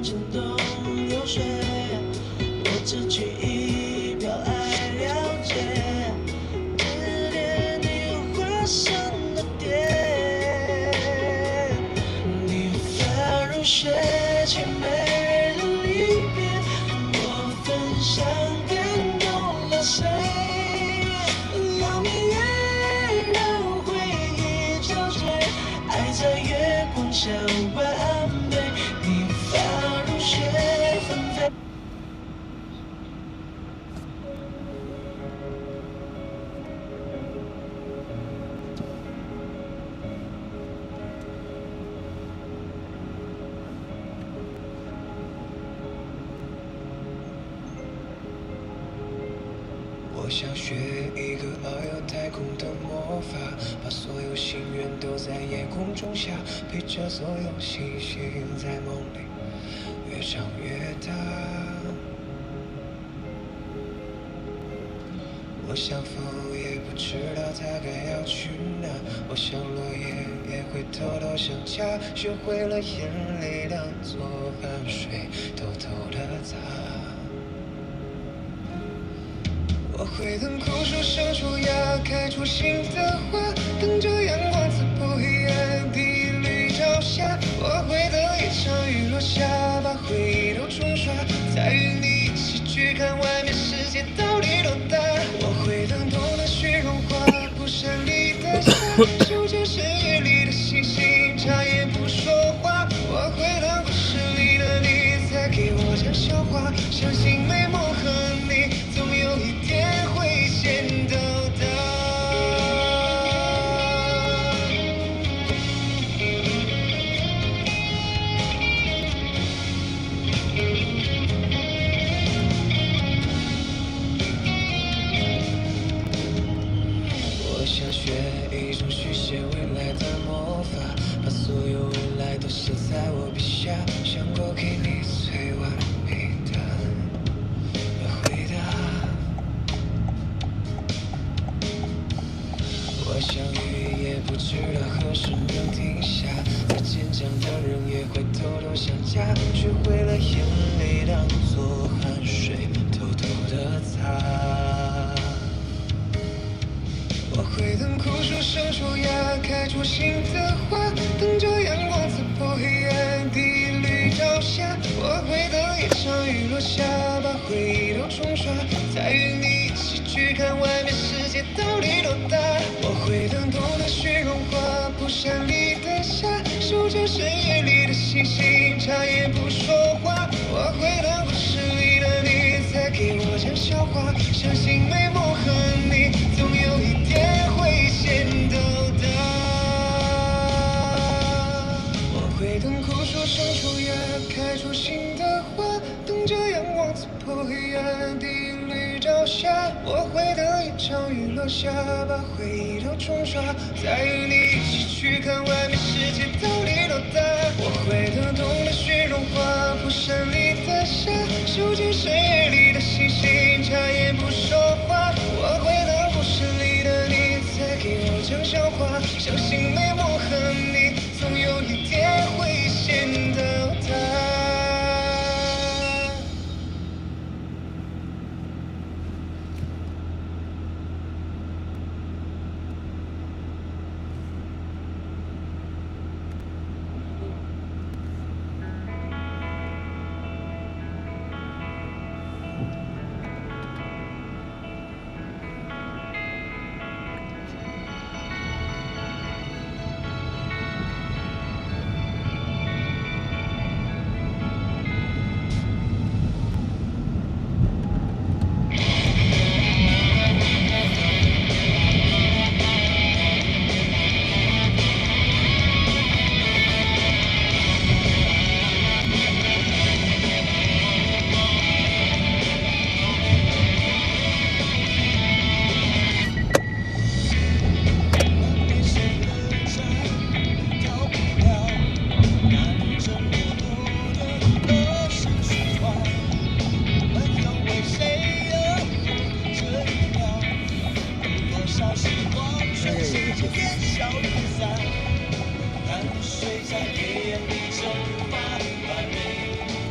牵动流水，我只取一瓢来了解，指点你划伤的点，你发如雪，凄美的离别，我分享感动了谁？让明月让回忆交织，爱在月光下完美，你发如雪纷飞。我想学一个遨游太空的魔法，把所有心愿都在夜空中下，陪着所有星星在梦里越长越大。我想风也不知道它该要去哪，我想落叶也会偷偷想家，学会了眼泪当作汗水，偷偷的擦。我会等枯树生出芽，开出新的花，等着阳光刺破黑暗的绿朝霞。我会等一场雨落下，把回忆都冲刷，再与你一起去看外面世界到底多大。我会等冬的雪融化，蒲扇里的沙，数着深夜里的星星，眨眼不说话。我会等故事里的你再给我讲笑话，相信美梦和你总有一天会见到它。我想学一种续写未来的魔法，把所有未来都写在我笔下，想过给你最完美的回答。我想雨也不知道何时能停下，再坚强的人也会偷偷想家，学会了眼泪当作汗水，偷偷的擦。我会等枯树生出芽，开出新的花，等着阳光刺破黑暗的绿朝霞。我会等一场雨落下，把回忆都冲刷，再与你一起去看外面世界到底多大。我会等冬的雪融化，蒲扇里的沙，数着深夜里的星星，眨眼不说话。我会等故事里的你再给我讲笑话，相信美梦和你总有一天会见到它。我会等枯树生出芽，开出新的花，等着阳光刺破黑暗的绿朝霞。我会等一场雨落下，把回忆都冲刷，再与你一起去看外面世界到底多大。我会等冬的雪融化，蒲扇里的沙，数着深夜里的星星，眨眼不说话。我会等故事里的你再给我讲笑话，相信美梦和你总有一天会见到它。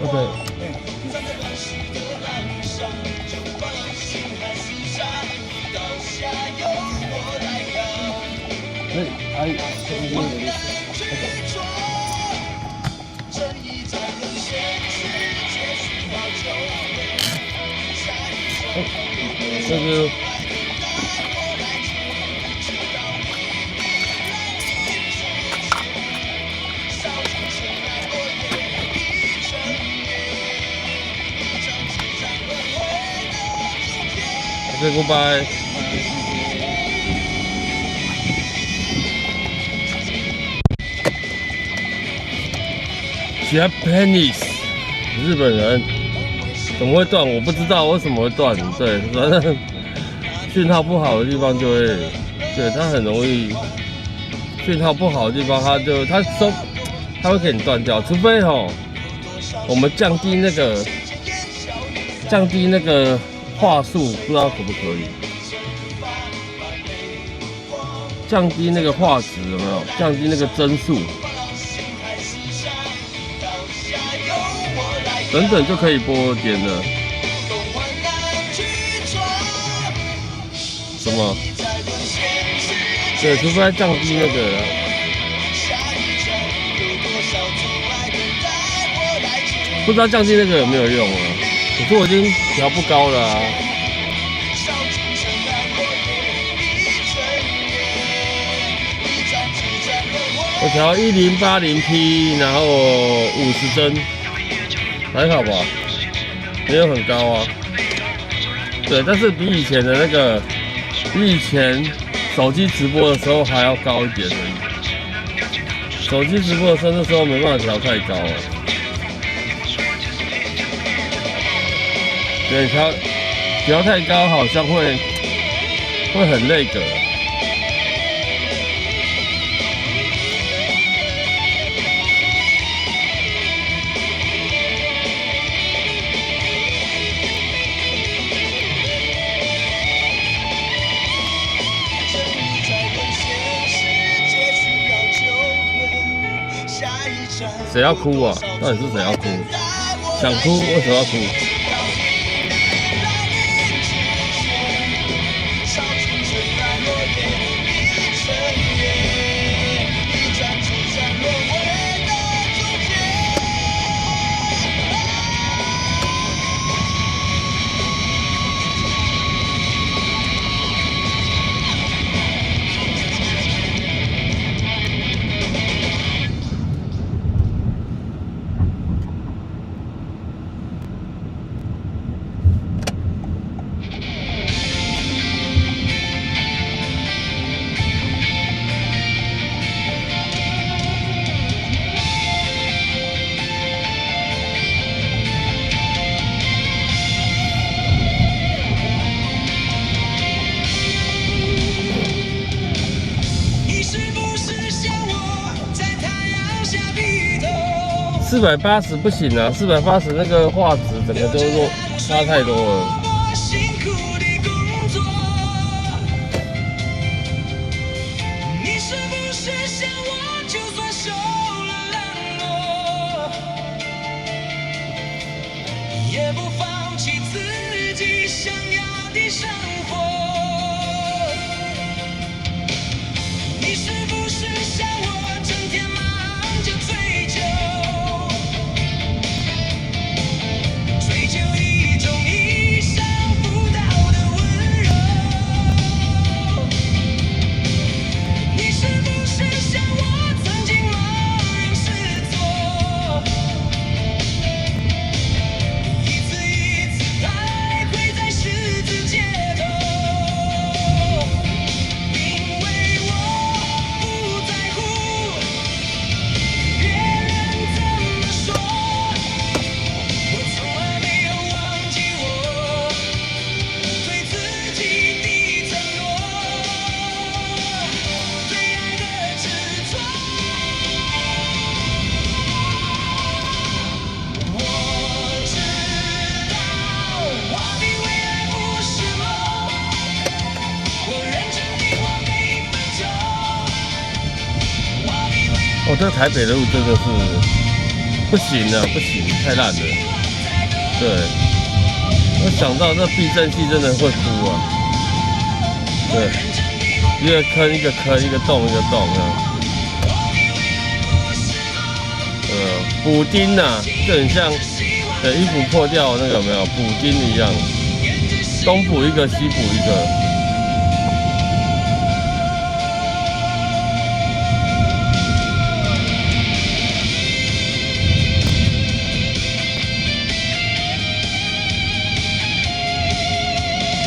OK。那阿姨，这个。Okay, goodbye. Japanese， 日本人怎么会断？我不知道为什么会断。对，反正讯号不好的地方就会，对，它很容易讯号不好的地方，它会给你断掉，除非我们降低那个话术，不知道可不可以降低那个画质，有没有？降低那个帧数，等等就可以播点了。什么？对，除非它降低那个。不知道降低那个有没有用啊？可是我已经调不高了啊。我调1080P， 然后50帧，还好吧，没有很高啊。对，但是比以前的比以前手机直播的时候还要高一点而已。手机直播的时候那时候没办法调太高了。对，调太高好像会很累个。谁要哭啊？到底是谁要哭？想哭，为什么要哭？480不行啊，480那个画质整个都差太多了。也不放弃自己想要的生活。你是不是像我整天忙着追求？追求一种意想不到的温柔。你是不是像我曾经茫然失措？一次一次徘徊在十字街头。因为我不在乎别人怎么说，我从来没有忘记我对自己的承诺，对爱的执着。我知道画的未来不是梦，我认真地画每分钟。画的未来哦，这台北的路真的是不行了，不行，太烂了。对，我想到这避震器真的会哭啊。对，一个坑一个坑，一个洞一个洞这样。补丁呐、啊，就很像衣服破掉那个有没有补丁一样，东补一个西补一个。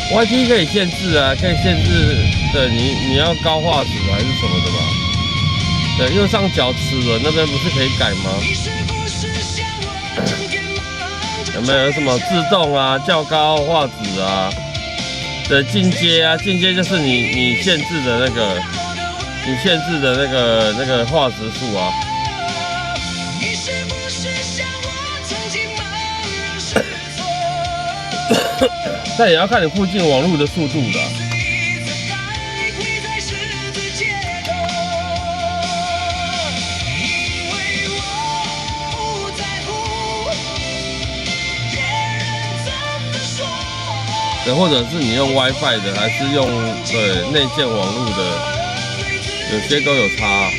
YT 可以限制啊，可以限制，对你要高画质还是什么的吧？对，右上角齿轮那边不是可以改吗？有没有什么自动啊、较高画质啊的进阶啊？进阶就是你限制的那个，你限制的那个画质数啊。但也要看你附近网络的速度的、啊。对，或者是你用 WiFi 的，还是用内建网络的，有些都有差、啊。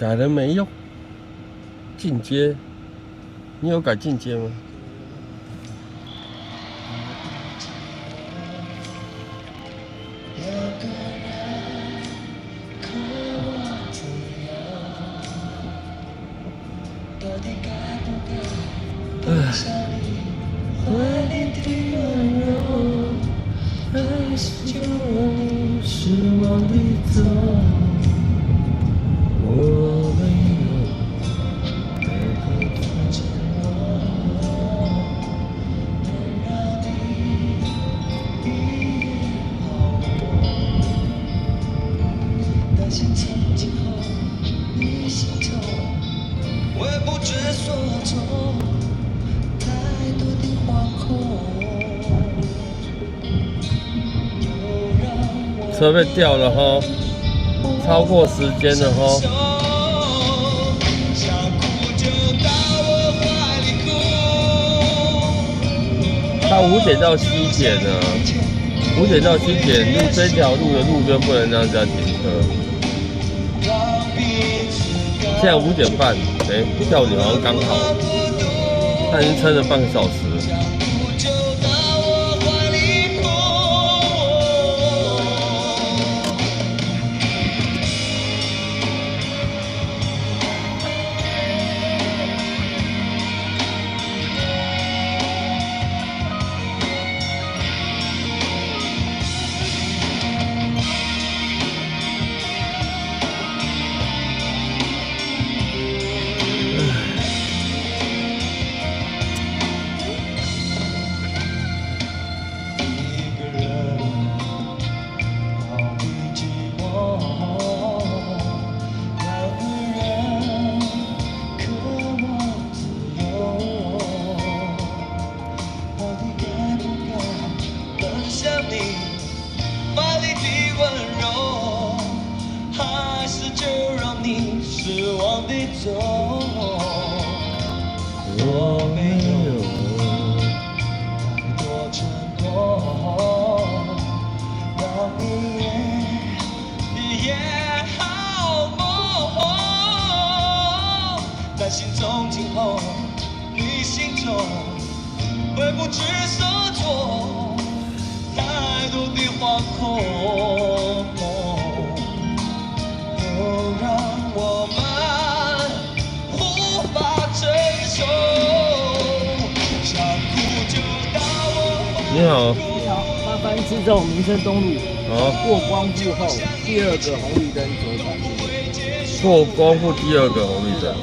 改了没用，进阶，你有改进阶吗？车被掉了哈，超过时间了哈。它5点到7点呢，5点到7点，路这条路的路边不能让人家停车。现在5点半，跳你好像刚好，他已经撑了半个小时。我没有太多承诺，让你也好梦。担心从今后你心中会不知所措，太多的惶恐，又让你好。你好，麻烦直走民生东路，好，过光复后第二个红绿灯左转。过光复第二个红绿灯。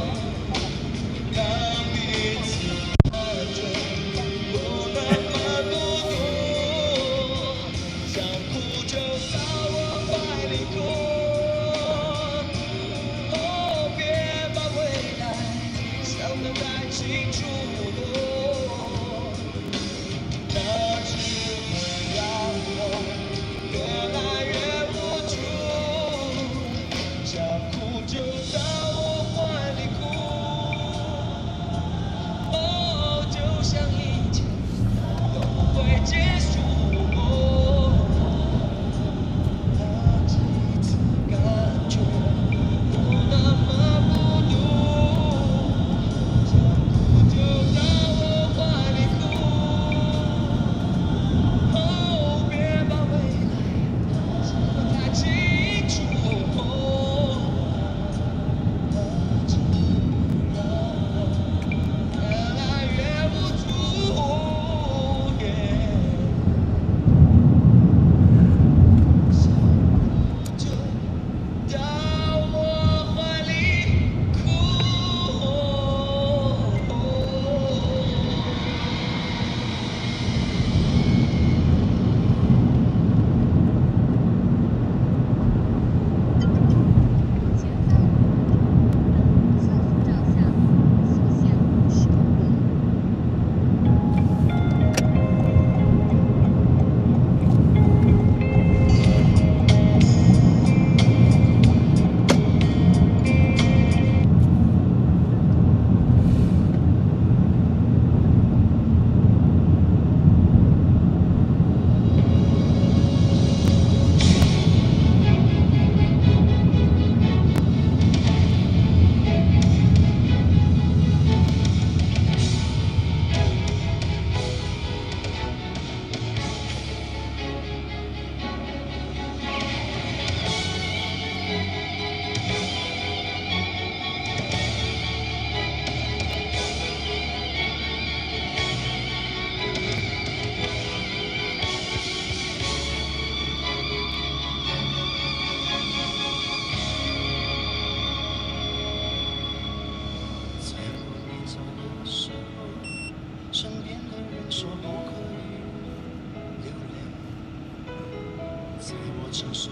成熟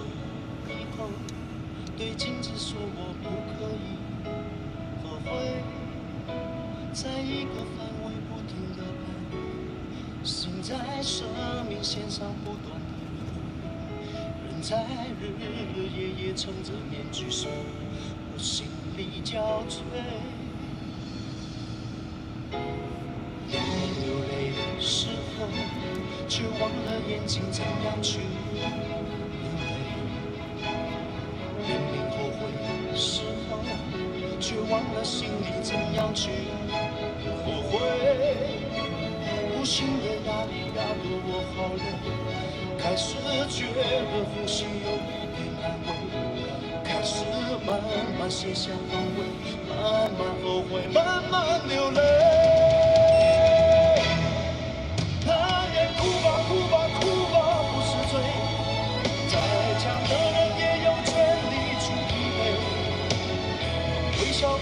以后，对镜子说我不可以后悔，在一个范围不停地徘徊，心在生命线上不断地轮回，人在日日夜夜撑着面具生活，我心里憔悴。流泪的时候，却忘了眼睛怎样去流泪；明明后悔的时候，却忘了心里怎样去后悔。无形的压力压得我好累，开始觉得呼吸有一点安慰，开始慢慢卸下防卫，慢慢后悔，慢慢流泪。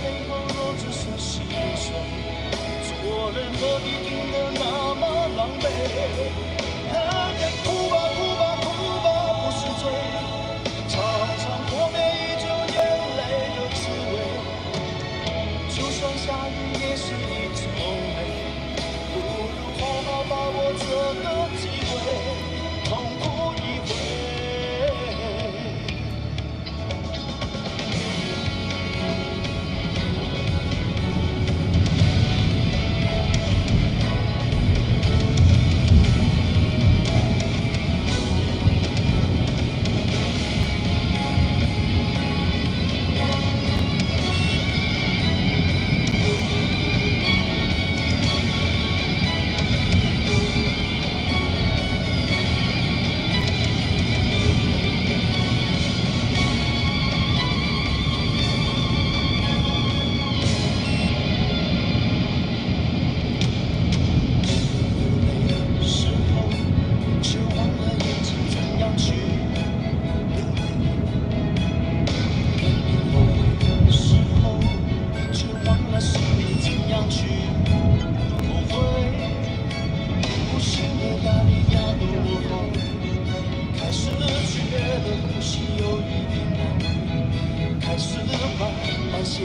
背后若只剩心碎，做人何必拼得那么狼狈？男人哭吧哭吧哭吧不是罪，常常破灭依旧眼泪的滋味。就算下雨也是一种美，不如好好把握这个机会，痛苦一回。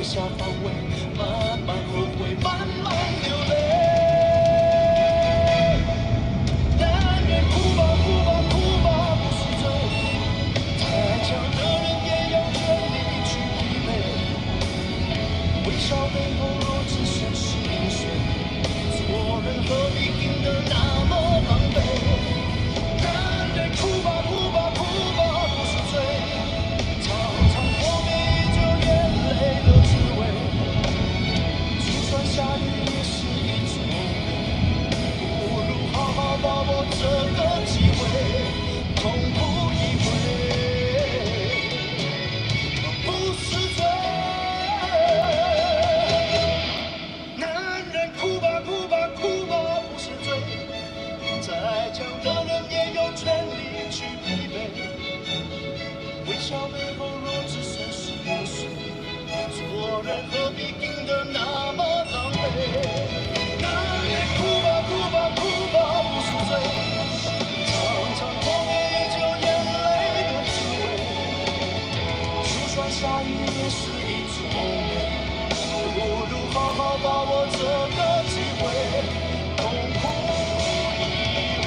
下方位，慢慢后悔，慢慢流泪。但愿哭吧哭吧哭吧不是罪，太强的人也有权利去疲惫。微笑背后若只剩是泪水，做人何必硬得那么狼狈？但愿哭吧哭吧哭吧不是罪，常常破灭依旧眼泪的滋味。就算下雨也是一种美，不如好好把握这个机会，痛哭一回，不是罪。男人哭吧哭吧哭吧不是罪，再强的人也有权利去疲惫。微笑背后若只剩是泪水，做人何必硬得那么狼狈？男人哭吧哭吧哭吧不是罪，常常破灭依旧眼泪的滋味。就算下雨也是一种美，不如好好把握这个机会，痛哭一回。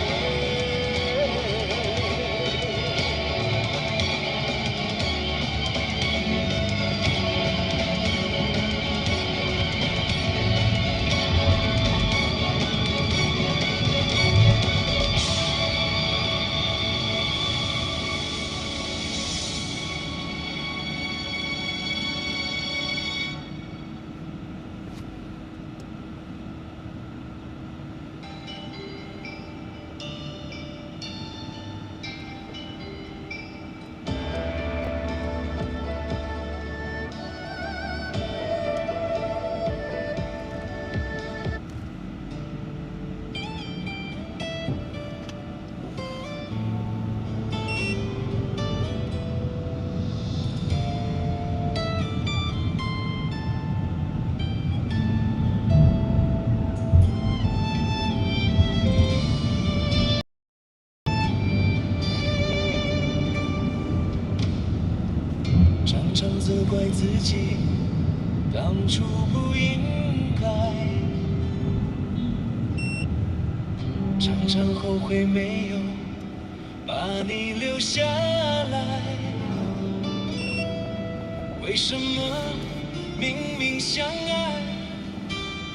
常常责怪自己当初不应该，常常后悔没有把你留下来。为什么明明相爱，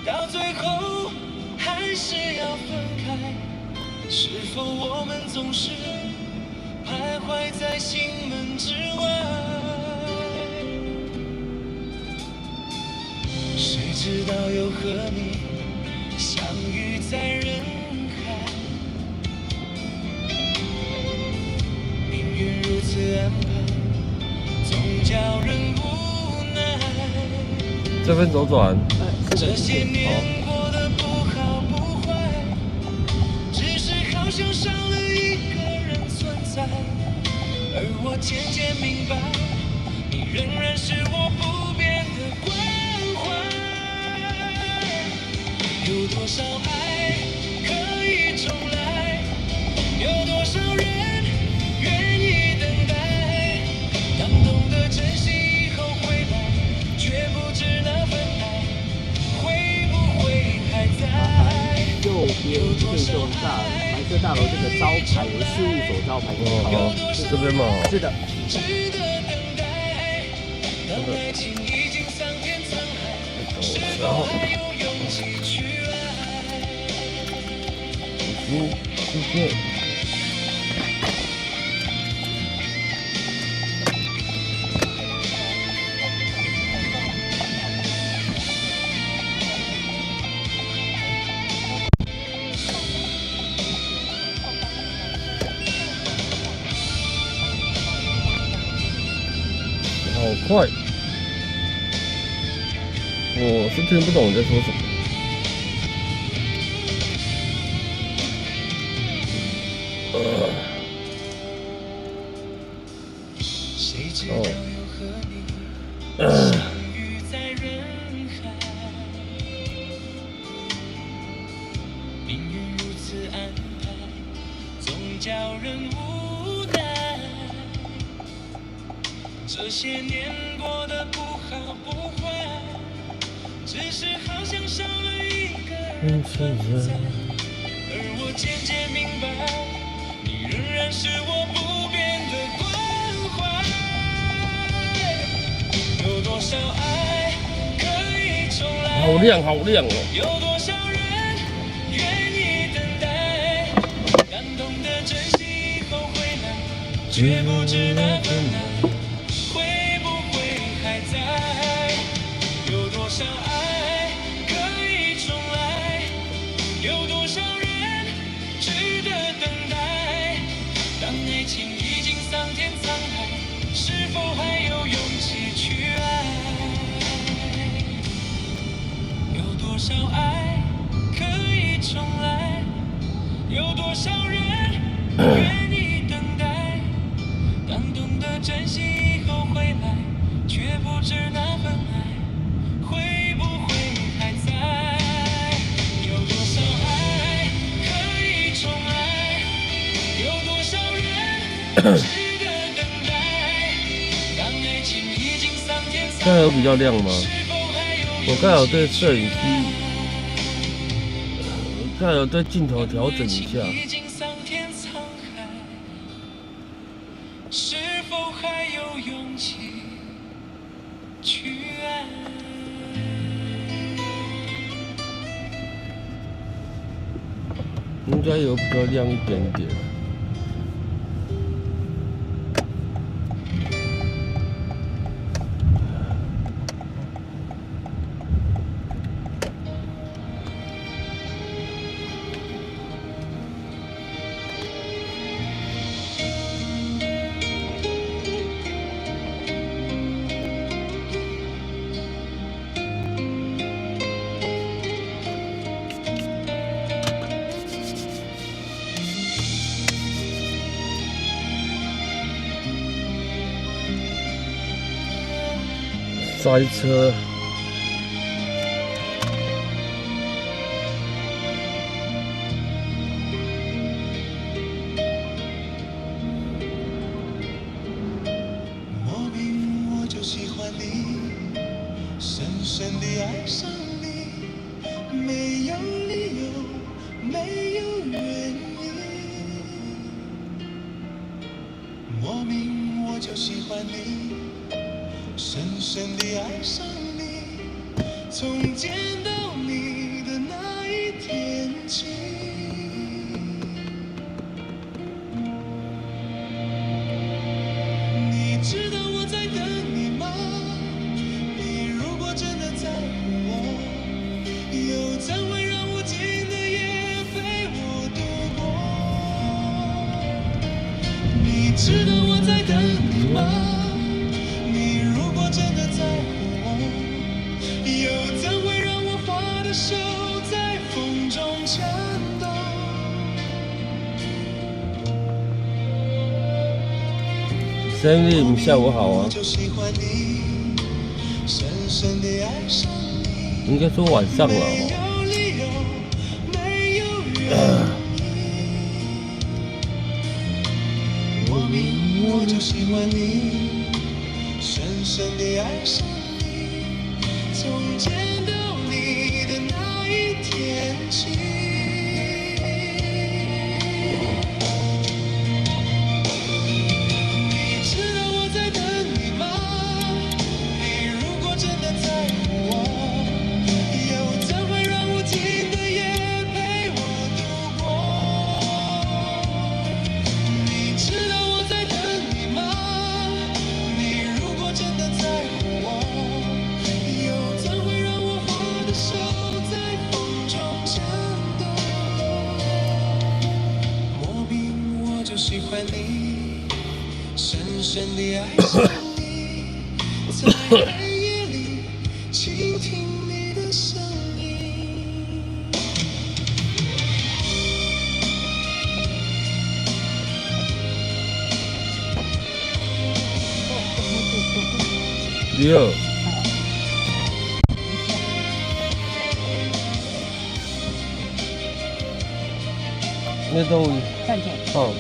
到最后还是要分开？是否我们总是徘徊在心门之外？谁知道又和你相遇在人海，命运如此安排，总叫人无奈。这边左转。这些年过得不好不坏，只是好像少了一个人存在，而我渐渐明白，你仍然是我不变的关怀。有多少爱可以重来？有多少人愿意等待？当懂得珍惜以后回来，却不知那份爱会不会还在？右边就可以用大白色大楼这个招牌为事务所招牌。哦，是这边吗？是的。值得等待。当爱情已经桑田沧海，是否还有勇气去爱？是这。好快，我是听不懂你在说什么。谁知道又和你相遇在人海，命运如此安排，总叫人无奈。这些年过得不好不坏，只是好像少了一个人分在，而我渐渐明白，你仍然是我不变的关怀。有多少爱可以重来？好亮，好亮哦！有多少人愿意等待？感动的珍惜以后回来，却不知那份爱会不会还在？有多少爱可以重来？有多少人值得等待？当爱情已经桑田沧海，是否还有勇气去爱？有多少爱可以重来？有多少人愿意等待？当懂得珍惜以后回来，却不知那份爱会不会还在？有多少爱可以重来？有多少人值得等待？当爱情已经桑田沧海，刚才有比较亮吗？是否还有我刚才有对摄影机，刚才有对镜头调整一下。已经桑田沧海，是否还有勇气去爱？应该有比较亮一点点。塞车。莫名我就喜欢你，深深地爱上你，没有理由，没有原因。莫名我就喜欢你，深深地爱上你，从见到你的那一天起。你知道我在等你吗？你如果真的在乎我，又怎会让无尽的夜陪我度过？你知道我在等你吗？你如果真的在乎我，又怎会让我花的手在风中颤抖Sam， 下午好啊。应该说晚上了哦。莫名我就喜欢你，深深地爱上你，从见到你的那一天起。你知道我在等你吗？你如果真的在乎我，又怎会让无尽的夜陪我度过？你知道我在等你吗？你如果真的在乎我，又怎会让我花的手在风中颤抖？莫名我就喜欢你，深深地爱上你，在黑夜里倾听你的声音。六。那都看见。好。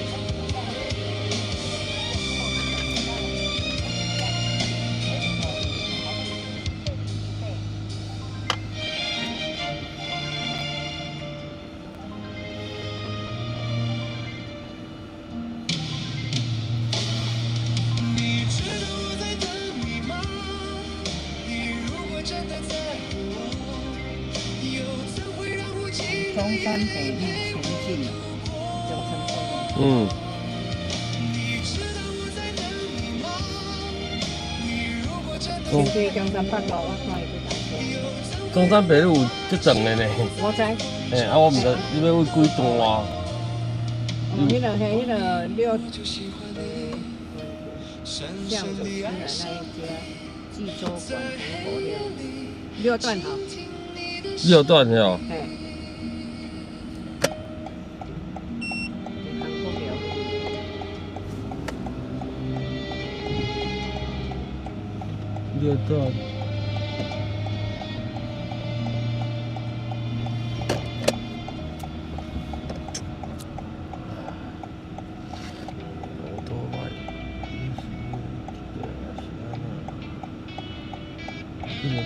中山北路前进永成公路。嗯，前对中山北路，我看伊去打车。中山北路这整的呢。我知。啊，我唔知你要几段啊？迄个六，向左西的那一家济州馆火六段好。6段哦。嘿。韩国料理。6段。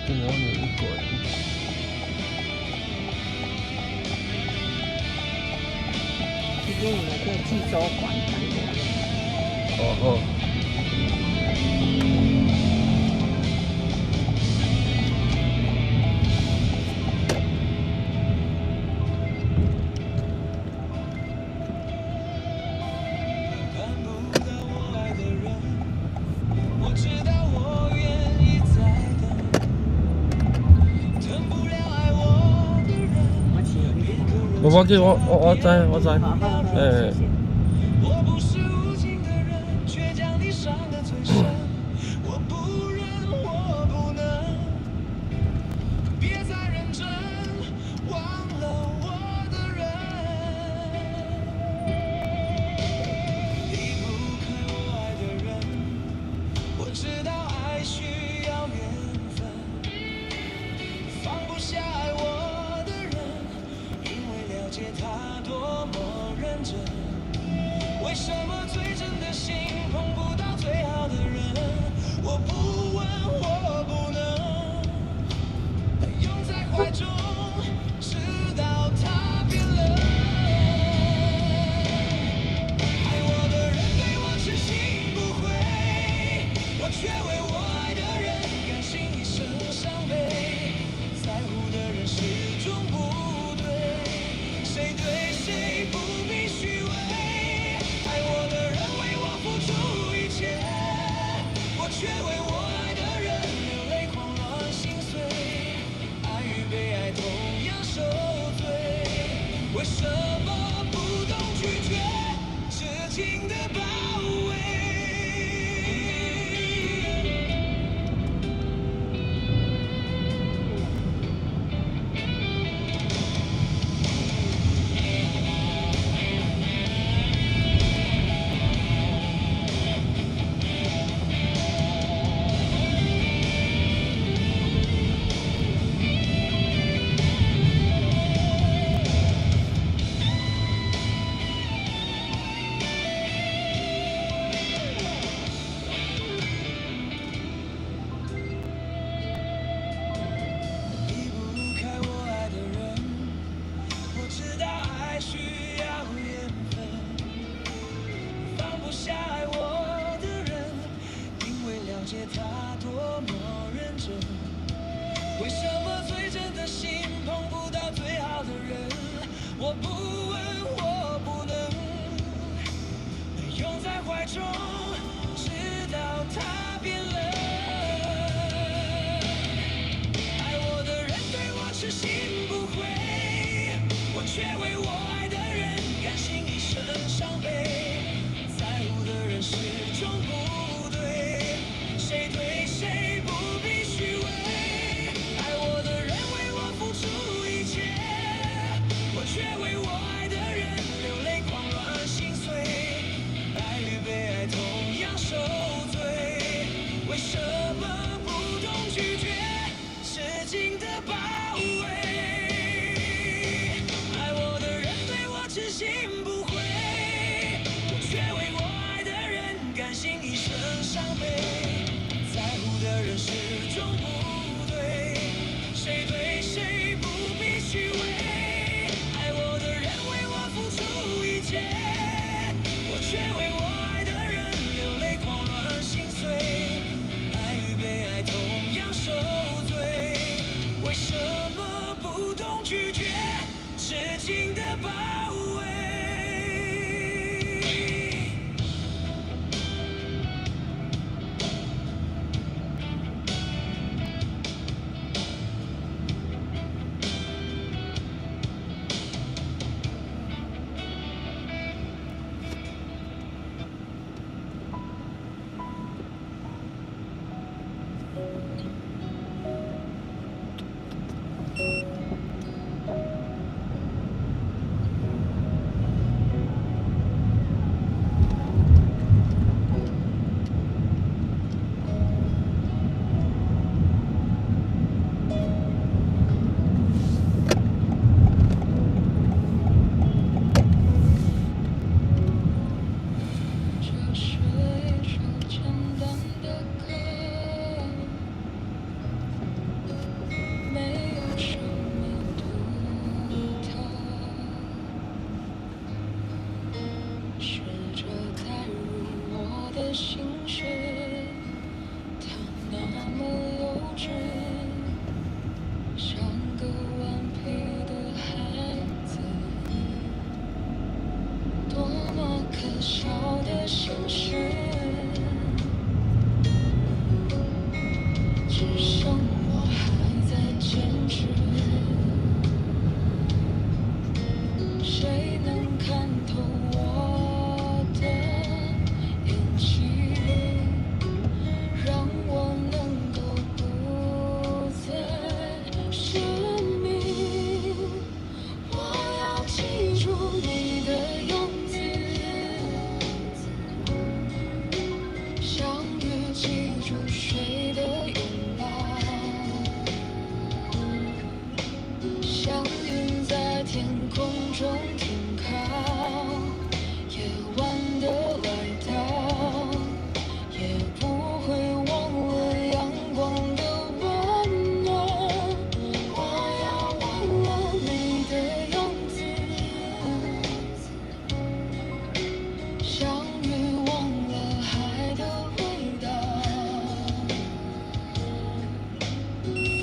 真的外面一滚。这边有个济州馆韩国料。哦。我知。哎。我不是无情的人，却将你伤得最深。我不忍，我不能，别再认真，忘了我的人。离不开我爱的人，我知道爱需要缘分，放不下爱我的人，因为了解他多么认真。为什么最真的心碰不到最好的人？我不问，我不能拥在怀中，直到他变冷。爱我的人对我痴心不悔，我却为我爱的人甘心一生伤悲。在乎的人始终不对，谁对谁不必虚伪。却为我爱的人流泪狂乱心碎，爱与被爱同样受罪，为什么不懂拒绝痴情的包围？他多么认真，为什么最真的心碰不到最好的人？我不问，我不能拥在怀中，直到他变冷。爱我的人对我痴心不悔，我却为我爱的人甘心一生伤悲。在乎的人始终不对，谁对谁不必虚伪。爱我的人为我付出一切，我却为我爱的人流泪狂乱心碎。爱与被爱同样受罪，为现实，只剩我还在坚持。谁能看透我的演技，让我能够不再失明？我要记住你的样子，像雨记住水的拥抱，像云在天空中停靠，夜晚的来到，也不会忘了阳光的温暖。我要忘了你的样子，像鱼忘了海的味道，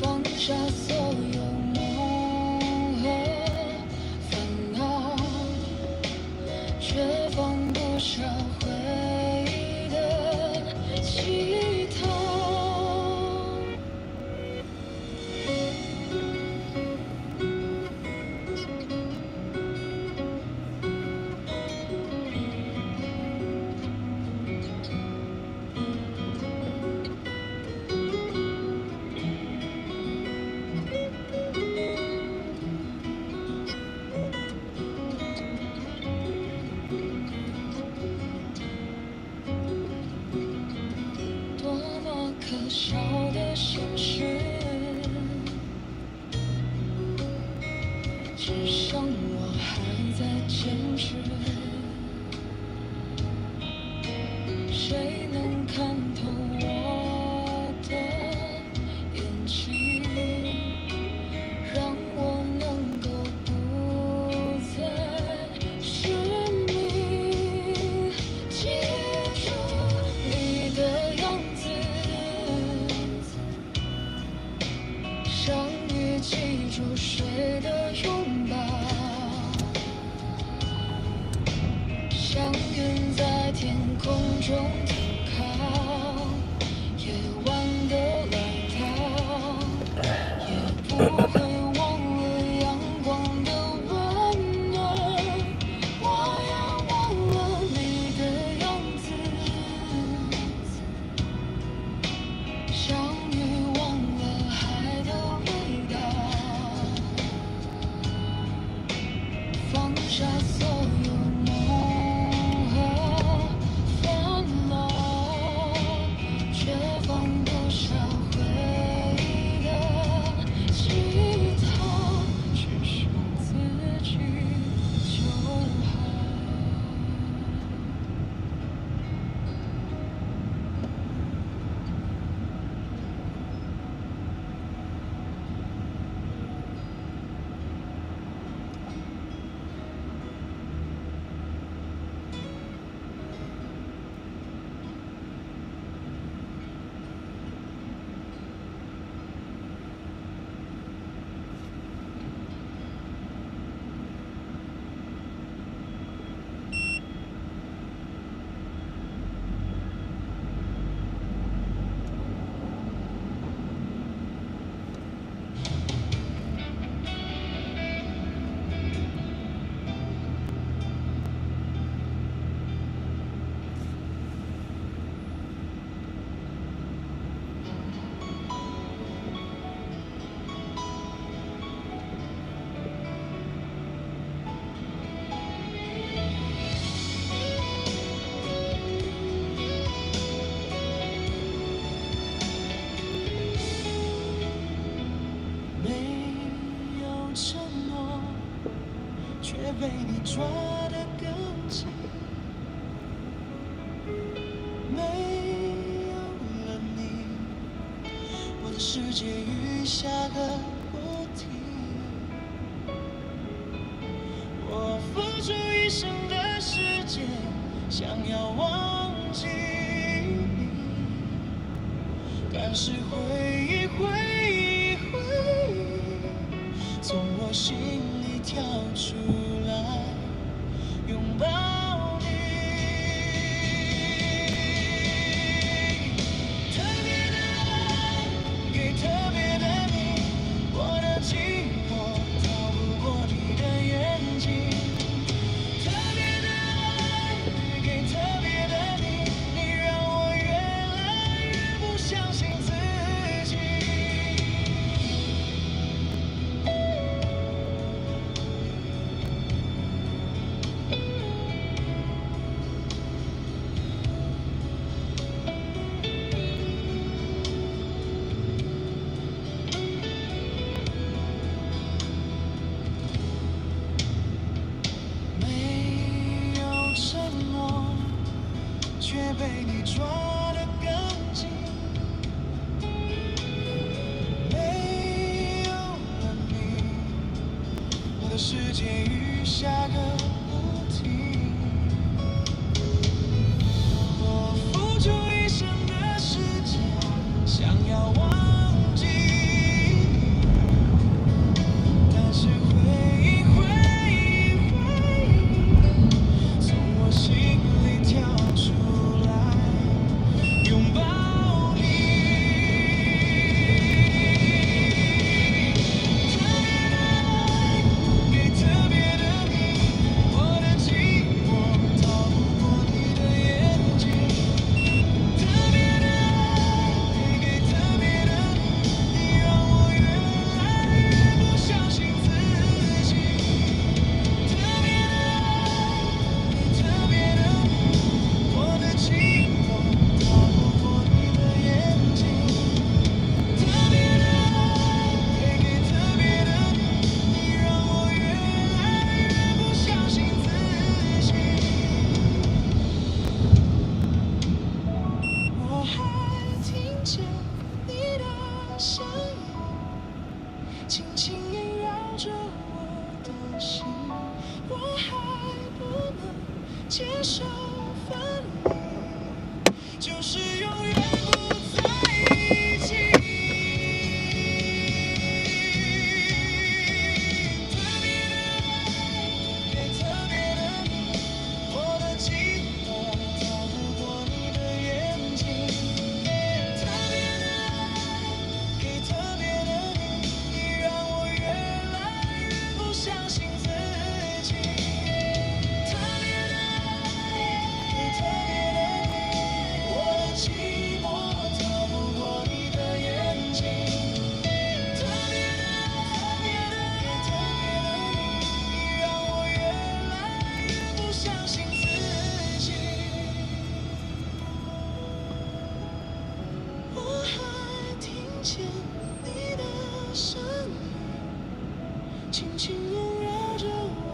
放下所有梦和烦恼，却放不下回忆的乞讨。多么可笑的现实，只剩我还在坚持。谁能看透我的演技，让我能够不再失明？记住你的样子，像雨记住水的拥抱，像云在天空中停靠，夜晚的来到，也不会忘了阳光的温暖。我要忘了你的样子，像鱼忘了海的味道，放下所有梦和烦恼，却放不下回忆的乞讨，只剩自己就好。没有承诺，却被你抓得更紧。没有了你，我的世界雨下个不停。我付出一生的时间，想要忘记你，但是回忆从我心里跳出来，拥抱你。世界雨下个不停。我付出一生的时间，想要忘记你，但是回忆从我心里跳出来，拥抱你。特别的你，我的寂寞逃不过你的眼睛。特别的爱，给特别的你，你让我越来越不相信自己。特别的爱，给特别的你，我的寂寞逃不过你的眼睛。特别的爱，给特别的你，你让我越来越不相信自己。我还听见你的声音，轻轻萦绕着我的心。我还不能接受分离，就是永远不在一起。特别的爱，给特别的你，我的寂寞逃不过你的眼睛。特别的爱，给特别的你，你让我越来越不相信自己。特别的爱，给特别的你，我的寂寞逃不过你的眼睛。特别的爱，给特别的你，你让我越来越不相信自己。我还听见你的声音，轻轻萦绕着我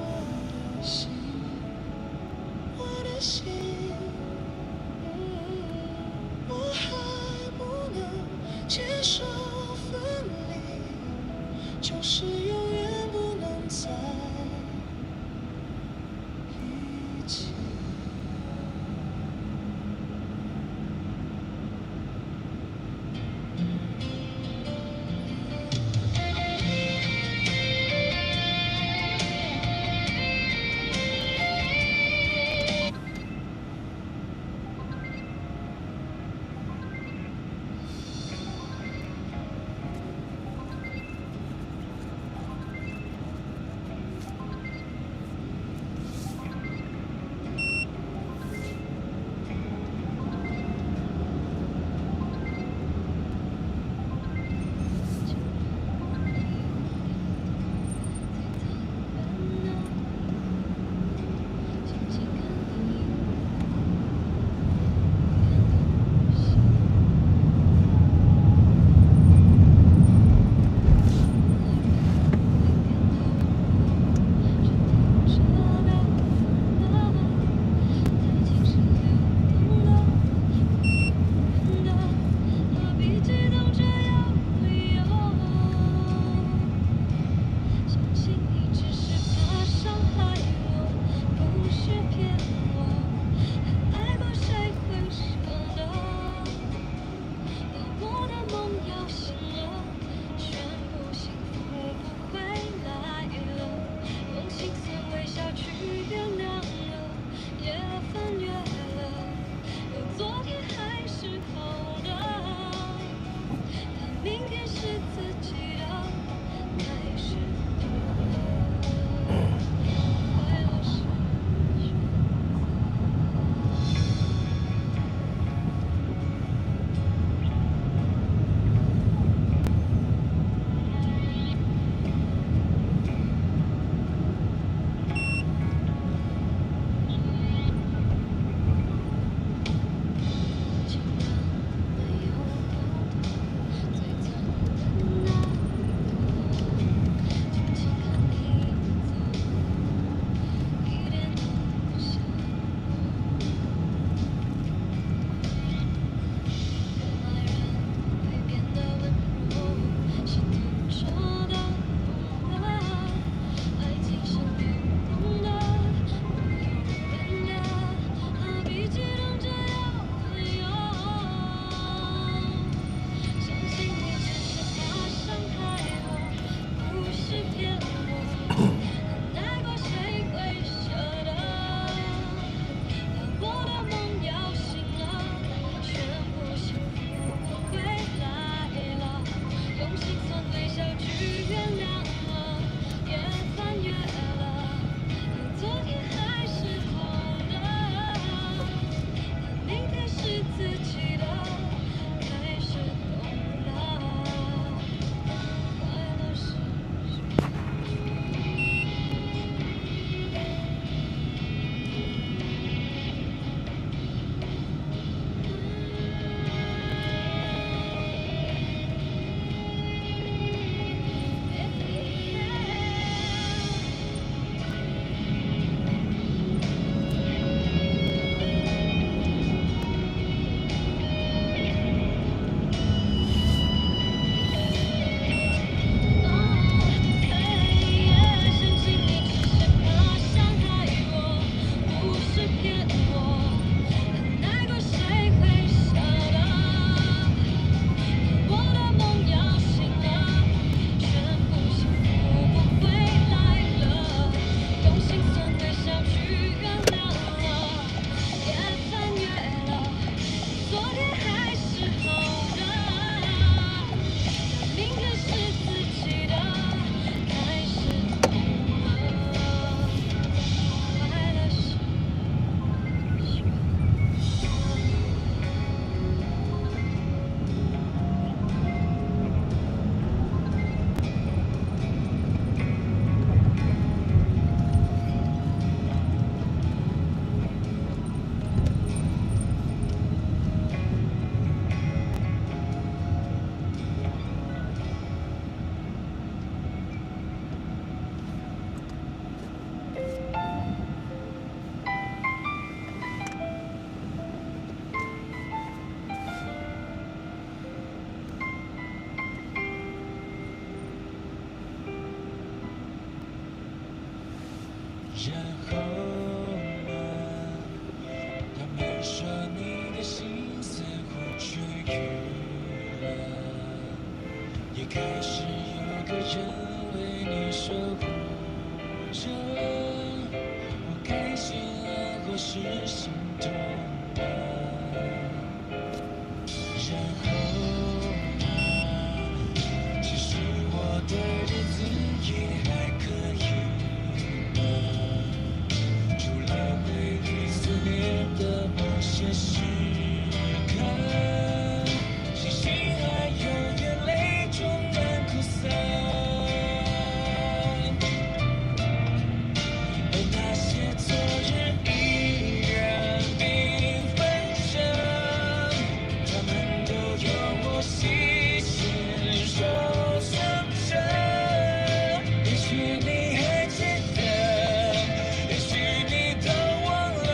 的心，我的心。我还不能接受分离，就是永远不能在一起。然后呢？他们说你的心似乎痊愈了，也开始有个人为你守护着。我开心了，或是心痛了？然后呢？其实我的日子也还可以呢，除了回忆思念的某些时刻，星星还有眼泪终难哭散，而那些昨日依然缤纷着，他们都有我细心收藏着。也许你还记得，也许你都忘了，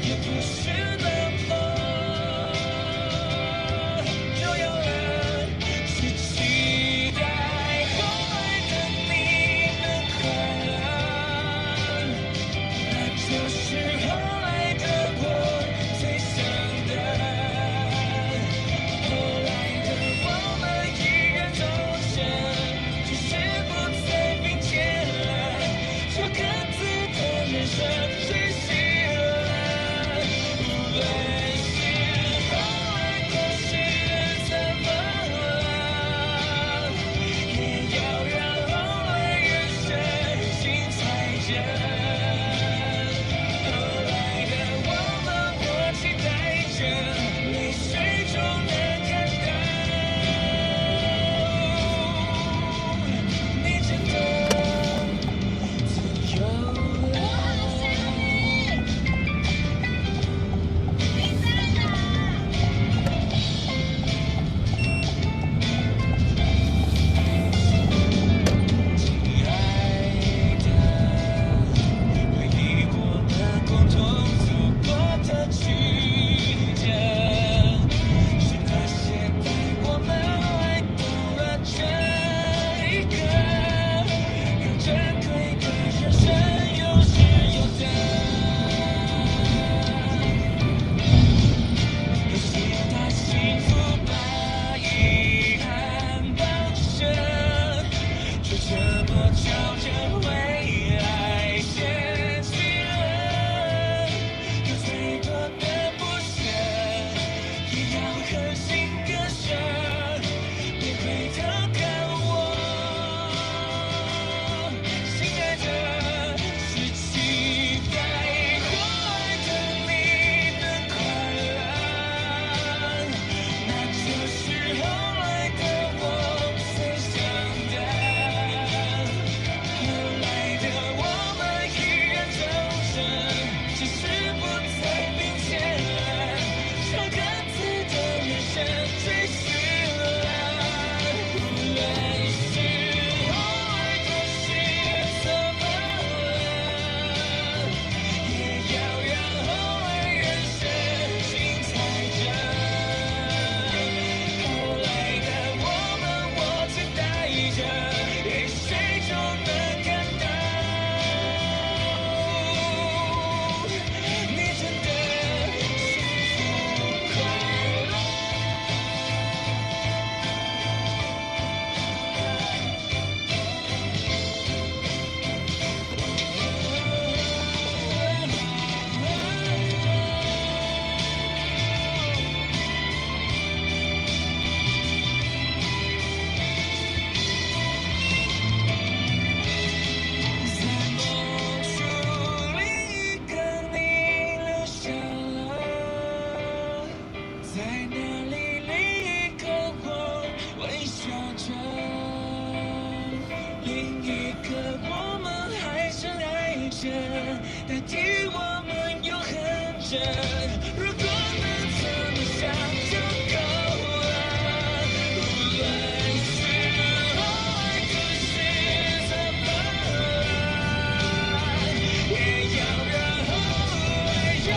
也不是那么重要了。是期待后来的你能快乐，那就是后来的我最想的。后来的我们依然走着，只是不再并肩了，就各自的人生追寻了。无论是后来的事怎么了，也要让后来人生精彩着。后来的我们，我期待着，泪水中能看到，你真的自由了。亲爱的，回忆我们共同走过的曲折，是那些带我们来到了这一刻，让珍贵的人生有始有得。有些的幸福把遗憾包着，就这么朝着未来前进了。有再多的不舍，也要狠心割舍，别回头看我，亲爱的，是期待后来的你能快乐，那就是后来的我最想的。后来的我们依然走着，只是不再并肩了，朝各自的人生追寻了。无论是后来的事怎么了，也要让后来人生精彩着。后来的我们，我期待着，泪水中能看到，你真的幸福快乐。在梦处另一个你留下了，在那里另一个我微笑着，另一个我们还深爱着，代替我们永恒着。如果能这么想就够了，无论是后来的事怎么了，也要让后来人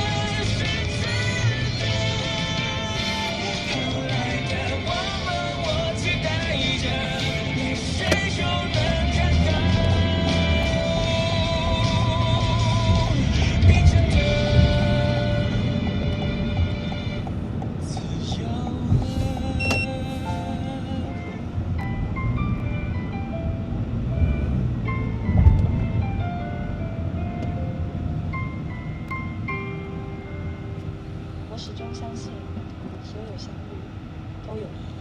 生知道。后来的我们，我期待着，泪水中能看到。始终相信，所有相遇都有意义。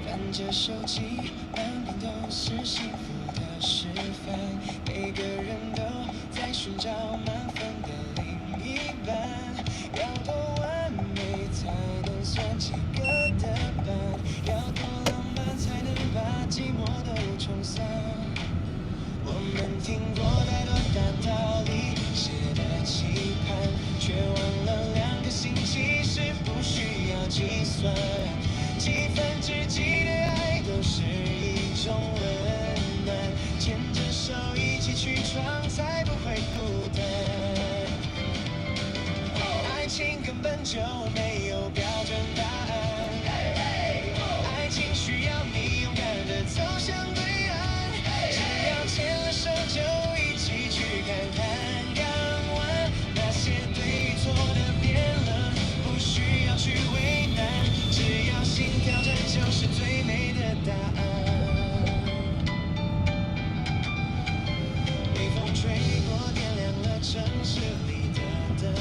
看着手机，满屏都是幸福的示范，每个人都在寻找满分的另一半，要多完美才能算及格的班，要多浪漫才能把寂寞都冲散。我们听过太多大道理，写的期盼，却忘了2个星期是不需要计算。几分之几的爱都是一种温暖，牵着手一起去闯，才不会孤单。爱情根本就没有标准答案，爱情需要你勇敢地走向对岸，只要牵了手就一起去看看港湾，那些对与错的辩论不需要去为难，只要心跳着就是最美的答案。微风吹过，点亮了城市里的灯，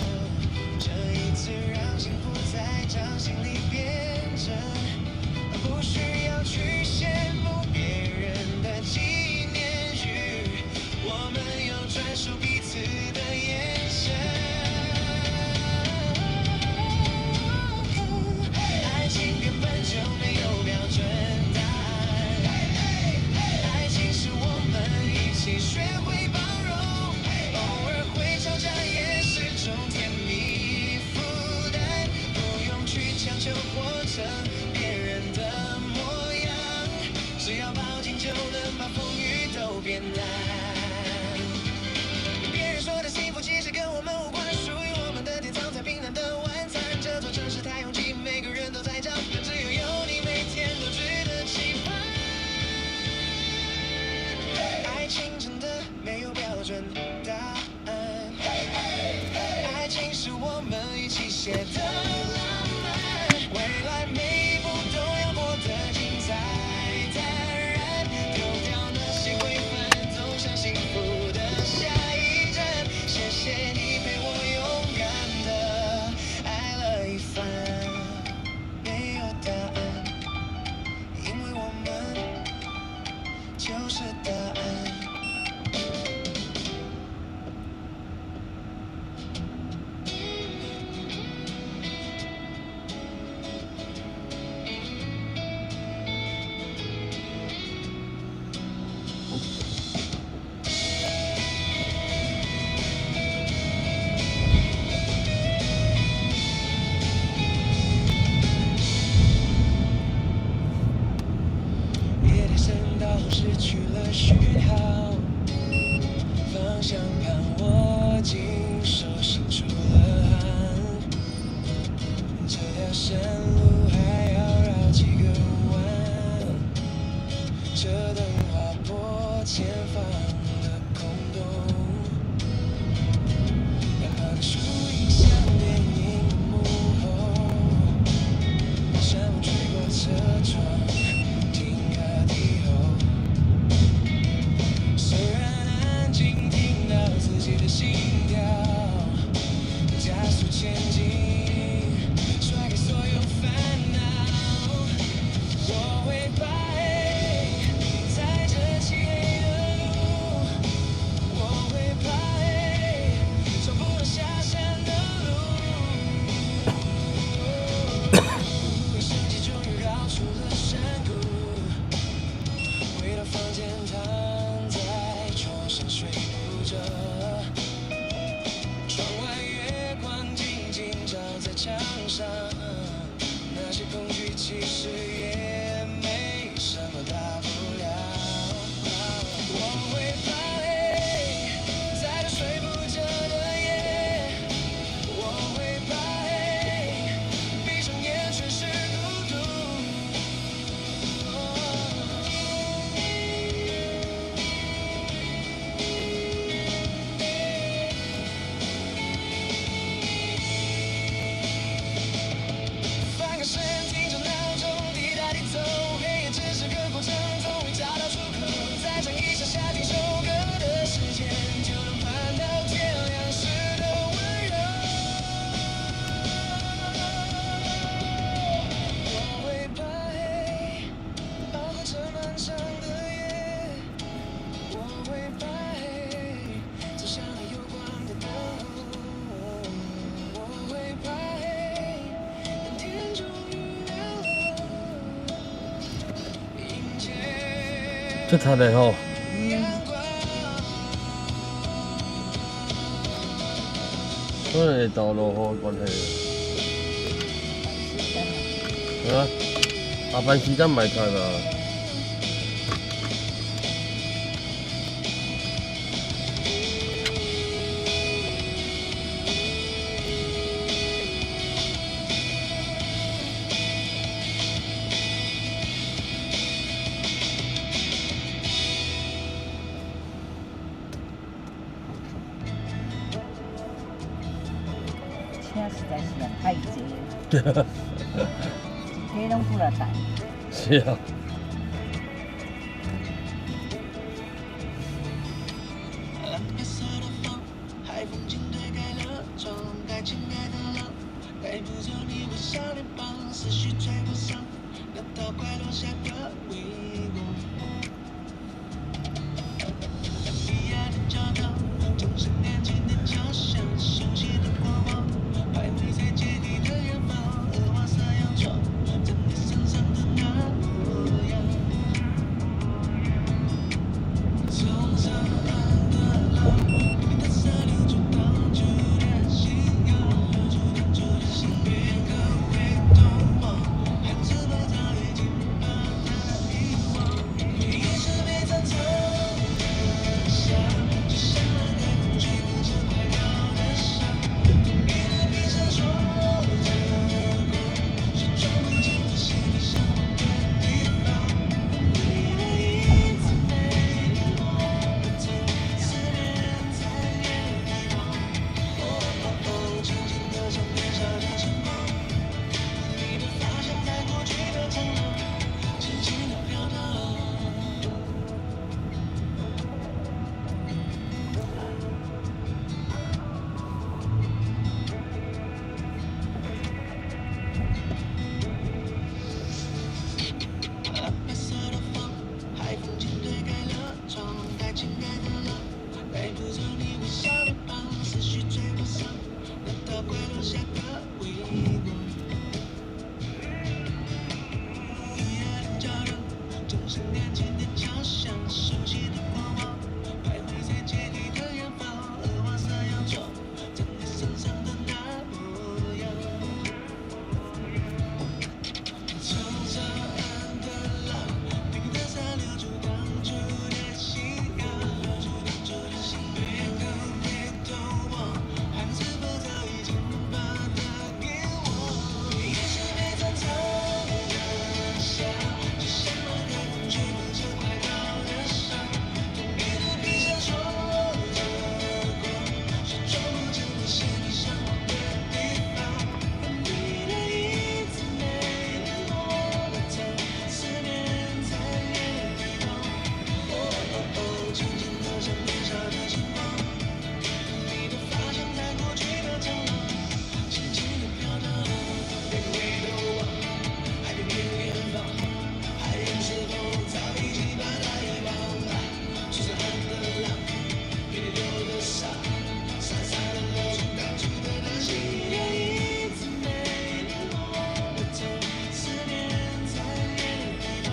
这一次让幸福在掌心里变真，不需要去羡慕别人的纪念日，我们有专属彼此的眼神。爱情根本就没有标准答案，爱情是我们一起学会包容，偶尔会吵架也是种甜蜜负担，不用去强求活成别人的模样，只要抱紧就能把风雨都变蓝。别人说的幸福其实跟我们无关，属于我们的天堂才平淡的晚餐，这座城市太拥挤，每个人都在讲，只有你每天都值得期盼。爱情真的没有标准答案，爱情是我们一起写的浪漫，未来每一步都要过得精彩坦然，丢掉那些规范，走向幸福的下一站。谢谢你陪我勇敢的爱了一番，没有答案，因为我们就是答案。夜太深到失去了讯号，方向盘握紧，手心出了汗，这条山路还要绕几个弯，车灯划破前方的空洞，远方的树影像电影幕后，山风吹过车窗，停个地后，虽然安静，听到自己的心跳，加速前进，甩开所有烦恼，我会把黑在这漆黑的路，我会把黑走不能下山的路，升级终于绕出了山谷，回到房间躺在床上睡不着，窗外月光静静照在墙上，那些恐惧其实也没什么大不了，我会把黑在这睡不着的夜，我会把黑闭上眼全是孤独。这他的吼，可能是道路好关系。啊，下班时间买菜啦。车实在是太济了，一天拢不了带。是啊。蓝白色的风，海风轻推开了窗，带亲爱的浪，带不走你微笑脸庞，思绪追不上那道快落下的微光。彼岸的教堂，钟声年轻的交响，熟悉的过往，徘徊在阶梯的远方，鹅黄色洋装，在你身上的那模样。从上岸的浪，你的色留住当初的信仰，留住当初的心，别可回头望，还是否早已经把它遗忘？也是被残藏的伤，就像那个风吹不着快乐的伤，同一个闭上双着光，却装不进这心里向往的地方。你的影子没联络的疼，思念在眼里放。哦哦哦，轻轻地像年少的晨光，你的发香在过去的长廊，轻轻地飘荡。蓝白色的风，海风轻推开了窗，带亲爱的浪，带不走你微笑脸庞，思绪追不上那道快落下的微光。彼岸的教堂，钟声年轻的交响，熟悉的过往，徘徊在阶梯的远方，鹅黄色洋装，在你身上的那模样。从上岸的浪，你的伞留住当初的信仰，留住当初的心，别可回头望，还是否早已经把它遗忘？也是被残藏的伤，就像那个风吹不着快乐的伤，同一个闭上双着光，却装不进你心里向往的地方。你的影子没联络的疼，思念在眼里放。哦哦哦，轻轻地像年少的晨光，你的发香在过去的长廊，轻轻地飘荡。别回头望，海边远方，海洋是否早已经把它遗忘？冲上岸的浪，别留的沙，傻傻地留住当初的那些。你的影子没联络的疼，思念在眼里放。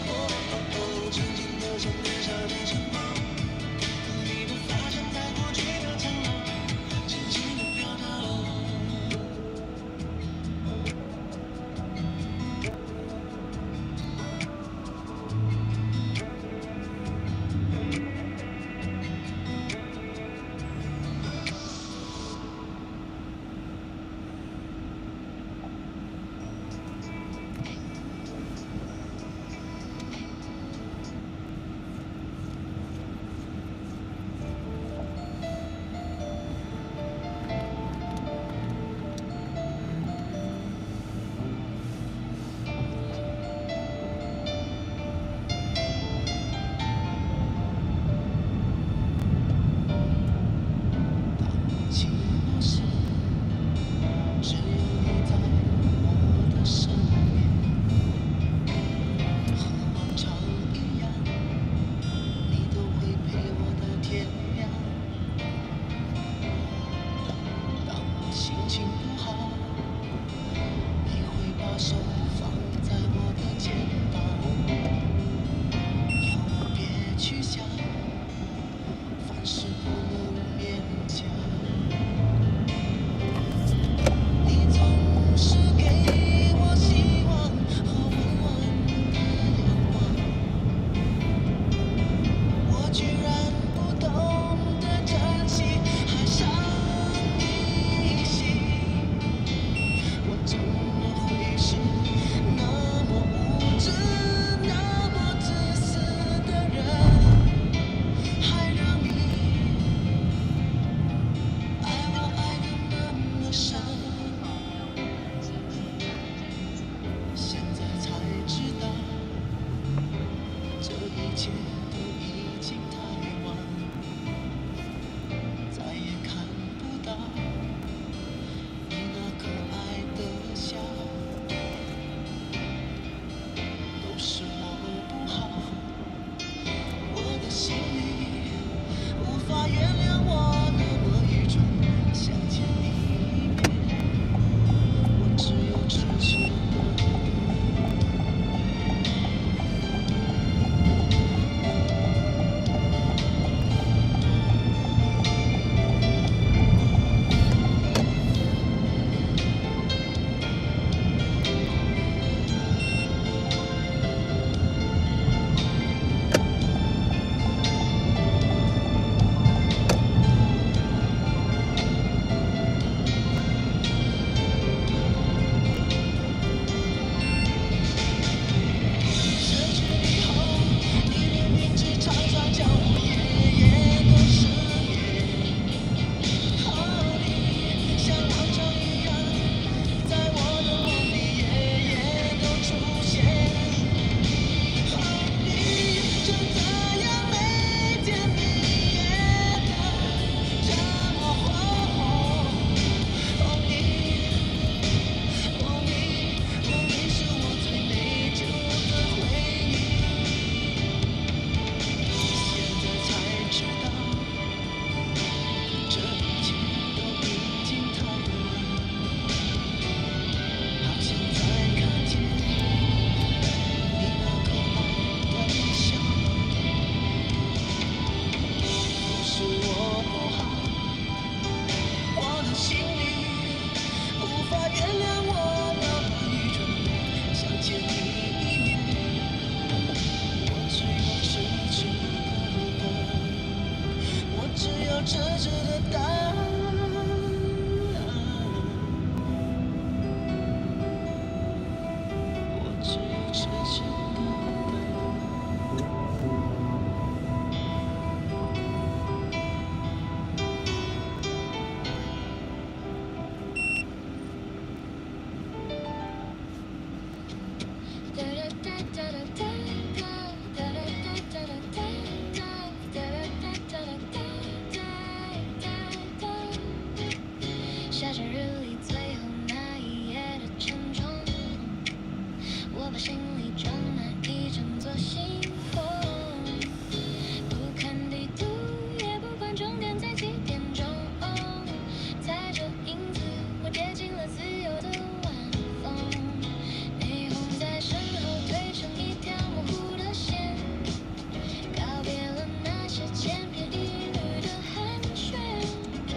哦哦哦，轻轻地像年少的晨光，你的发香在过去的长廊，轻轻地飘荡。起落时，只有你在我的身边，和往常一样，你都会陪我到天亮。当我心情不好，你会把手放在我的肩膀，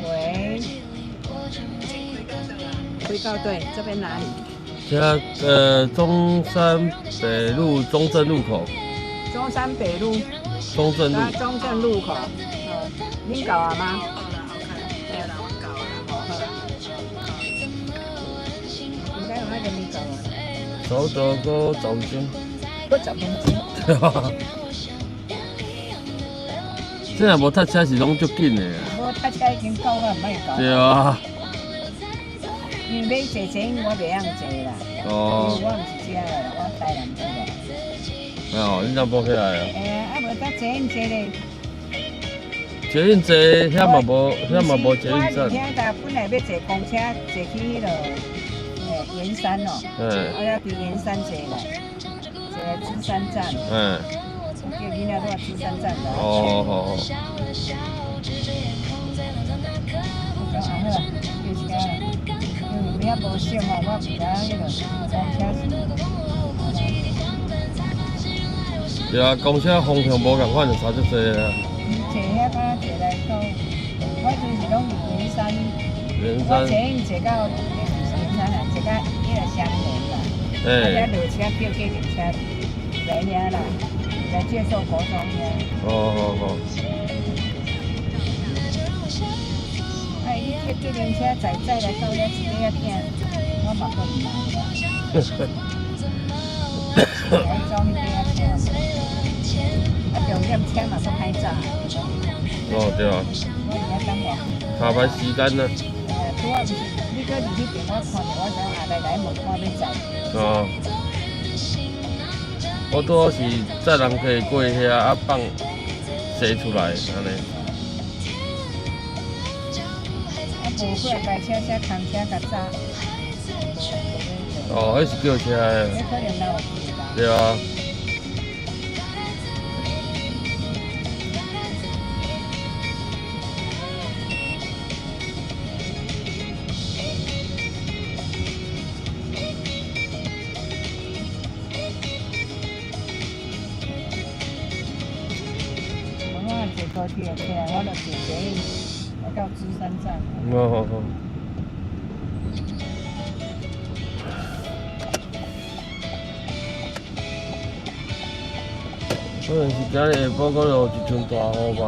喂，回告对，这边哪里？中山北路中正路口，中山北路，中正路。中正路口。恁搞啊吗？应该有那个恁搞啊。走到个10钟。我10分钟。对啊。这若无塞车是拢足紧的啊。无塞车已经到我唔爱到。对啊。因为要坐车我袂晓坐啦。哦。因为我唔是遮的，我台南市的。哦，你怎搬起来啊？啊，无搭捷运坐咧。捷运站遐嘛无捷运站。我伫遐本来要坐公车坐去迄落圆山哦。我要伫圆山坐来，坐芝山站。叫囡仔都芝山站的。哦好。我讲好啦，叫车啦。因为遐无省哦，我唔知迄落公车是。对啊，公车方向无共款就差足济啦。坐遐敢坐来到，我就是拢圆山。我捷运坐到圆山啊，坐到迄个香园啦。我才落车叫计程车来遐啦，来接受国中遐。好。哎，你叫计程车载来到遐一个仔囝，我嘛阁唔来。来找迄个仔囝。重点车嘛都歹找。哦，对啊。我而家等我。下班时间呢？拄啊，你搁入去电话看着，我想来问看要载。哦。我拄好是载人可以过遐啊放踅出来安尼。啊，无过来台车空车较早。哦，迄是叫车的。迄可能哪有去吧？对啊。坐高铁起来，我就坐捷运，我到芝山站。好。可能是今日下晡可能有一阵大雨吧。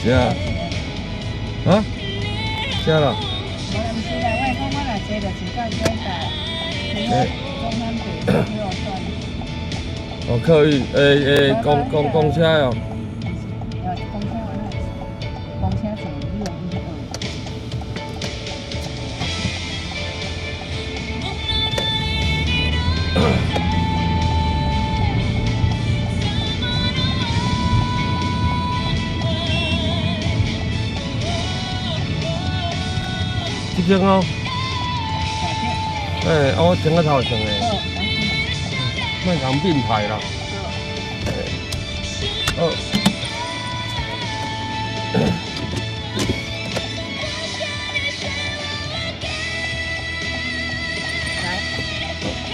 是啊。啊？下了。我唔是啦，我讲我若坐就坐到这台，中山北路要算。哦，客运，公车哦。公车坐612。这边哦。我停个头前诶。莫讲并排啦。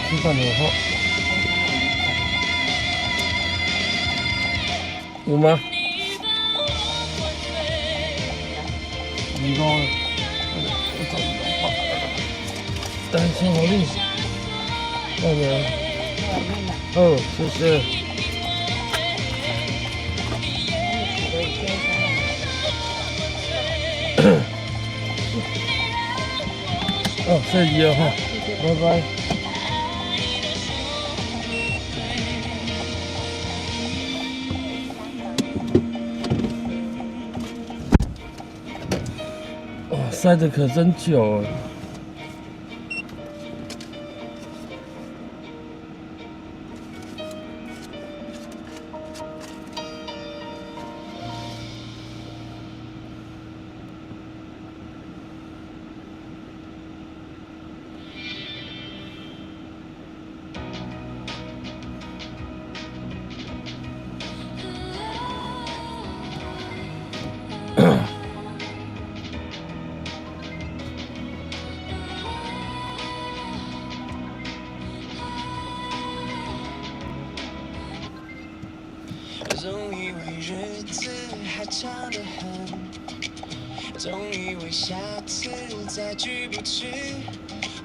吃饭很好。有吗？我找不到。先好利。那个。哦，谢谢。哦，谢谢哈，拜拜。哇，塞得可真久啊！总以为日子还长得很，总以为下次再聚不去。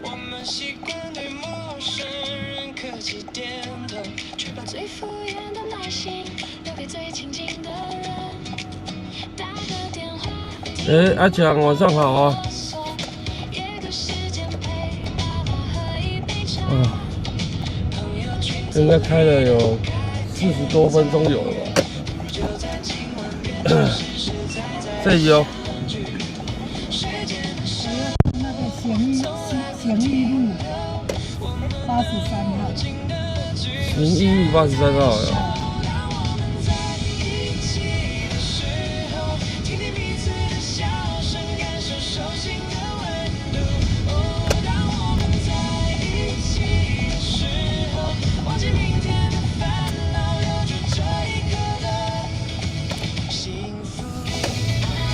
我们习惯对陌生人客气点头，却把最敷衍的耐心留给最亲近的人。打个电话。阿强，晚上好啊。应该开了有40多分钟有了吧？这里哦。那个行义路83号。行义路83号了。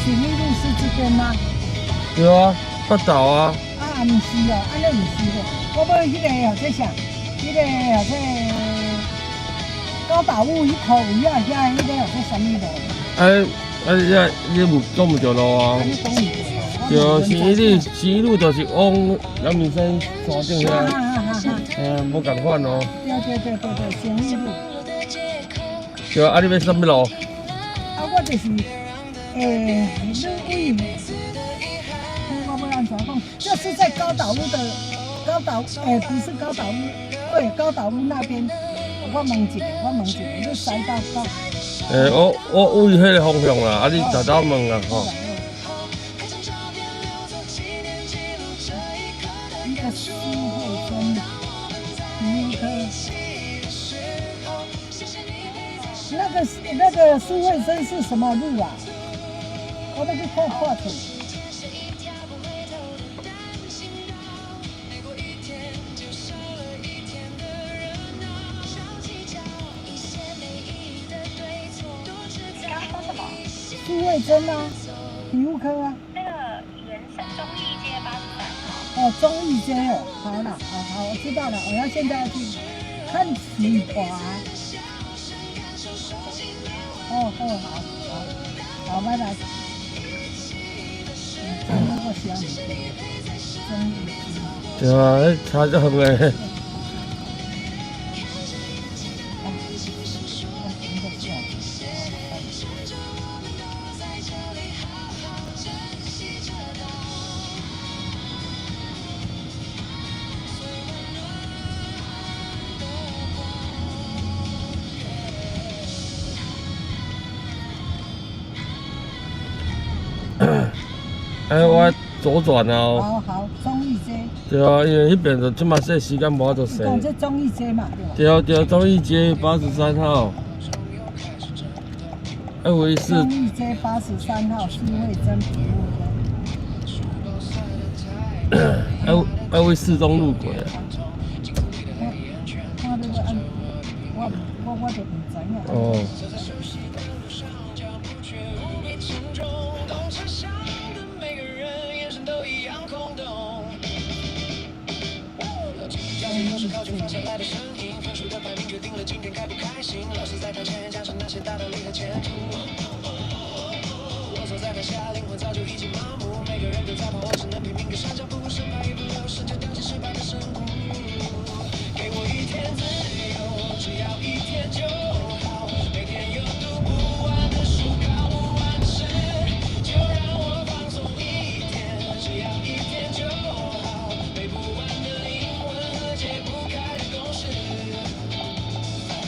行义路是这边吗？对啊，北投啊。不是哦，安尼不是的。我买迄个哦，这啥？迄个哦，这高岛屋迄头位啊，遐迄个哦，这什么路？你讲唔对路啊？对，行义路就是往阳明山山顶遐。无共款哦。对，行义路。对啊，你要什么路？我就是，我不按怎讲，就是在高岛屋的不是高岛屋，对，高岛屋那边，我问一下，你驶到高。我位迄个方向啦，你早早问啊吼。一个苏慧村，一个。那个苏慧生是什么路啊？我都去看画图。苏慧生啊，体育科啊。那个延伸忠义街83号。哦，忠义街哦，好了，好，我知道了，我要现在要去看水团。好，拜拜。对啊，差得很诶。哎，我左转啊。好好，忠义街。对啊，因为迄边就即马说时间无法度踅。讲这忠义街嘛，对吧？对，忠义街83号。忠义街83号是惠珍服务的。爱为四中路过啊。我就唔知影。哦。都是靠近放下来的声音，分数的排名决定了今天开不开心。老师在台前讲述那些大道理和前途。我坐在台下，灵魂早就已经麻木。每个人都在跑，我只能拼命跟上脚步，生怕一不留神就掉进失败的深谷。给我一天自由，只要一天就好。每天有读不完的书，考不完的试，就让我放松一天，只要一天就好。背不完的灵魂和解不开的公式。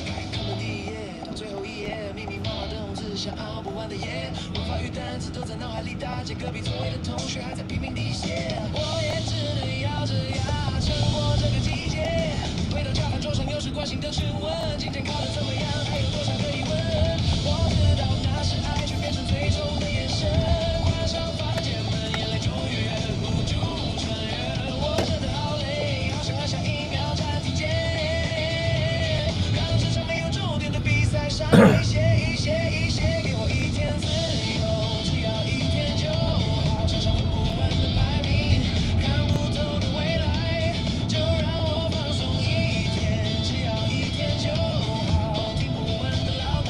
开课本第一页到最后一页，密密麻麻的红字，想熬不完的夜。文法与单词都在脑海里打结，隔壁座位的同学还在拼命地写，我也只能咬着牙撑过这个季节。回到教堂桌上，又是惯性的质问：今天考得怎么样？还有多少个疑问？我知道那是爱，却变成最丑的眼神。关上房间门，眼泪终于忍不住承认，我真的好累，好想按下一秒暂停键，让这场没有终点的比赛少一些，给我一天自由，只要一天就好。场上分不完的排名，看不透的未来，就让我放松一天，只要一天就好。听不完的唠叨，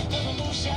放不下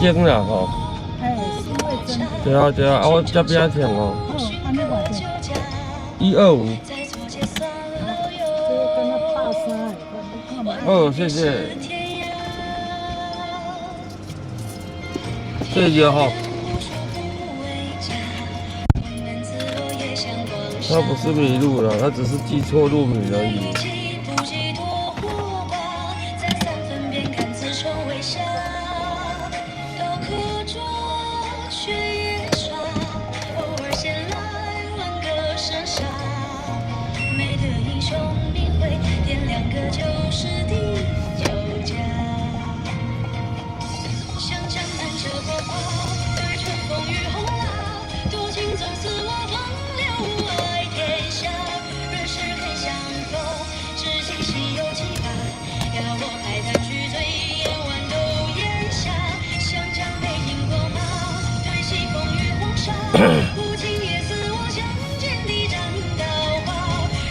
间啦吼。哎，四味噌。对啊对啊，我这边听哦。哦，安尼偌济125。这个跟他爆衫的，你看嘛。哦，谢谢。谢谢哈。他不是迷路了，他只是记错路名而已。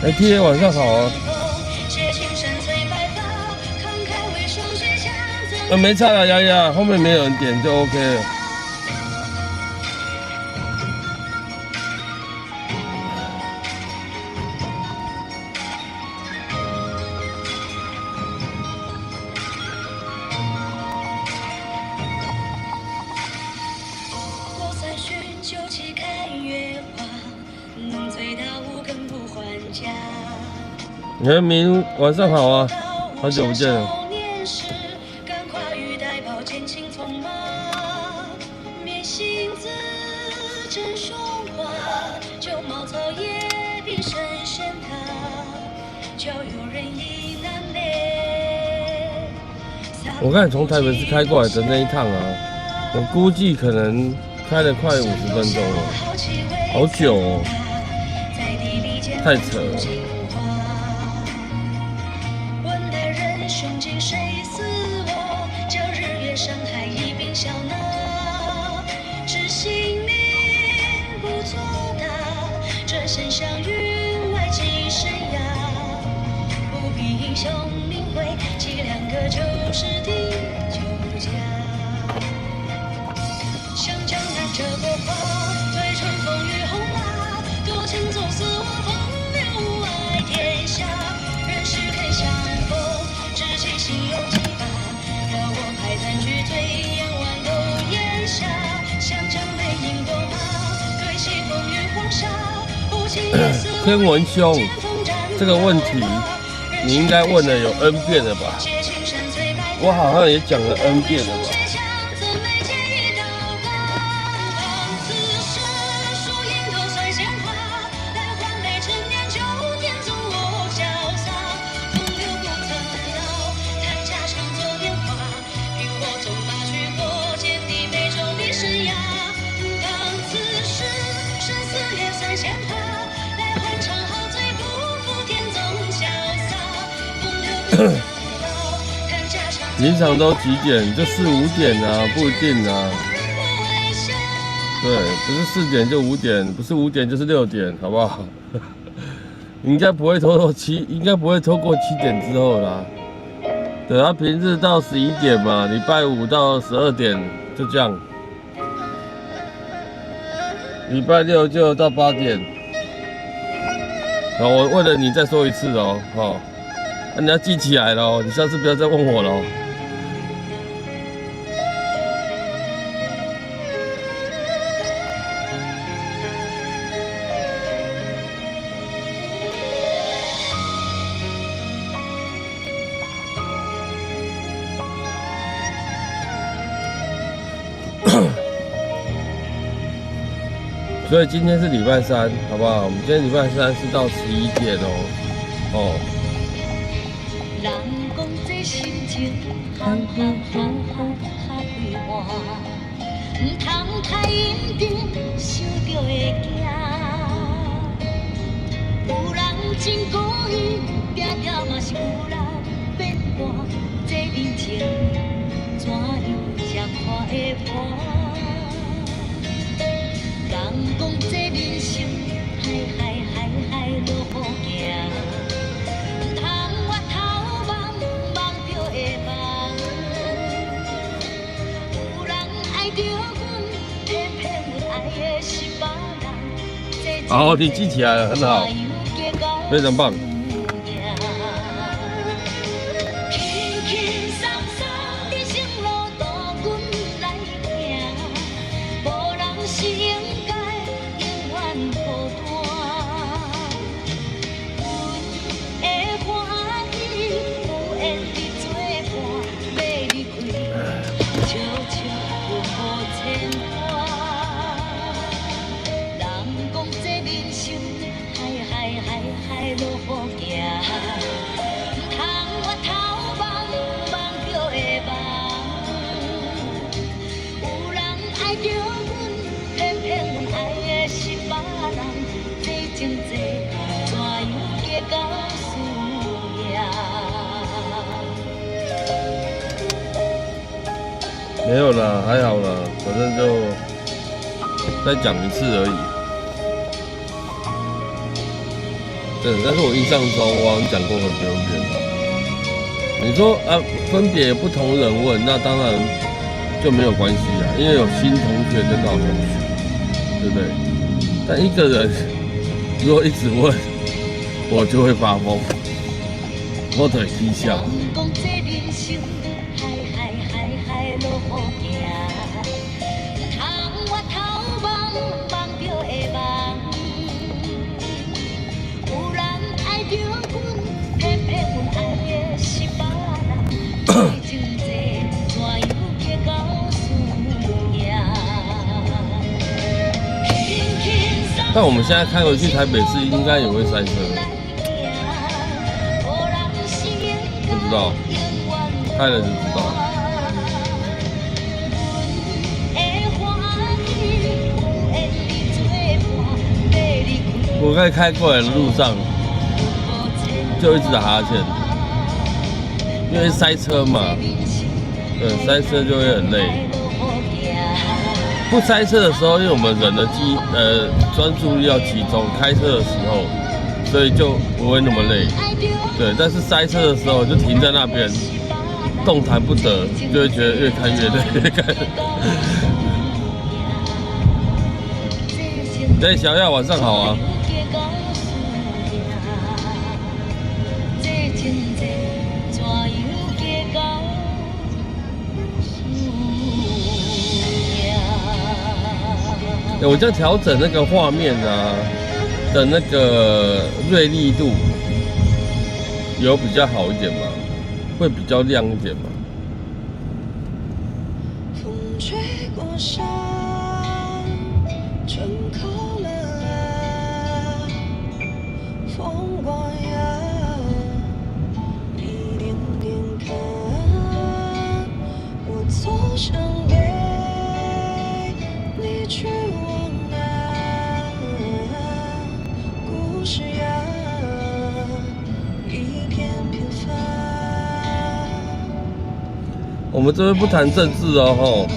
哎，T A 晚上好啊。没差了，丫丫，后面没有人点就 OK 了。人民晚上好啊，好久不见了。我看从台北市开过来的那一趟啊，我估计可能开了快50分钟了，好久哦，太扯了。天文兄，这个问题你应该问了有 N 遍了吧？我好像也讲了 N 遍了吧？平常都几点？就4、5点啊，不一定啊。对，不是4点就5点，不是5点就是6点，好不好？应该不会超过7点之后啦。对，他平日到11点嘛，礼拜5到12点，就这样。礼拜6就到8点。好，我为了你再说一次哦，好，那你要记起来咯，你下次不要再问我咯。所以今天是礼拜3，好不好？我们今天礼拜3是到11点哦。哦。人讲这心情，哈对我，唔通太认真，想着会惊。有人真故意，定定嘛是有人变卦。这人情怎样才看会破？人讲这人生，海落雨行，唔通越头望着会望。有人好，你记起来了，很好，非常棒。没有啦，还好啦，反正就再讲一次而已。对，但是我印象中我好像讲过很多遍了。你说啊，分别不同人问，那当然就没有关系啦，因为有新同学跟老同学，对不对？但一个人如果一直问，我就会发疯，我就会起笑。但我们现在开回去台北市，应该也会塞车，不知道，开了就知道。我刚开过来的路上，就一直打哈欠，因为塞车嘛，对，塞车就会很累。不塞车的时候，因为我们人的专注力要集中，开车的时候，所以就不会那么累。对，但是塞车的时候就停在那边，动弹不得，就会觉得越开越累，越开。对，小耀晚上好啊。我在调整那个画面啊的那个锐利度，有比较好一点吗？会比较亮一点吗？风吹过山，春口了风过呀，一点点看，我走向给你去往南，故事呀，一片片繁。我们这边不谈政治哦，吼。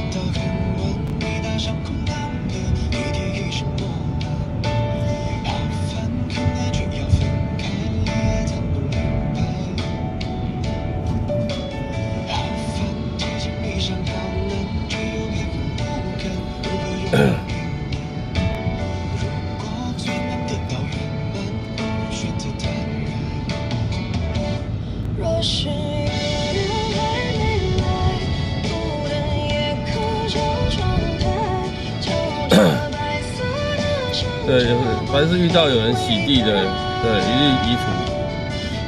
若是月亮还没来，孤单也靠着窗台，照着白色的山。对，就是凡是遇到有人洗地的，对，一律移除。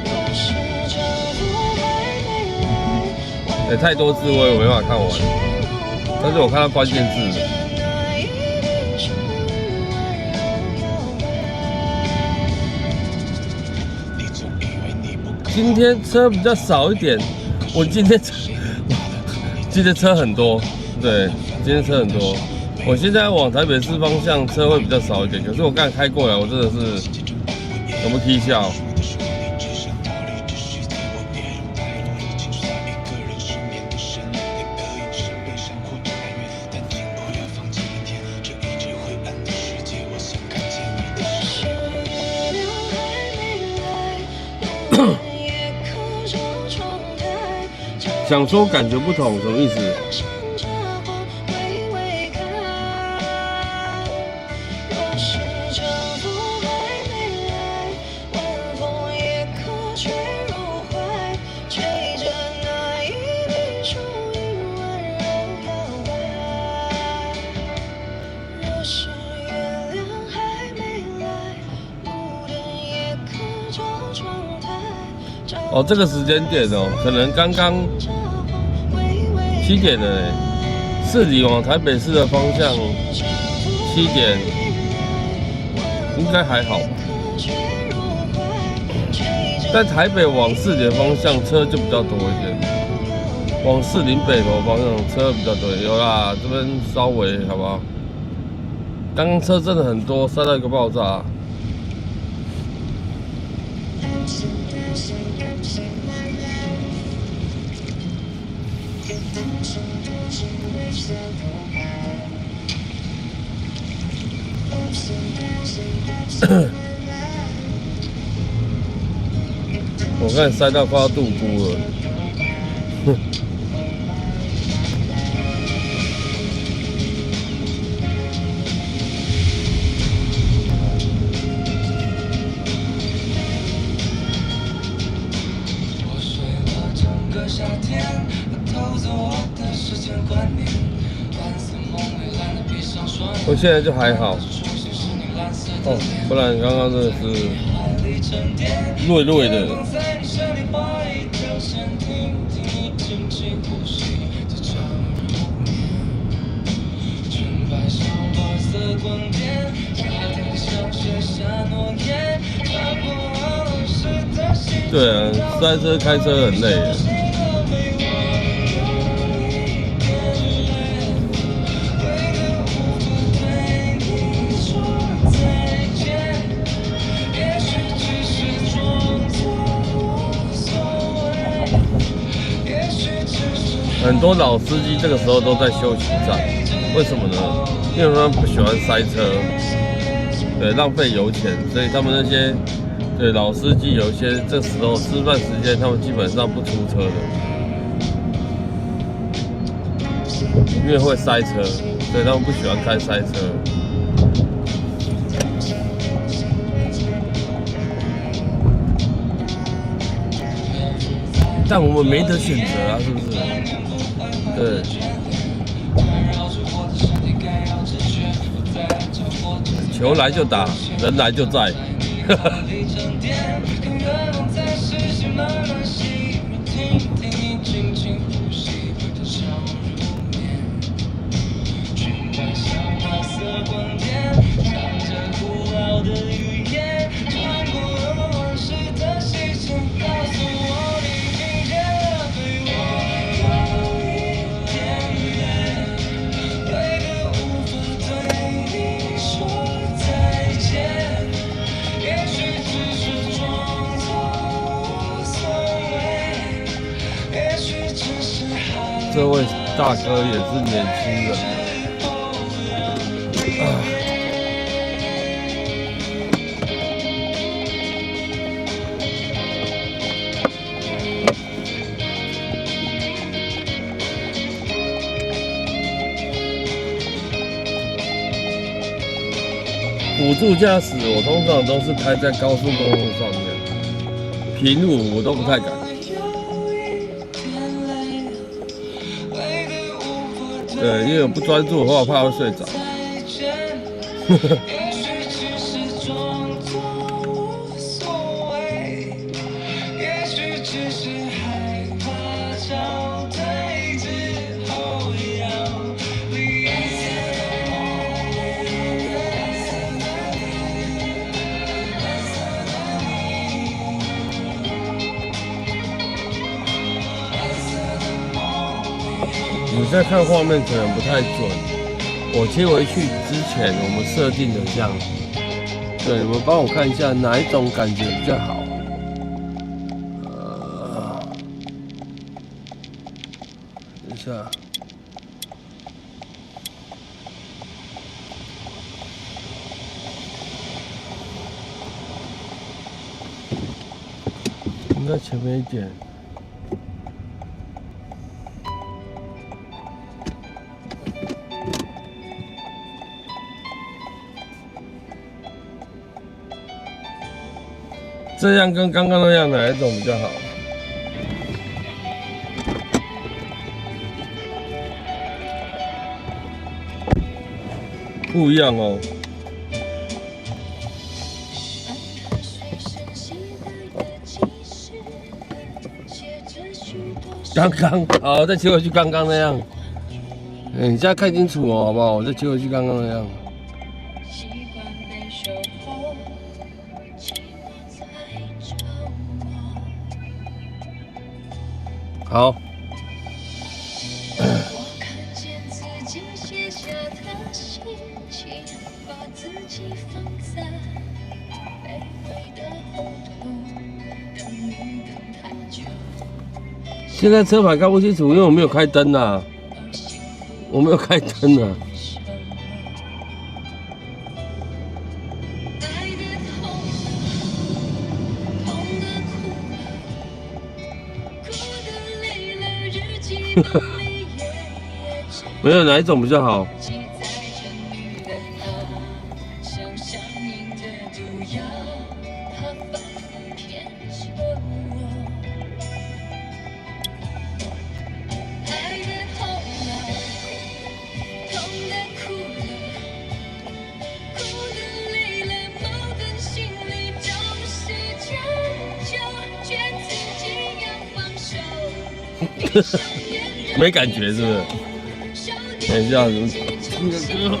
若是这路还没来，太多字我也没办法看完，但是我看到关键字。今天车比较少一点，我今天车很多，对，今天车很多。我现在往台北市方向车会比较少一点，可是我刚才开过来，我真的是怎么踢笑？想说感觉不同，什么意思？哦，这个时间点哦，可能刚刚7点了欸，市里往台北市的方向7点，应该还好吧。在台北往士林方向车就比较多一点，往士林北投方向车比较多，有啦，这边稍微好不好？刚刚车真的很多，塞到一个爆炸。我看塞到快要肚咕了，哼。我现在就还好，哦，不然刚刚真的是累累的。对啊，塞车开车很累耶。很多老司机这个时候都在休息站，为什么呢？因为他们不喜欢塞车，对，浪费油钱，所以他们那些对老司机有一些这时候吃饭时间，他们基本上不出车的，因为会塞车，所以他们不喜欢开塞车。但我们没得选择啊，是不是？对。球来就打，人来就在。这位大哥也是年轻人辅助驾驶我通常都是开在高速公路上面，平路我都不太敢。对，因为我不专注的话，我怕会睡着。你在看画面可能不太准，我切回去之前我们设定的这样，对，你们帮我看一下哪一种感觉比较好。等一下，应该前面一点。这样跟刚刚那样哪一种比较好？不一样哦。刚刚好，再切回去刚刚那样。你现在看清楚哦，好不好？我再切回去刚刚那样。好。现在车牌看不清楚，因为我没有开灯呐，我没有开灯啊。没有哪一种比较好？没感觉是不是？等一下，听个歌。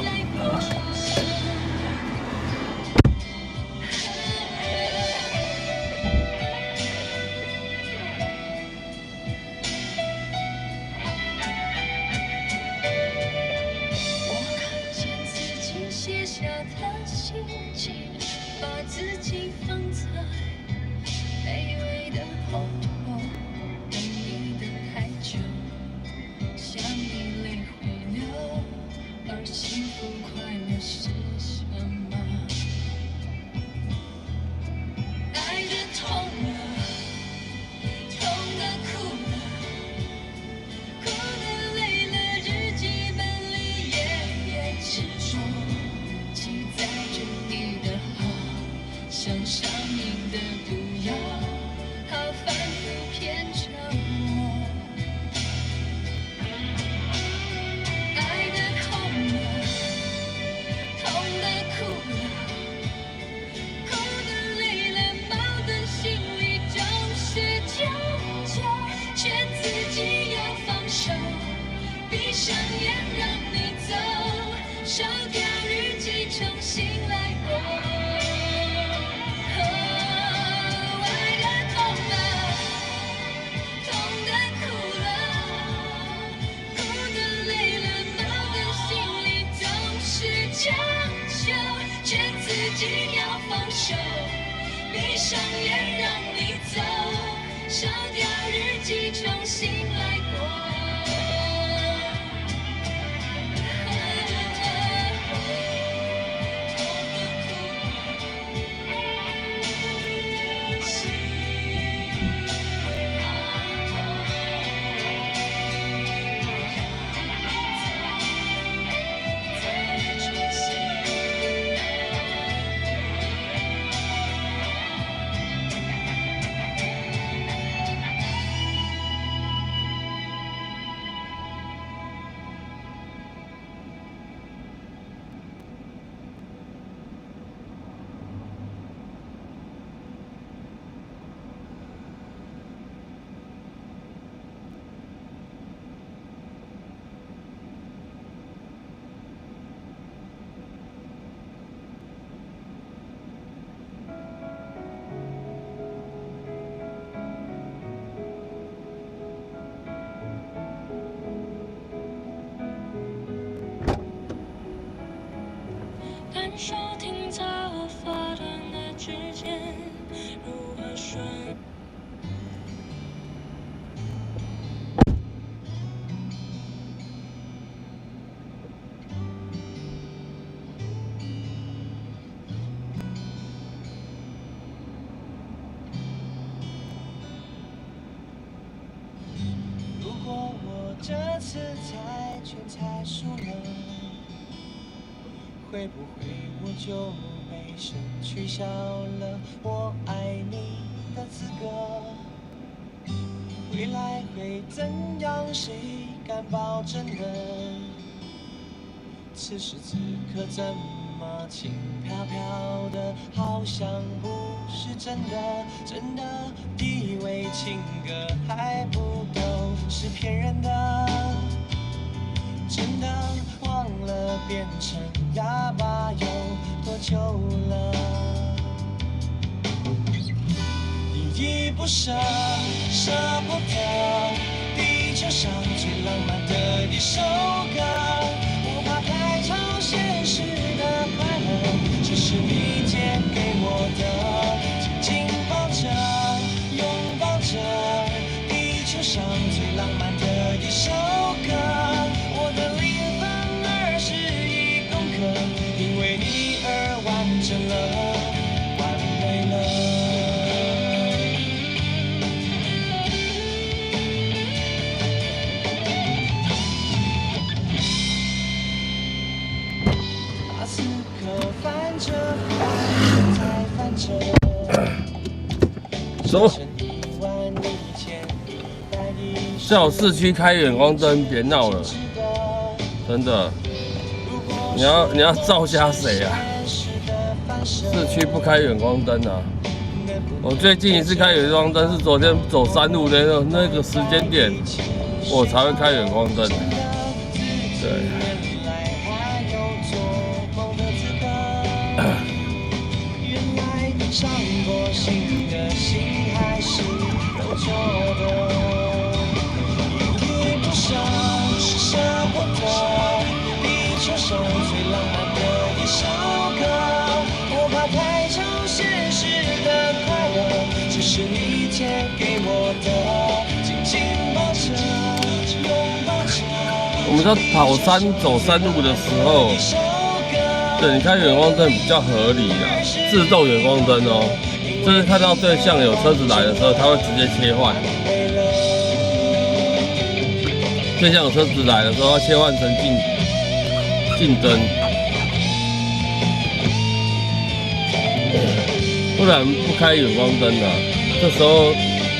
手停在我发端的指尖，如何顺？如果我这次猜拳猜输了，会不会我就被神取消了我爱你的资格？未来会怎样？谁敢保证呢？此时此刻怎么轻飘飘的，好像不是真的，真的以为情歌还不够是骗人的，真的忘了变成哑巴有多久了，依依不舍，舍不得，地球上最浪漫的一首歌，不怕太超现实的快乐，这是你借给我的，紧紧抱着，拥抱着，地球上最浪漫的一首歌，我的灵魂21公克，因为你而完整了，完美了。说，叫我市区开远光灯，别闹了，真的。你要照瞎谁啊？市区不开远光灯啊！我最近一次开远光灯是昨天走山路的那个时间点，我才会开远光灯。对。伤过心的心还是有错的，依依不舍，舍不得，地球上最浪漫的一首歌，我怕太超现实的快乐，只是你借给我的，紧紧抱着，拥抱着。我们在跑山走山路的时候，对，你开远光灯比较合理啦，自动远光灯哦，就是看到对向有车子来的时候，它会直接切换。对向有车子来的时候，它切换成近灯，不然不开远光灯的，这时候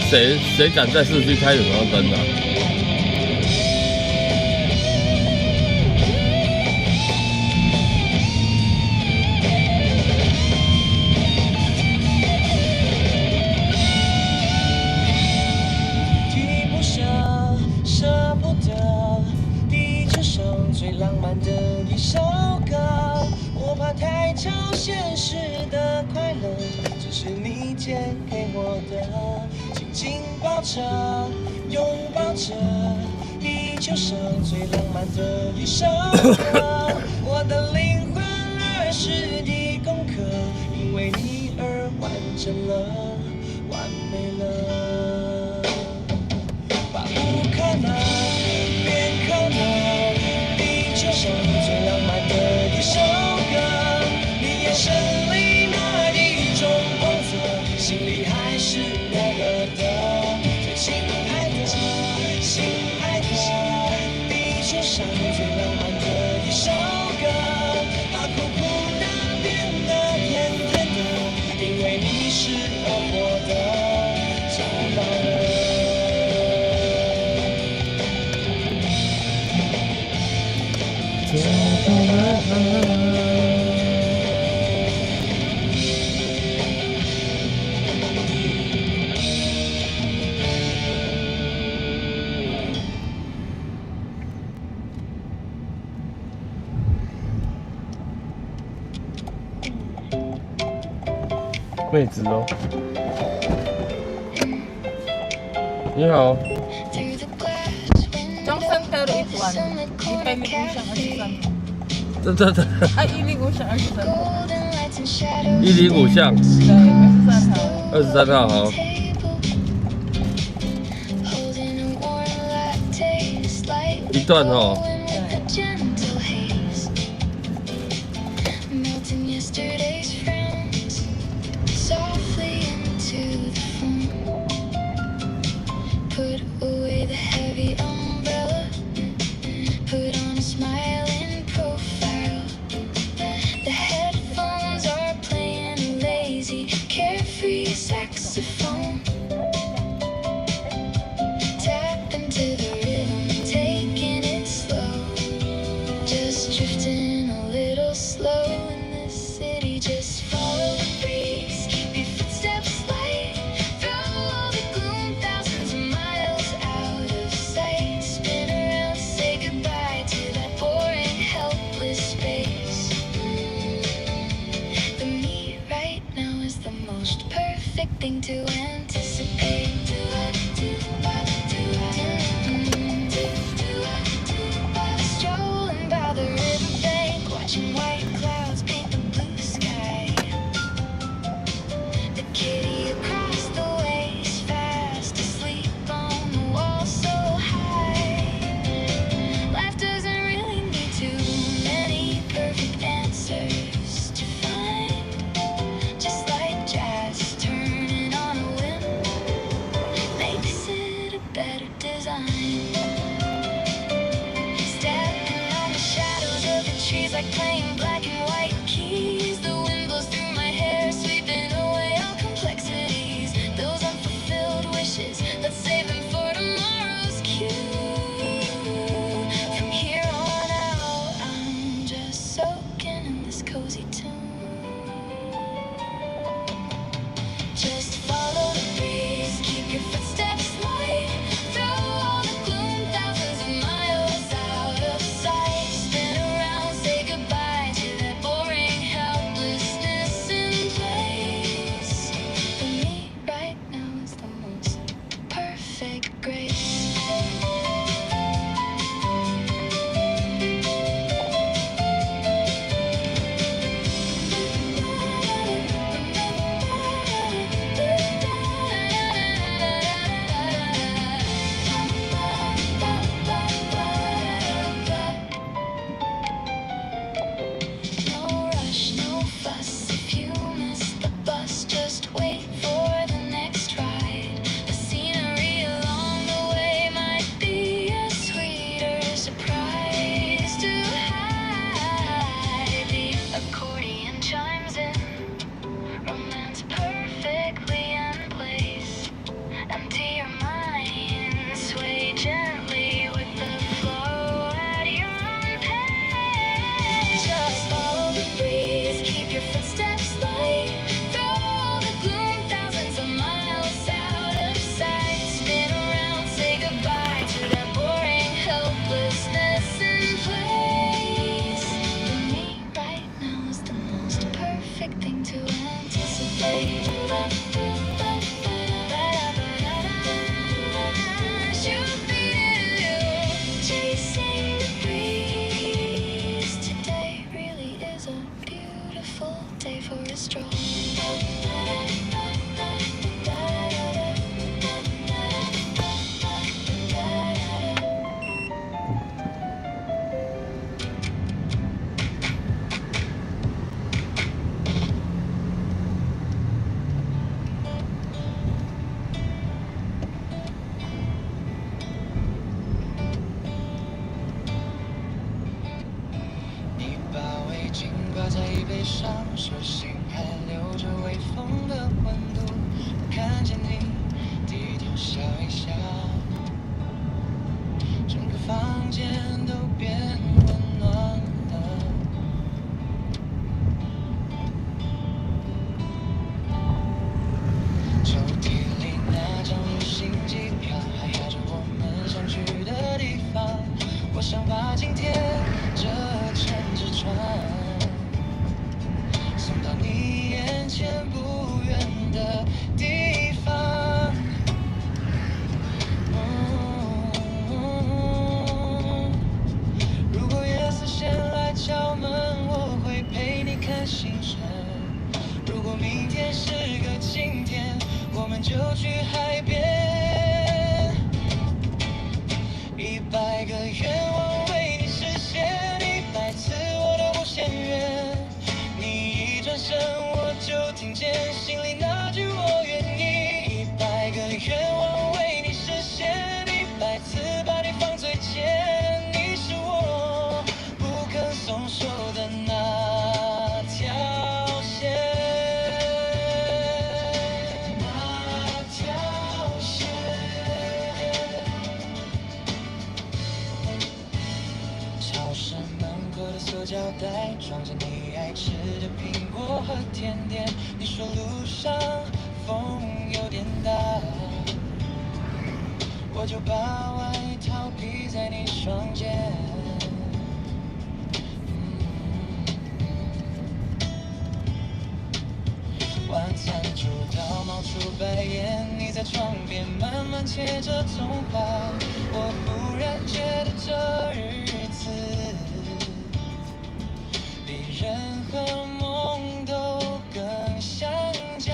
谁敢在市区开远光灯啊？最浪漫的一首歌，我怕太超现实的快乐，这是你借给我的，紧紧抱着，拥抱着，地球上最浪漫的一首歌，我的灵魂21公克，因为你而完整了，完美了，把不可能变可能。地球上最浪漫的一首歌，你眼神里那一种光泽，心里还是我的，最亲爱的，心爱的，地球上最浪漫的一首歌，把苦苦的变得甜甜的，因为你是我的，找到了。妹子哦，你好。中山高了1段，105巷23。这。啊，105巷23。105巷。对，23号。23号好。一段哦。Saxophone. Tap into the rhythm, taking it slow. thing to anticipate. Strolling by the riverbank, watching white clouds paint the blue sky. The kitty across the way is fast asleep on the wall so high. Life doesn't really need too many perfect answers to find. Just like jazz turning on a whim makes it a better design. Stepping on the shadows of the trees like playing black and white keys. The wind blows through my hair, sweeping away all complexities. Those unfulfilled wishes, let's save them for tomorrow's cue. From here on out, I'm just soaking in this cozy tune. Just follow the breeze, keep your footsteps light. Through all the gloom, thousands of miles out of sight. Spin around, say goodbye to that boring helplessness in place. For me, right now is the most perfect grace. No rush, no fuss. If you miss the bus, just wait for the next ride. The scenery along the way might be a sweeter surprise to hide. The accordion chimes in, romance perfectly in place. Empty your mind, sway gently with the flow at your own pace. Just follow the breeze, keep your footsteps light. Through all the gloom, thousands of miles out of sight. Spin around, say goodbye to that boring helplessness in place. For me, right now is the most perfect thing to anticipate. Chasing the breeze. Today really is a beautiful day for a stroll.你把围巾挂在椅背上，手心还留着微风的温度。我看见你低头笑一笑，整个房间都变温暖了。抽屉里那张旅行机票，还压着我们相聚的地方。我想把今天这乘纸船送到你眼前不远的地方。如果夜色先来敲门，我会陪你看星辰。如果明天是个晴天，我们就去海边。100个愿望为你实现，100次我都不嫌远。你一转身，我就听见心里那句我愿意。100个愿望为你实现，100次把你放最前。你是我不肯松手的那条线，那条线。超市门口的塑胶袋装着你爱吃的苹果和甜点。你说路上风有点大，我就把外套披在你双肩。晚餐煮到冒出白烟，你在床边慢慢切着葱花，我忽然觉得这日子比任何梦都更像家。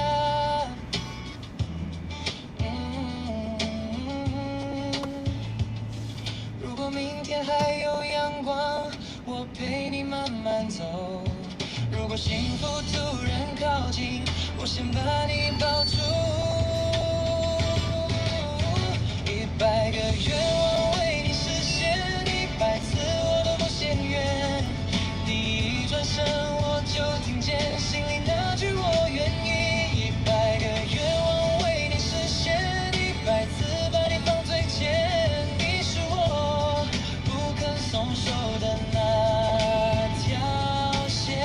如果明天还有阳光，我陪你慢慢走。如果幸福突然靠近，我先把你抱住。100个愿望为你实现，100次我都不嫌远。你一转身，我就听见心里那句我愿意。100个愿望为你实现，100次把你放最前。你是我不肯松手的那条线。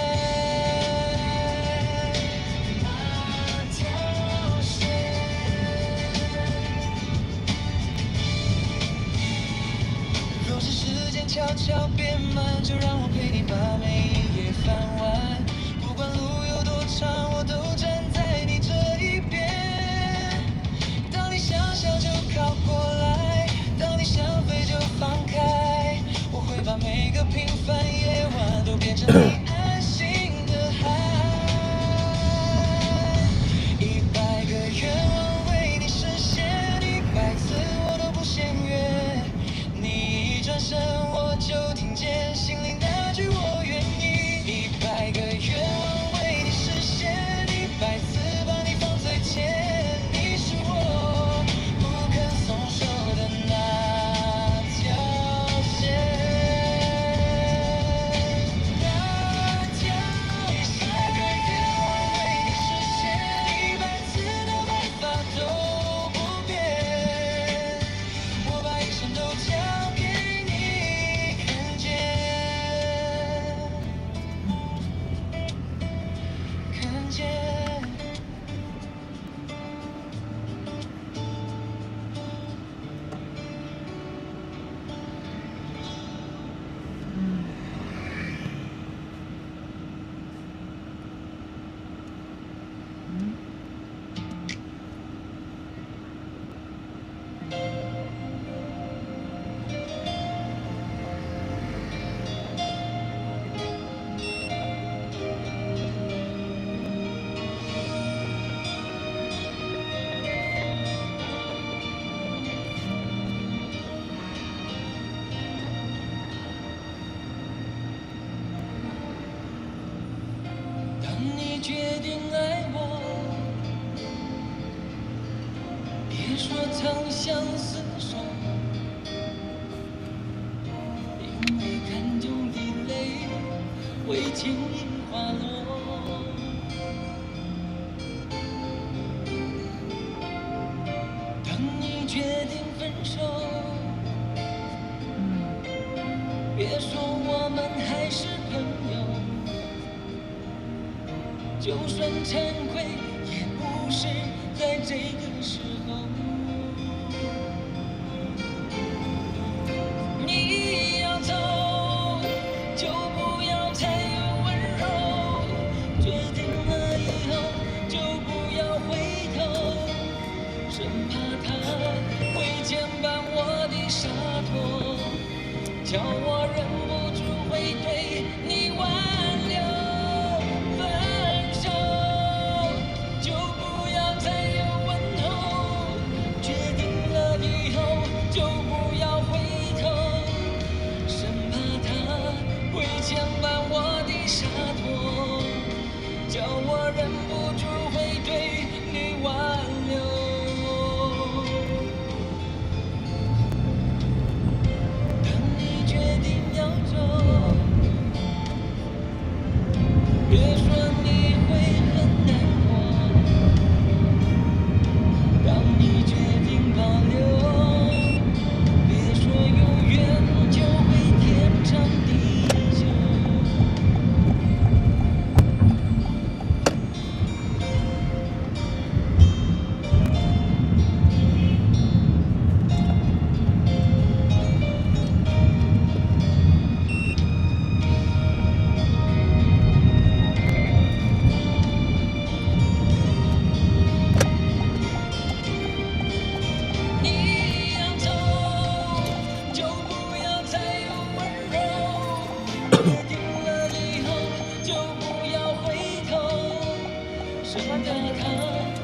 若是时间悄悄变慢，就让我陪你把每一页翻完。不管路有多长，我都站在你这一边。当你想笑就靠过来，当你想飞就放开。我会把每个平凡夜晚都变成你安心的海。100个愿望为你实现，100次我都不嫌远。你一转身，我就听见心里那句我愿意。100个愿望为你实现，100次把你放最前。你是我不肯松手的那条线。那条线。100个愿望为你实现，100次的白发都不变。我把一生都交给你看见，看见。当你决定爱我，别说长相厮守，因为看中的泪会轻易滑落。当你决定分手，别说我们还是朋友。就算惭愧，也不是在这个时候。你要走，就不要太有温柔。决定了以后，就不要回头，生怕他会牵绊我的洒脱，叫我忍不住会对你挽留。牵绊我的洒脱，叫我忍不住会对你挽留。当你决定要走，别说你会很难过。当你决定保留，别说永远就会天长地久。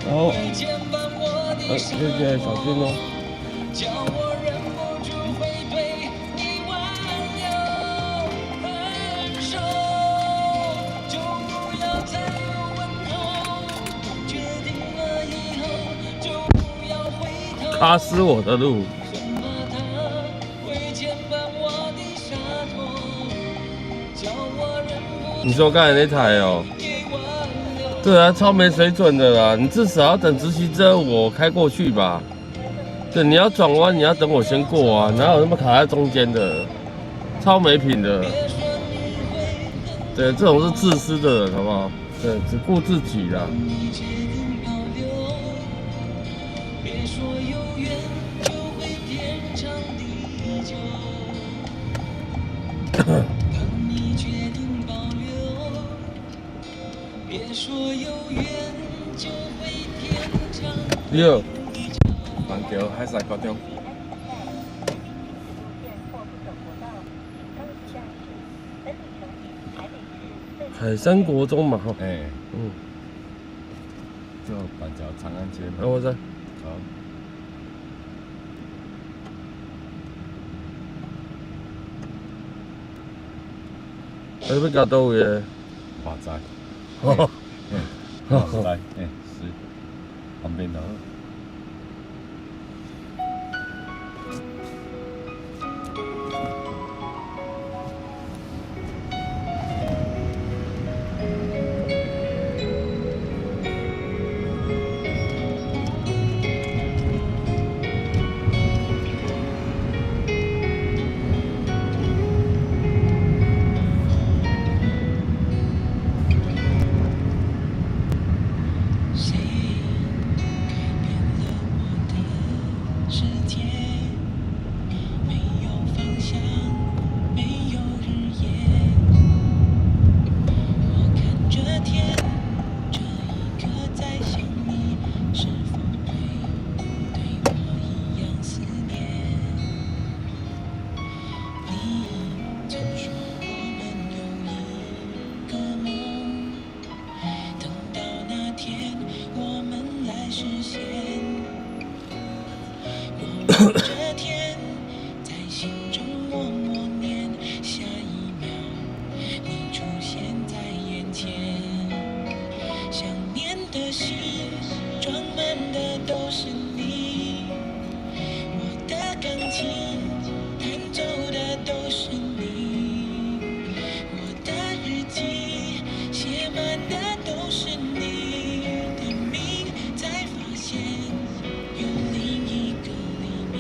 然后，这些小心哦。叫我忍不住会对你挽留，分手就不要再问候，决定了以后就不要回头。卡死我的路。什么他会牵绊我的洒脱，叫我忍不住。你说刚才那台哦？对啊，超没水准的啦！你至少要等直行车我开过去吧。对，你要转弯，你要等我先过啊，哪有那么卡在中间的？超没品的。对，这种是自私的人，好不好？对，只顾自己啦。别说有缘就会天长地久，当你决定保留，别说有缘就会天长地久。板桥海山高中。海山国中嘛，哈。哎，嗯。就板桥长安街嘛。我知。好。要要到倒位诶？华仔。哦。华仔，是旁边的。这天在心中默默念，下一秒你出现在眼前，想念的心装满的都是你，我的钢琴弹奏的都是你，我的日记写满的都是你的名，才发现有另一个黎明。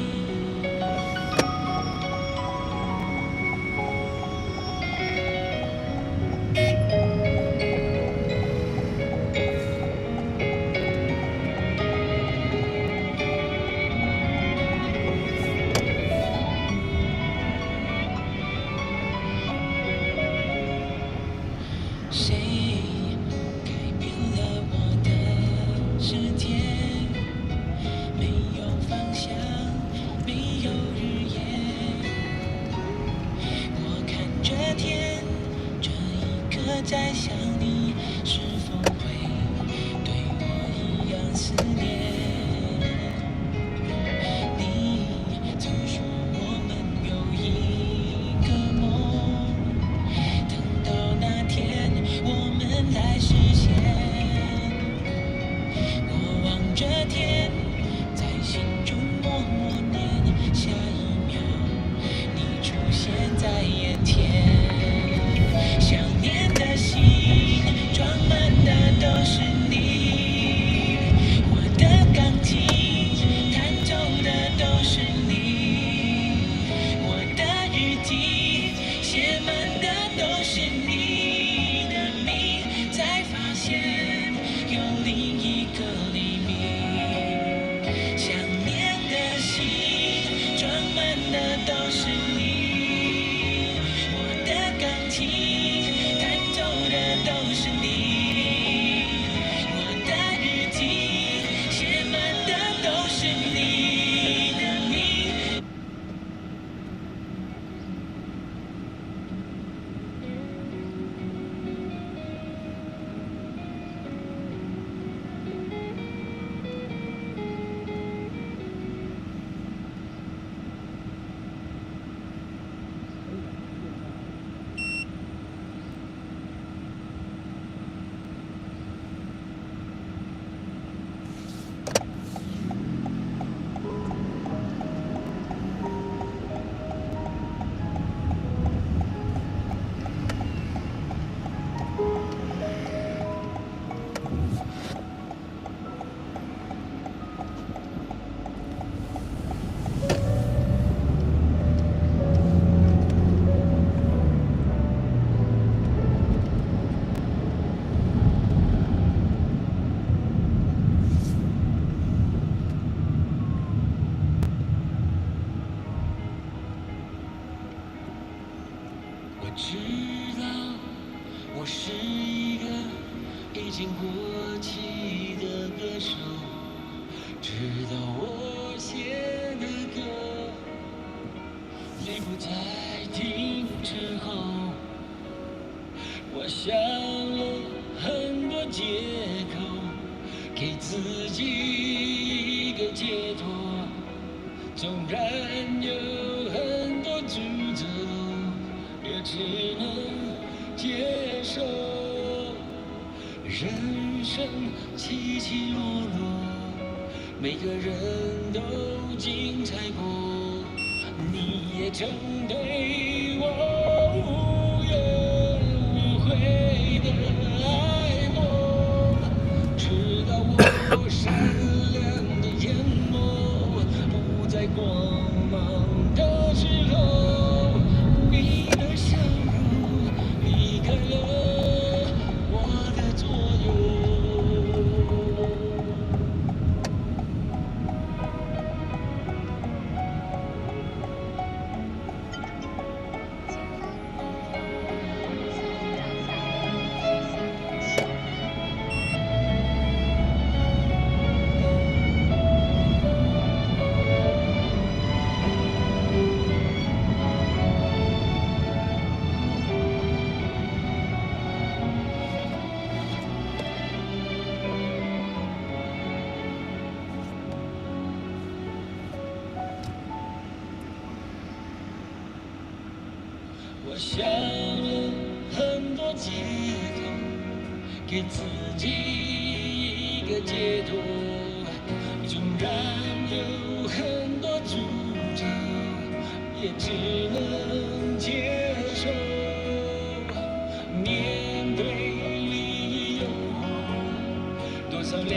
经过气的歌手，直到我写的歌，你不再听之后，我想了很多借口，给自己一个解脱。纵然有很多诅咒，也只能接受。人生起起落落，每个人都精彩过，你也曾对我无怨无悔的爱过，直到我闪亮的眼眸不再光芒的时候，你的笑容离开了我的左右。我想了很多借口，给自己一个解脱。纵然有很多诅咒，也只能接受。面对利益诱惑，多少良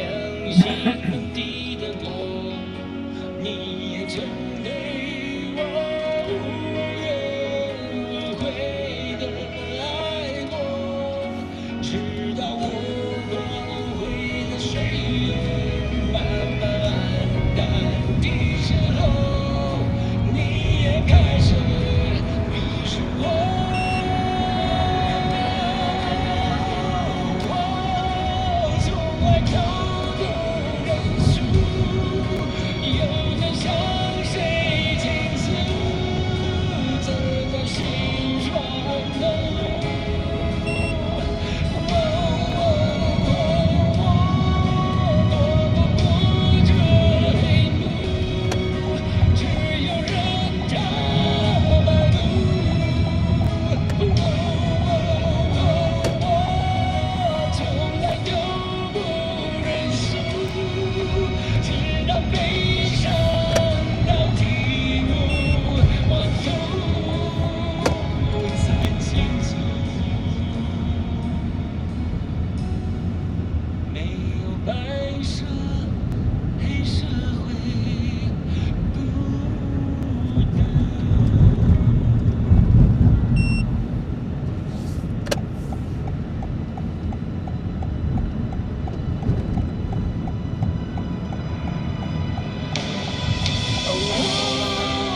心低的落，你也曾对我无怨无悔的爱过，直到我光辉的岁月慢慢暗淡的时候，你也开始迷失我。我从来都不认输，有人向谁倾诉这段心酸的路。躲不过这黑幕，只有任它摆布。我从来都不认输，直到悲伤到体无完肤才清楚，没有白色黑社会孤独。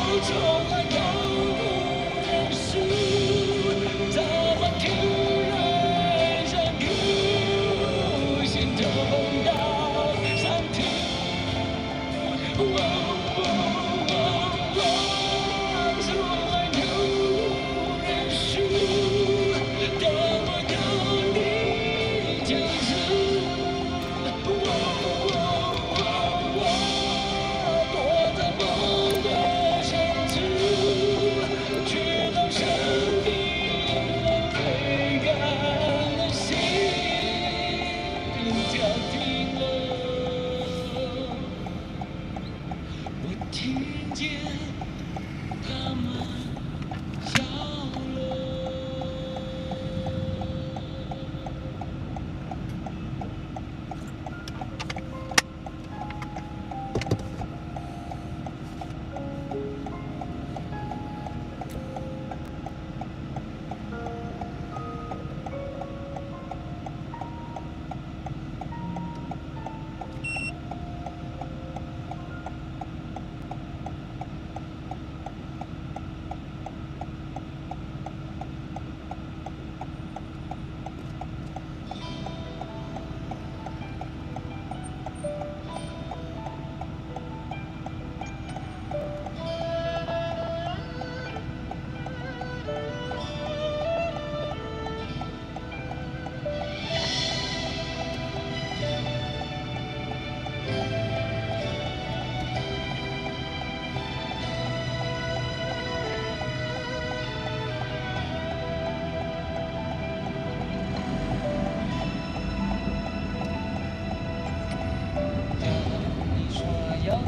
我从来都不认输，怎么突然想哭，心痛到伤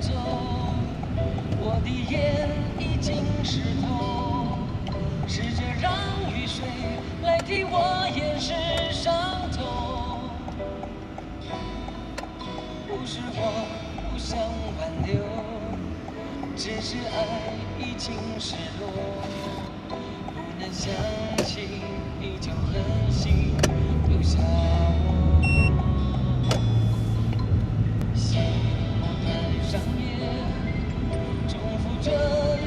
走，我的眼已经湿透，试着让雨水来替我掩饰伤痛。不是我不想挽留，只是爱已经失落，不能想起你就狠心丢下我。心门上面重复着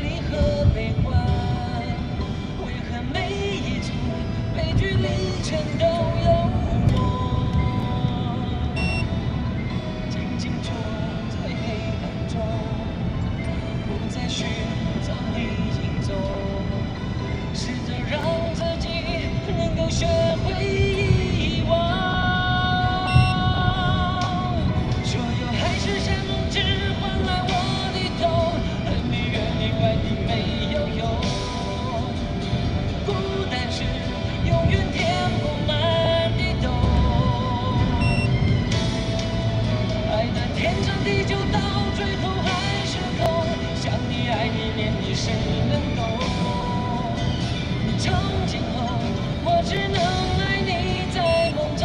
离合悲欢，为何每一出悲剧里全都有我？静静坐在黑暗中，不再寻找你影踪，试着让自己能够学会遗忘。所有海誓山盟只换来我的痛，恨你怨你怪你没有用，孤单是永远填不满的洞。爱的天长地久，到最后还是空。想你爱你念你，谁能懂？从今后我只能爱你在梦中。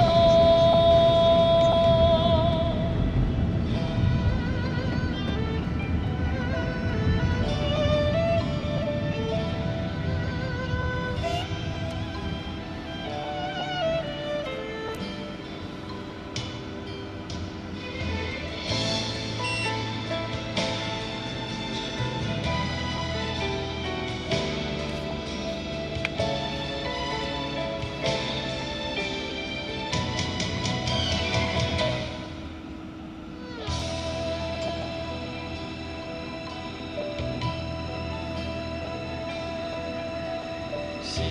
心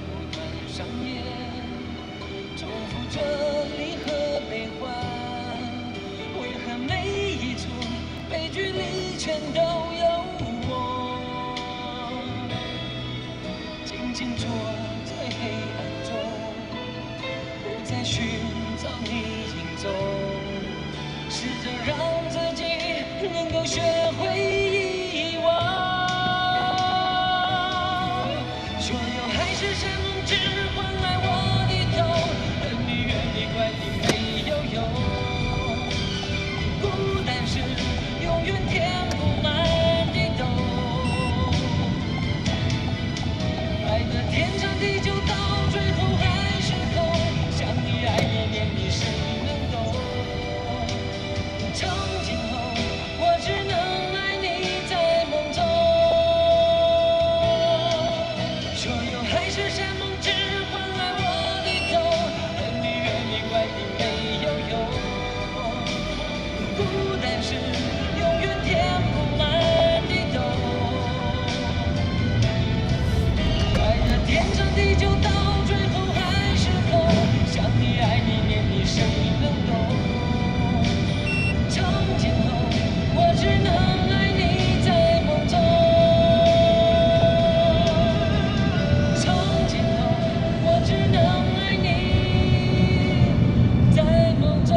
不断上演，重复着离合悲欢，为何每一出悲剧里全都有我？静静坐在黑暗中，不再寻找你影踪，试着让自己能够学会遗忘。所有海誓山盟只换来我的痛，恨你怨你怪你没有用，孤单是永远填不满的洞。爱的天长地久，到最后还是空。想你爱你念你，谁能懂？从今后我只能爱你在梦中。所有海誓山盟只换来我的痛，恨你怨你怪你没有用，孤单是永远填不满的洞。爱的天长地久，到最后还是空。想你爱你念你，谁能懂？从今后我只能爱你在梦中。从今后我只能爱你在梦中。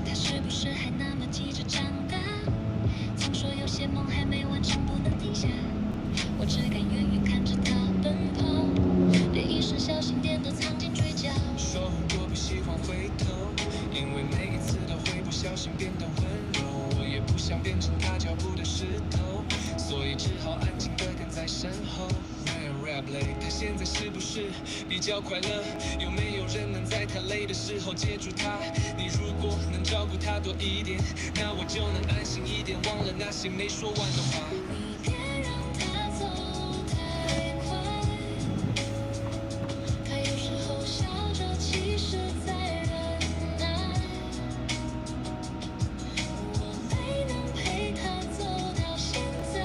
他是不是还那么急着长大？曾说有些梦还没完成不能停下，我只敢远远看着他奔跑，连一声小心点都藏进嘴角。说我不喜欢回头，因为每一次都会不小心变得温柔。我也不想变成他脚步的石头，所以只好安静地跟在身后。Rap Lady，他现在是不是比较快乐？有没有人能在他累的时候接住他？你如果能照顾他多一点，那我就能安心一点，忘了那些没说完的话。你别让他走太快，他有时候笑着，其实在忍耐。我没能陪他走到现在。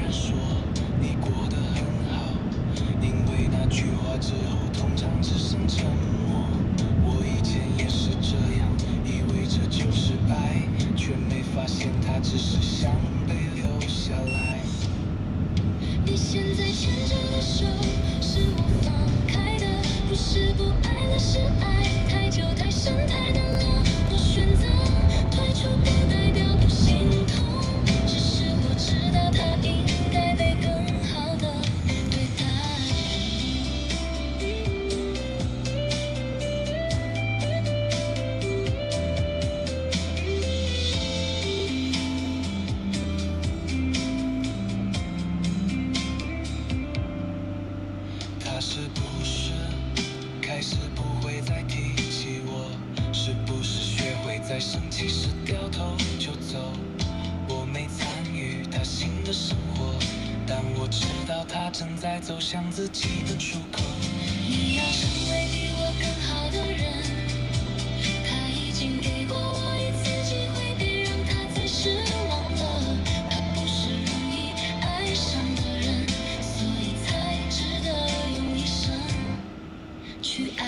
人说你过得很好，因为那句话之后通常只剩沉默。我以前也是这样，以为这就是爱，却没发现它只是想被留下来。你现在牵着的手是我放开的，不是不爱了，是爱太久太深太难了。我选择退出不代表不心痛，只是我知道他应该被更好的对待。他是不是开始不会再提起我？是不是学会在生气时掉头就走？我没参与他新的生活，但我知道他正在走向自己的出口。你要成为比我更好的人，他已经给过我一次机会，别让他再失望了。他不是容易爱上的人，所以才值得用一生去爱。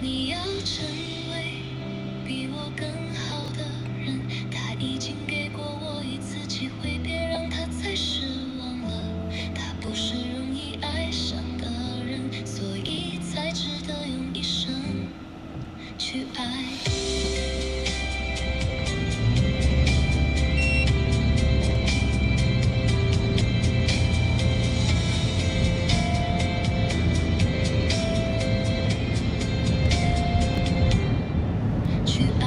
你要成为比我更好的人，他已经给过我一次机会，别让他再失望了。他不是容易爱上的人，所以才值得用一生去爱。去爱。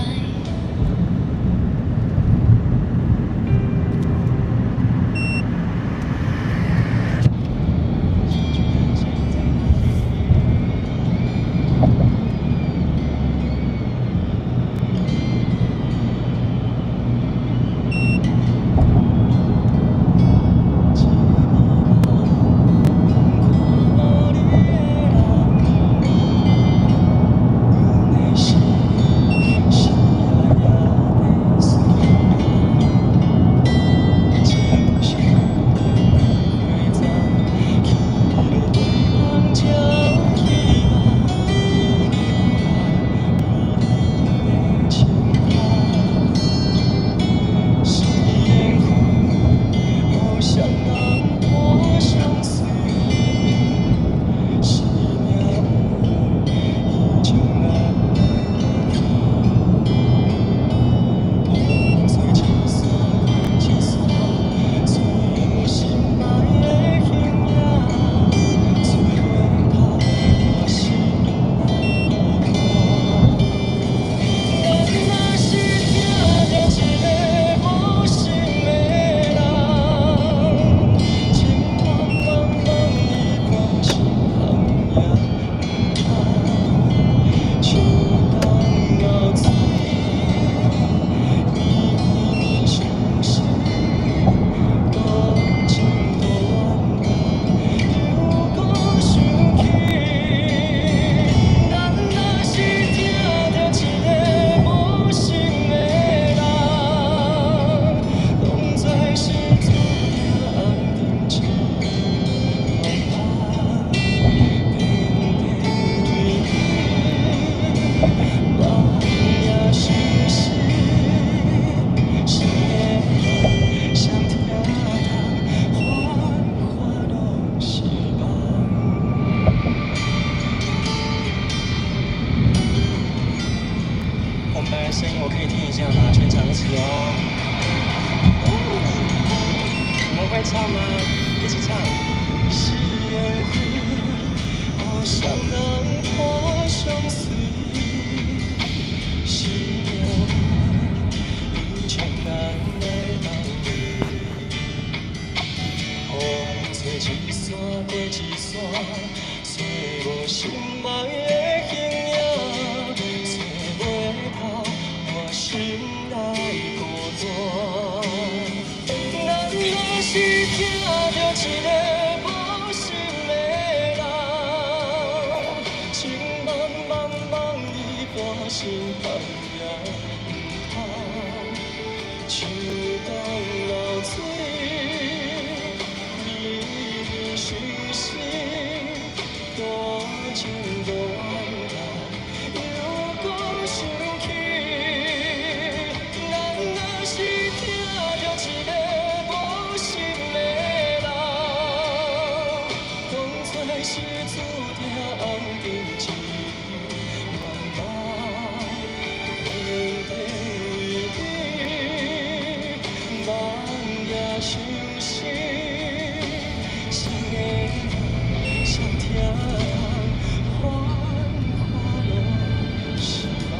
声音我可以听一下吗？全场一起哦。你们会唱吗？一起唱。是缘故，我想能破相思。是缘故，有情难来当你。哦，做一山过一山，随无心爱的形影。心内孤单，咱若是听着一个无心的人，情茫茫茫伊半生放也像东流水，微微星星，多情多怨叹，又讲想起，咱若是听着一个无心的人，当作是注定红尘一茫茫，天地为你，梦也相思，谁的人谁听？繁华拢是梦。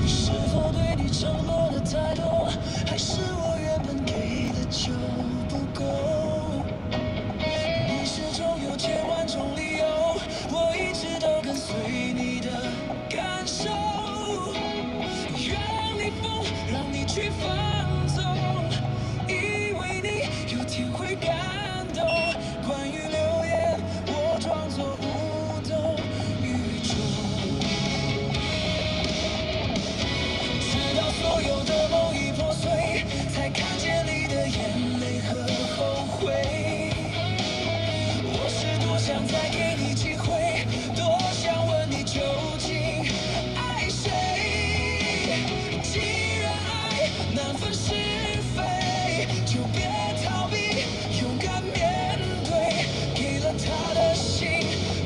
是否对你承诺的太多，还是我原本给的就不够？你始终有千万种理由，我一直都跟随你的感受，让你疯，让你去放纵，以为你有天会感动。关于流言，我装作无动于衷。直到所有的梦已破碎，才看见你的眼泪和后悔。我是多想再给你机会，多想问你究竟爱谁。既然爱难分是非，就别逃避，勇敢面对。给了他的心，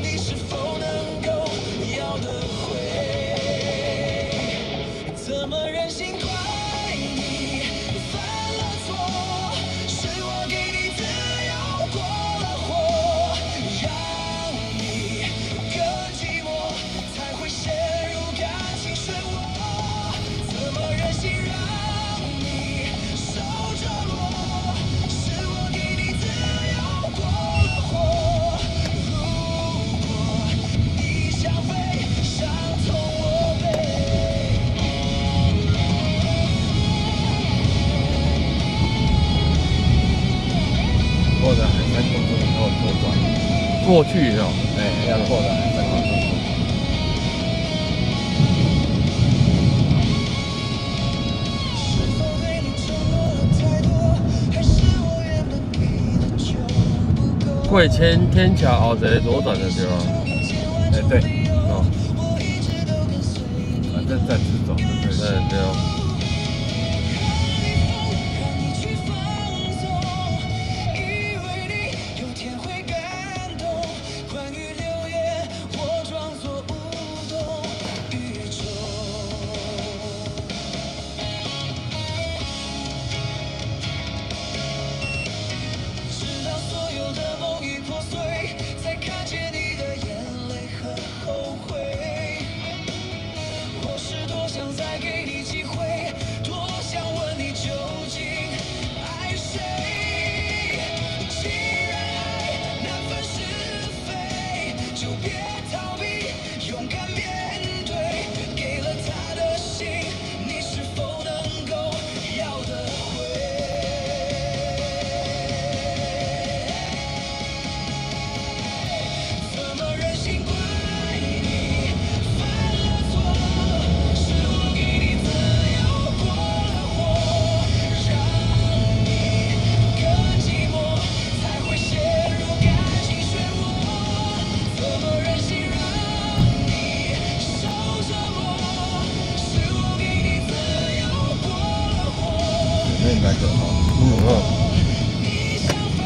你是否能够要得回？怎么忍心怪你犯了错？是我给你自由过了火，让你更寂寞，才会陷入感情漩涡。怎么忍心让你受折磨？是我给你自由过了火。如果你想飞，伤痛我背。过了海山公路以后左转，过去哦，哎，要过了海山公路。是否对你承诺的太多，还是我原本给的就不够？过千天桥后一个左转的对吧？哎，对，哦，我一直都跟随你反正暂时走就对了。对对哦。让你去放纵，以为你有天会感动。关于流言，我装作无动于衷。直到所有的梦已破碎，才看见你的眼泪和后悔。我是多想再给你机会，多想问你究竟爱谁。既然爱难分是非，就别逃避，勇敢面对。给了他的心，你是否能够要得回？怎么忍心怪你犯了错？是我给你自由过了火，让你更寂寞，才会陷入感情漩涡。怎么忍心让你受折磨？是我给你自由过了火。那应该走哈。你想飞，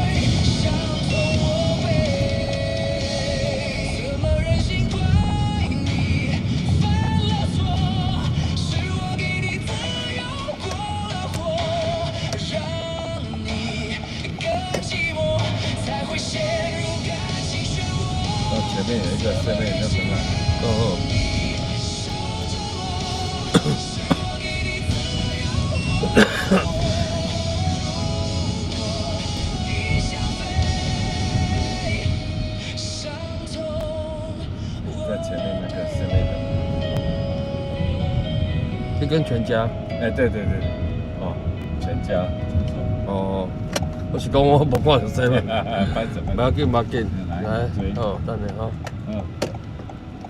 伤痛我背。怎么忍心怪你犯了错？是我给你自由面有一个7-Eleven那边啊。哦。在前面那个7-Eleven。这跟全家。哎，对。哦，全家。哦。我是讲我无看到7-Eleven。不要紧，不要紧。来，好，等下哈。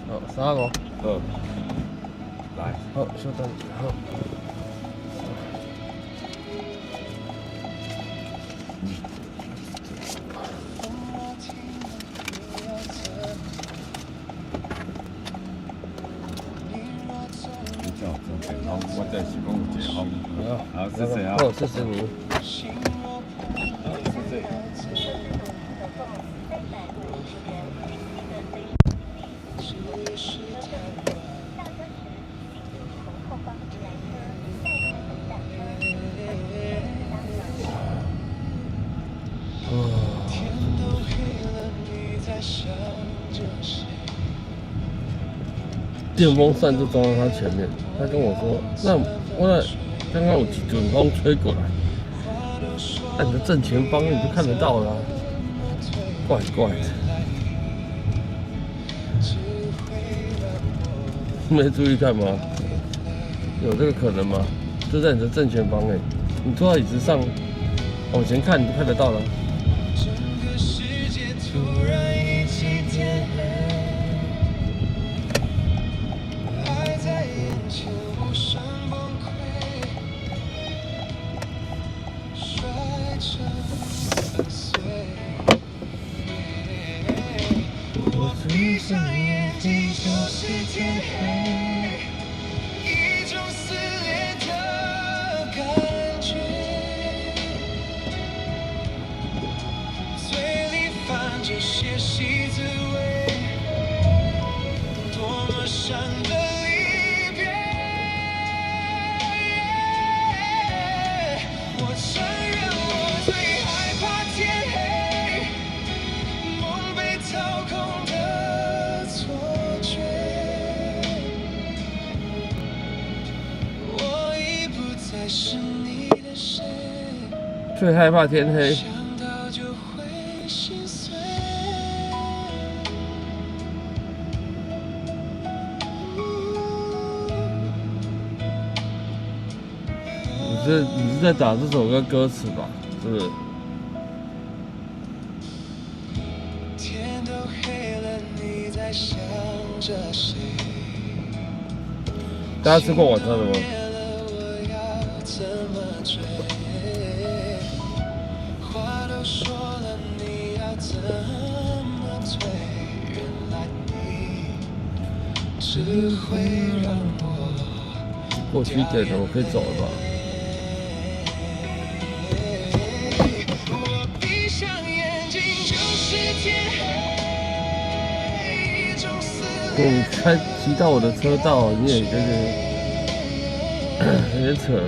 好，35。来。好，稍等，好。我在是讲有一个风。好，谢谢啊。好，谢谢你。好，谢谢。电风扇就装在他前面，他跟我说：“那刚刚有一阵风吹过来，你的正前方你就看得到了、啊，怪怪的。”没注意看吗？有这个可能吗？就在你的正前方哎，你坐在椅子上往前看，你就看得到了。闭上眼睛就是天黑，一种撕裂的感觉，嘴里泛着些许滋味，多么伤的离别。我承认我最害怕天黑，梦被掏空的。最害怕天黑。你是在打这首歌歌词吧？是不是？天都黑了，你在想着谁？大家吃过晚餐了吗？过7点了，我可以走了吧？你开骑到我的车道，你也有点扯。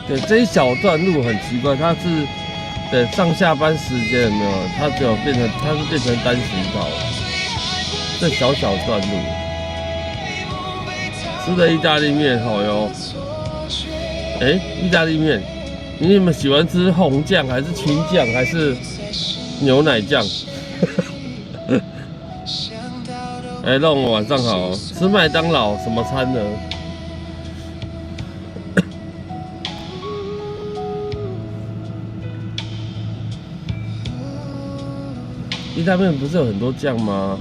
对，这一小段路很奇怪，它是对上下班时间有没有？它只有变成单行道，这小段路。吃的意大利面好哟。意大利面，你们喜欢吃红酱还是青酱还是牛奶酱？让我晚上好，吃麦当劳什么餐呢？意大利面不是有很多酱吗？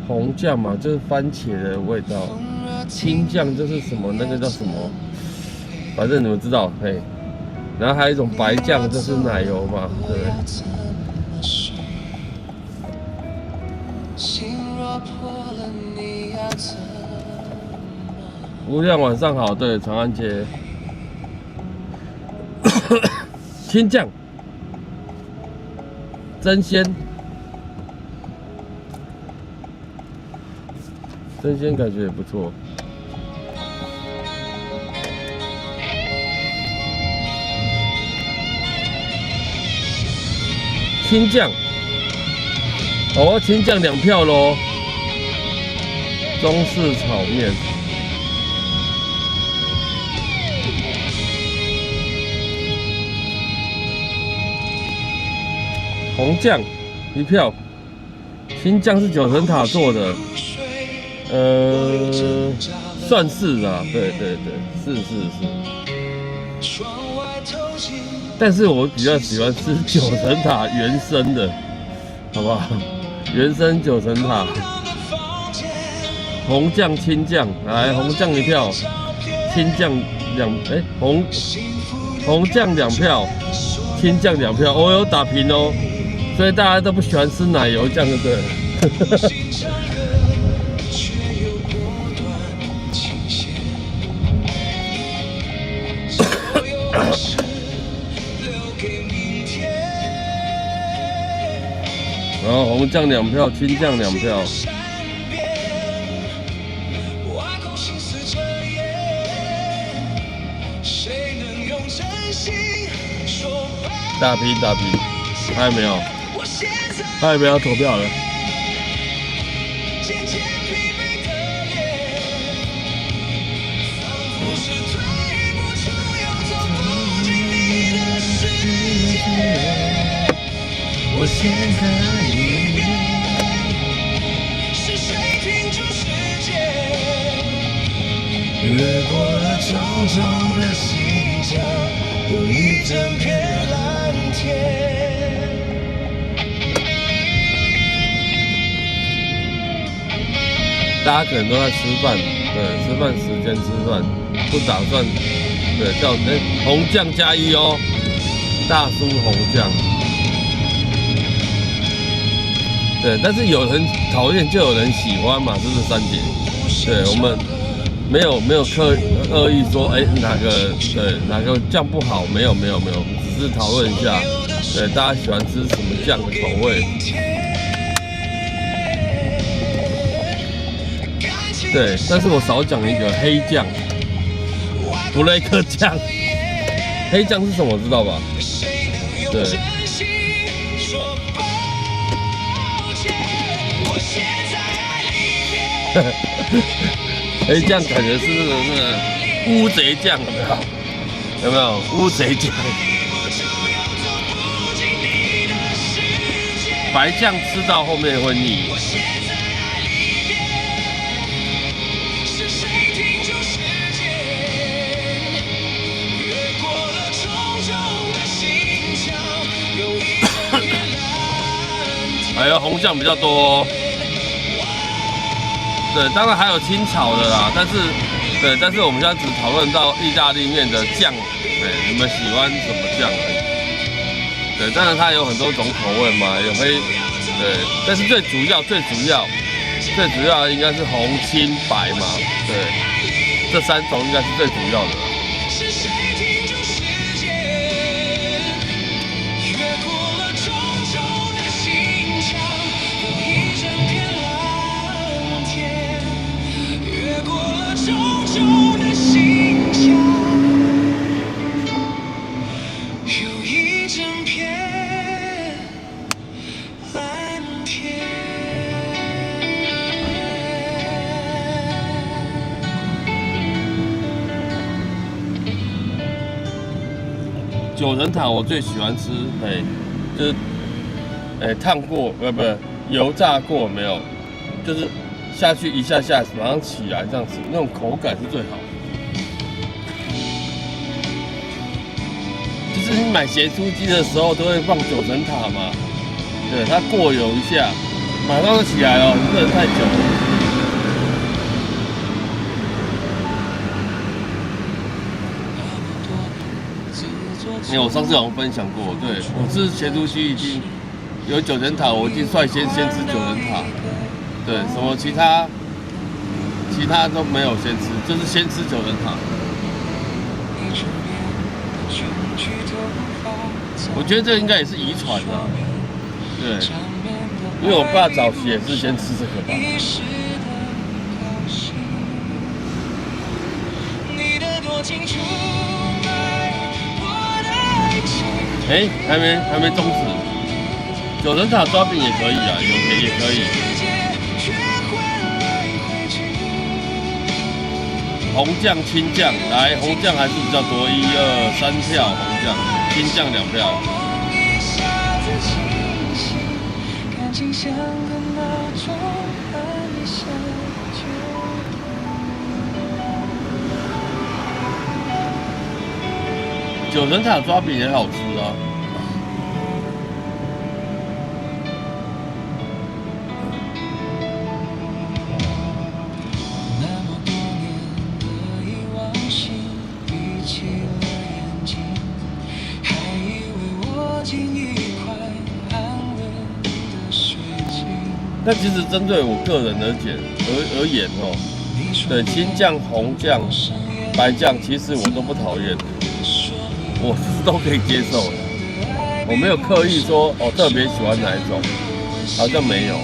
红酱嘛，就是番茄的味道；青酱就是什么那个叫什么，反正你们知道，嘿。然后还有一种白酱，就是奶油嘛，对不对？吴亮晚上好，对，长安街。青酱，真鲜。真鲜感觉也不错。青酱，哦，青酱2票咯。中式炒面，红酱1票，青酱是九层塔做的，算是啊，对，是。但是我比较喜欢吃九层塔原生的，好不好？原生九层塔，红酱、青酱，来红酱1票，青酱红酱2票，青酱2票，我有打平哦，所以大家都不喜欢吃奶油酱，对不对？然后红酱2票，青酱2票。打平，还有没有？还有没有投票了？我现在里面，是谁停住时间？越过了重重的心墙，有一整片蓝天。大家可能都在吃饭，对，吃饭时间吃饭，不打算，对，叫红酱加1哦，大叔红酱。对，但是有人讨厌就有人喜欢嘛，是不是3姐？对，我们没有恶意说，哪个酱不好，没有，只是讨论一下，对，大家喜欢吃什么酱的口味？对，但是我少讲一个黑酱，布雷克酱，黑酱是什么？知道吧？对。黑酱感觉是那个乌贼酱，有没有？乌贼酱。白酱吃到后面会腻。还有红酱比较多哦。对，当然还有清炒的啦，但是我们现在只讨论到意大利面的酱，对，你们喜欢什么酱而已。对，当然它有很多种口味嘛，有黑，对，但是最主要应该是红、青、白嘛，对，这3种应该是最主要的啦。九层塔我最喜欢吃，就是烫过，不油炸过没有，就是下去一下马上起来这样子，那种口感是最好的。就是你买咸酥鸡的时候都会放九层塔嘛，对，它过油一下，马上就起来了，你不能太久了。因为我上次好像分享过，对我吃咸酥鸡已经有九层塔，我已经率先吃九层塔，对，什么其他都没有先吃，就是先吃九层塔。我觉得这应该也是遗传啊，对，因为我爸早期也是先吃这个吧。还没终止。九层塔抓饼也可以啊，也可以。红酱、青酱，来红酱还是比较多，1、2、3票红酱，青酱2票。九层塔抓饼也好吃啊。那其实针对我个人而言哦，对青酱、红酱、白酱，其实我都不讨厌，我是都可以接受的。我没有刻意说哦特别喜欢哪一种，好像没有。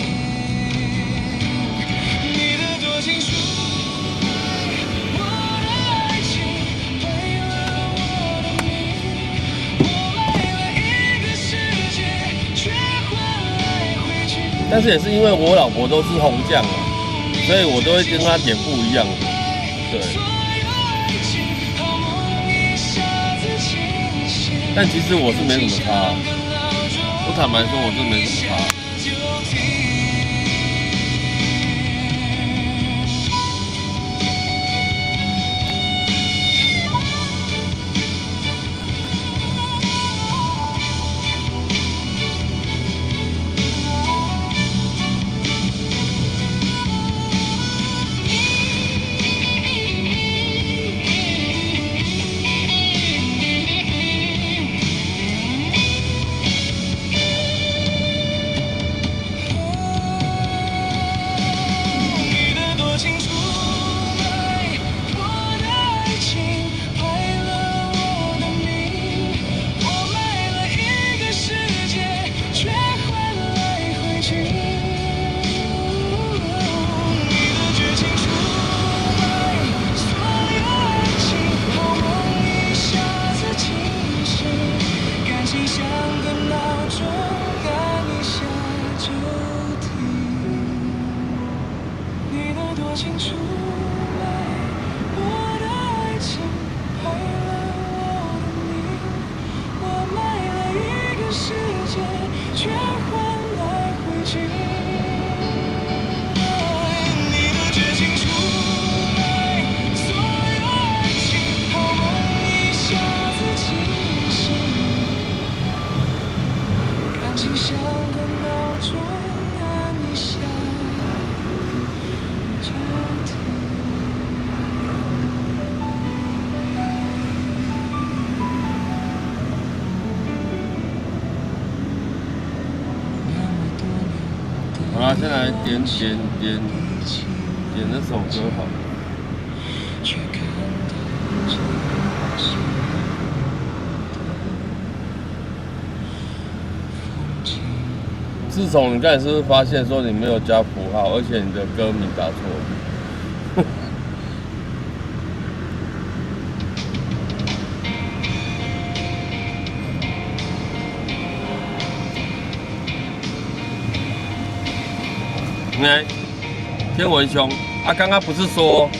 但是也是因为我老婆都是红酱啊，所以我都会跟她点不一样的。对。但其实我是没什么差，我坦白说我是没什么差。好啦，先来点那首歌好了。自从你刚才是不是发现说你没有加符号，而且你的歌名打错了？来，天文兄啊，刚刚不是说，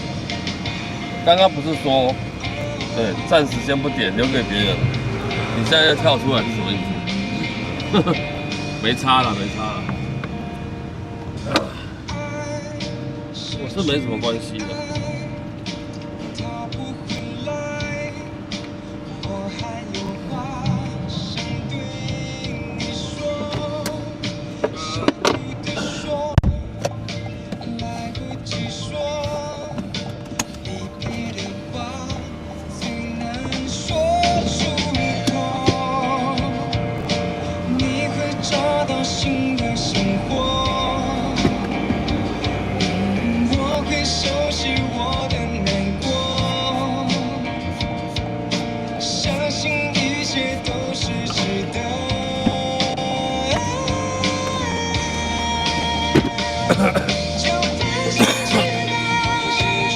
对，暂时先不点，留给别人。你现在要跳出来是什么意思？没差了。我是没什么关系的。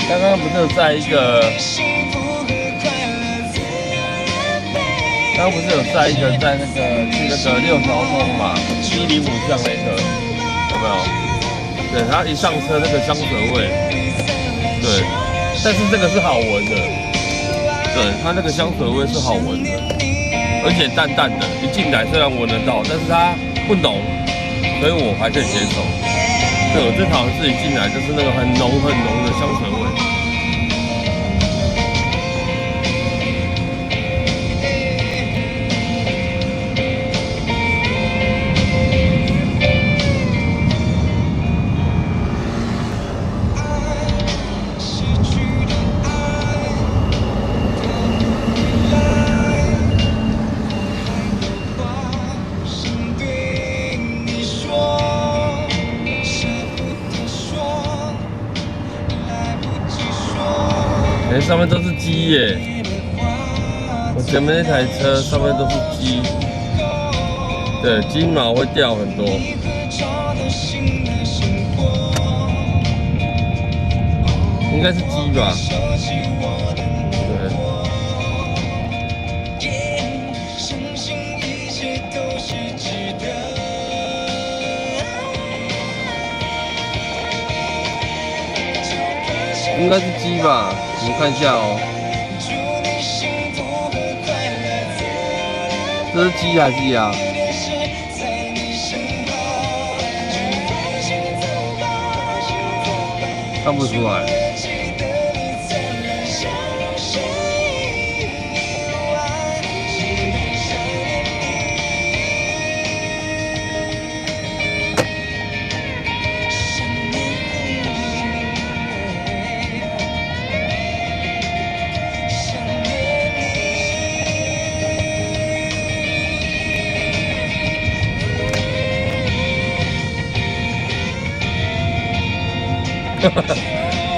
刚刚不是在一个刚不是有载一个在那个去那个6条通嘛，105巷那个，有没有？对，他一上车那个香水味，对，但是这个是好闻的，对，它那个香水味是好闻的，而且淡淡的，一进来虽然闻得到，但是它不浓，所以我还可以接受。对，我最讨厌自己进来就是那个很浓的香水味。上面都是鸡耶！我前面那台车上面都是鸡，对，鸡毛会掉很多。应该是鸡吧？对。应该是鸡吧？我们看一下哦，这是鸡还是鸭？看不出来。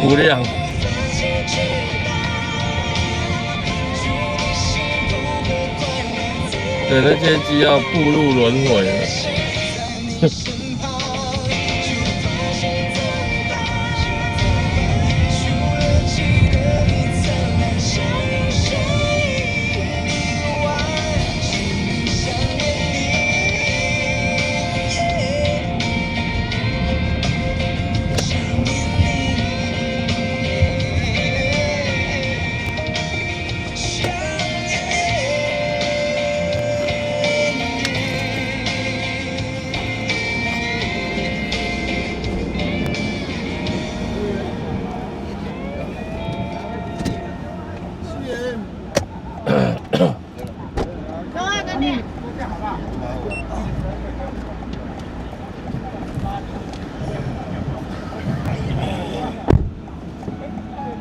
无量。对，那些鸡要步入轮回了。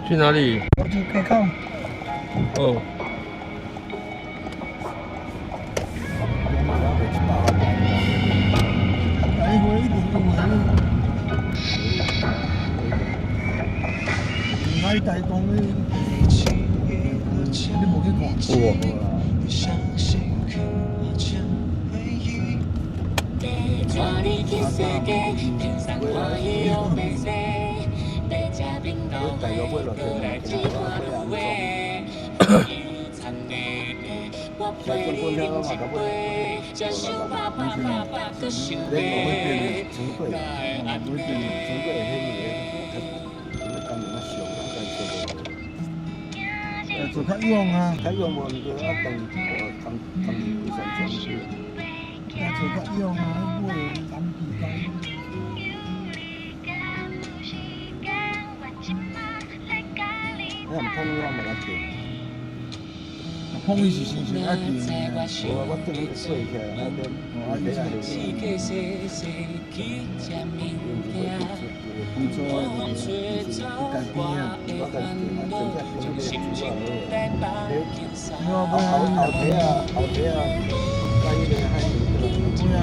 去哪里？我去开康。哦。来回一点来台东的，你无去看？有。做较勇啊，较勇无毋对，啊，当时上庄去，做较勇啊，买蓝皮带。你唔碰我咪得嘅。碰伊是新鲜一点的，我对你做起来，那边我睇下你。你做啊，你干边啊，我干边啊，真正真正煮啊，我后睇啊，关于那个海鱼对啊，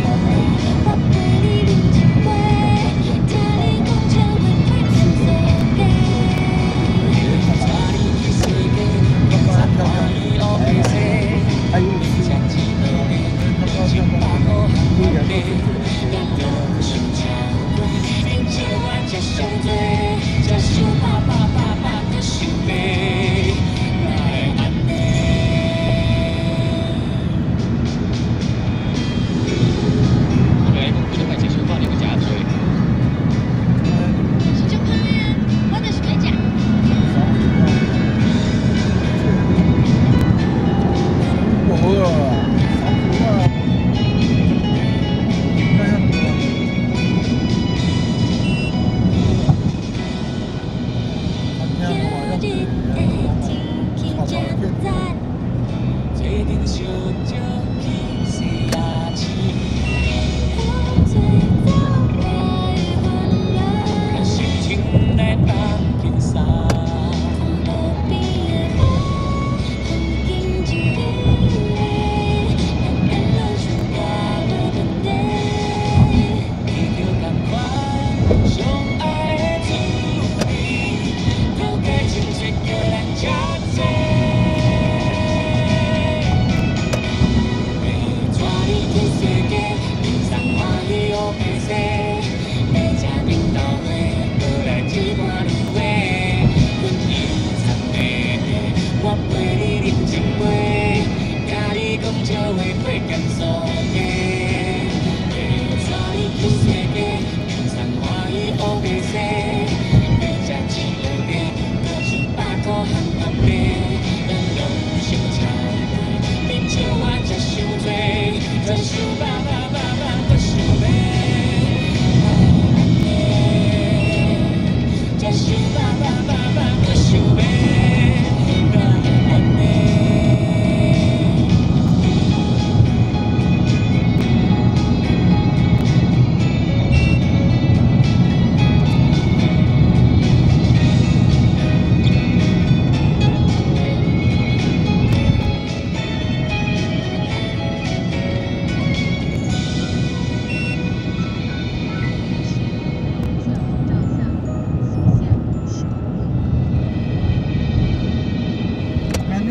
我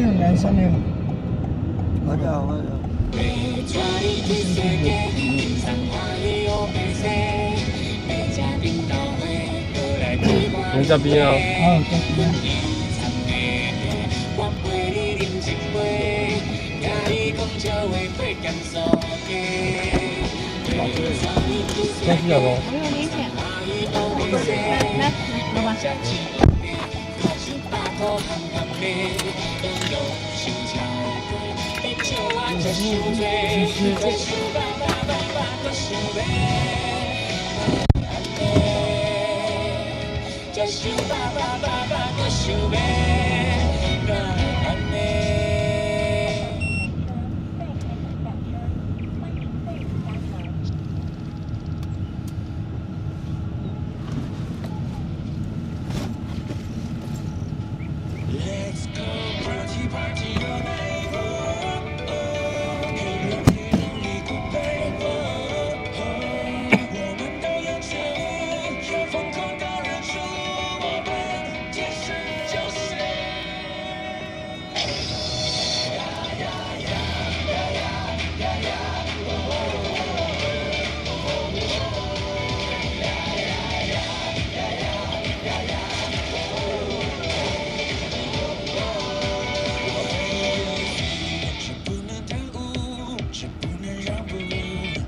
那种男生的。好的，好的。你这边啊？哦，这边。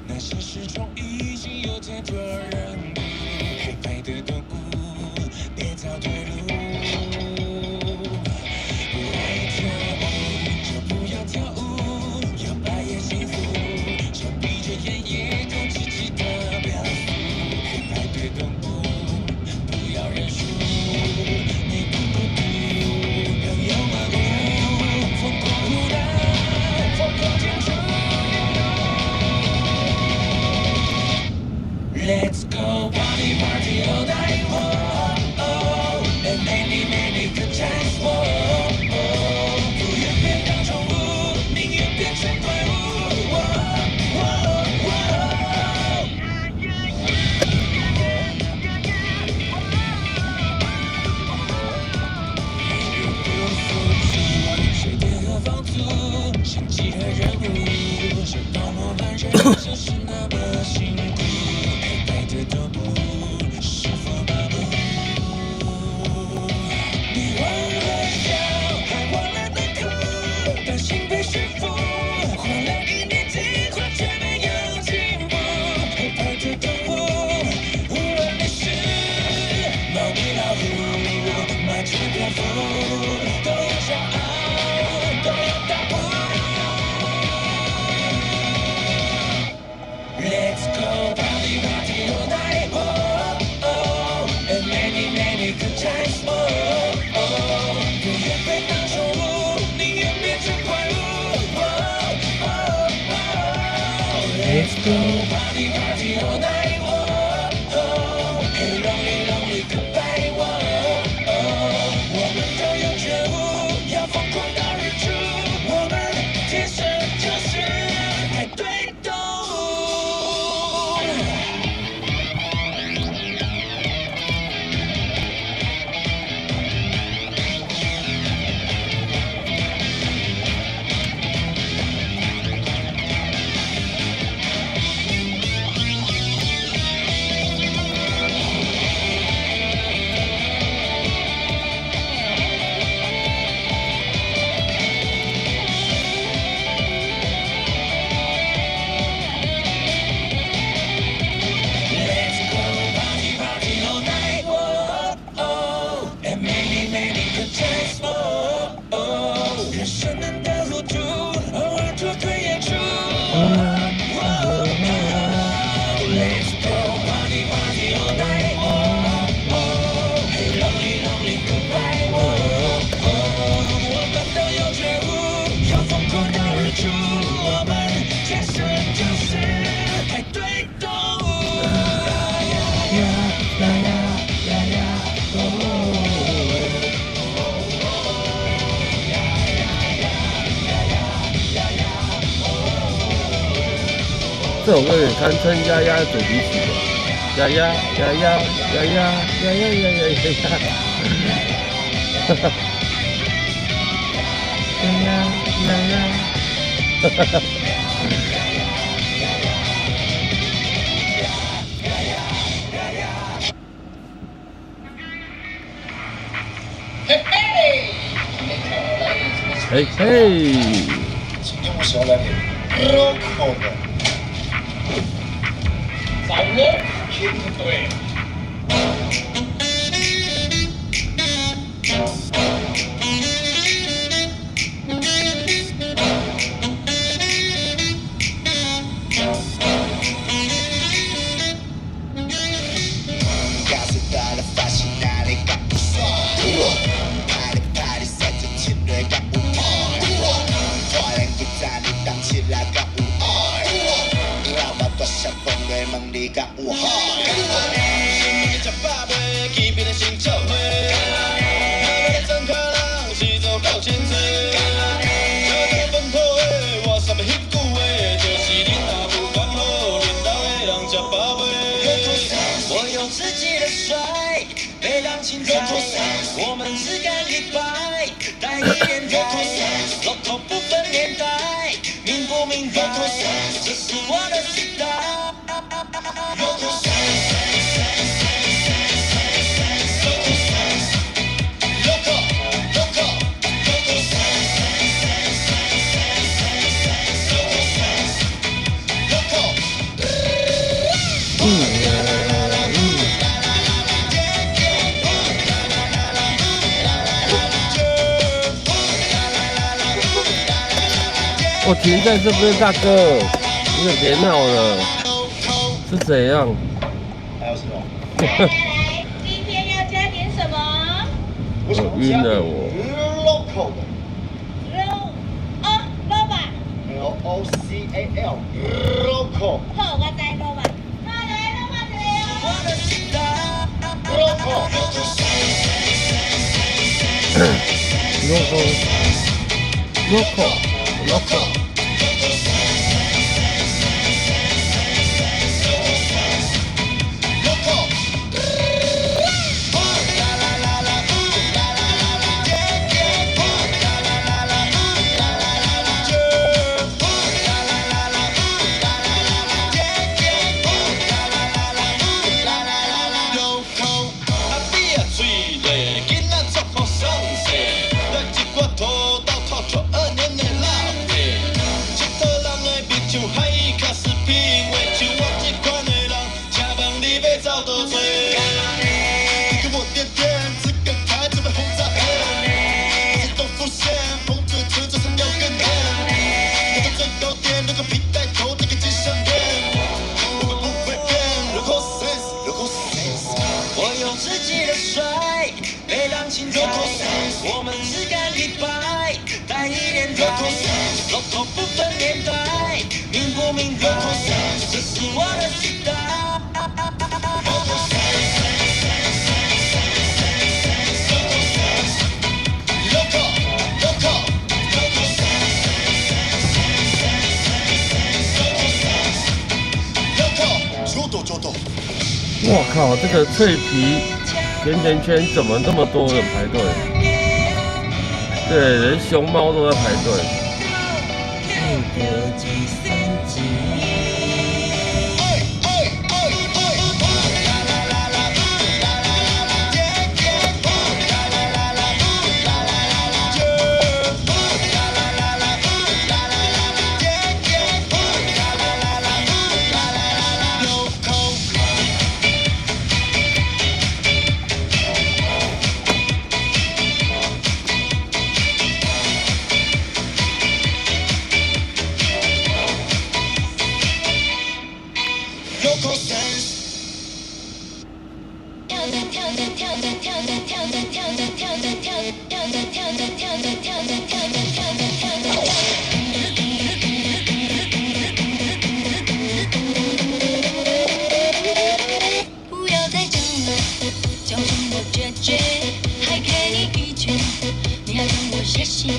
那是什么？我有点想。来，老板。Let's go party party all night, oh oh, and many good times, oh oh， 不愿变当宠物，宁愿变成怪物，哦哦哦。如果付出水电和房租，生计和任务，生到末班人生是那么辛苦。都不是否麻木？你忘了笑，还忘了难哭，担心被驯服，花了1年计划却没有进步。黑白的动物，无论你是猫咪老虎，麻雀蝙蝠，都有骄傲，都有大步。Let's go party party all night, oh oh, and many good times, oh oh。不愿被当宠物，宁愿变成怪物，oh oh oh。Let's go party party all night, oh oh, hey lonely goodbye, oh oh。我们都有觉悟，要疯狂到日出，我们天生就是派对动物。这首歌也堪称丫丫主题曲吧，丫丫丫丫丫丫丫丫丫丫丫丫，哈哈。嘿嘿，今天我是要来点 local 的，找我听不对。我们只干一百，带一点台，骆驼不分年代，明不明白？这是我的时代。我停在这边，大哥，你可别闹了，是怎样？还有什么？来，今天要加点什么？我晕了我。 local 的 low 吧 ，local local 好，我知 low 吧。好，来 low 吧这里哦。local。 我们只干一百，带一点台，骆驼不分年代，明不明白？这是我的时代。我靠，这个脆皮甜甜圈怎么那么多人排队？对，连熊猫都在排队。不要再讲了，叫声我决绝，还给你一拳，你还跟我写信，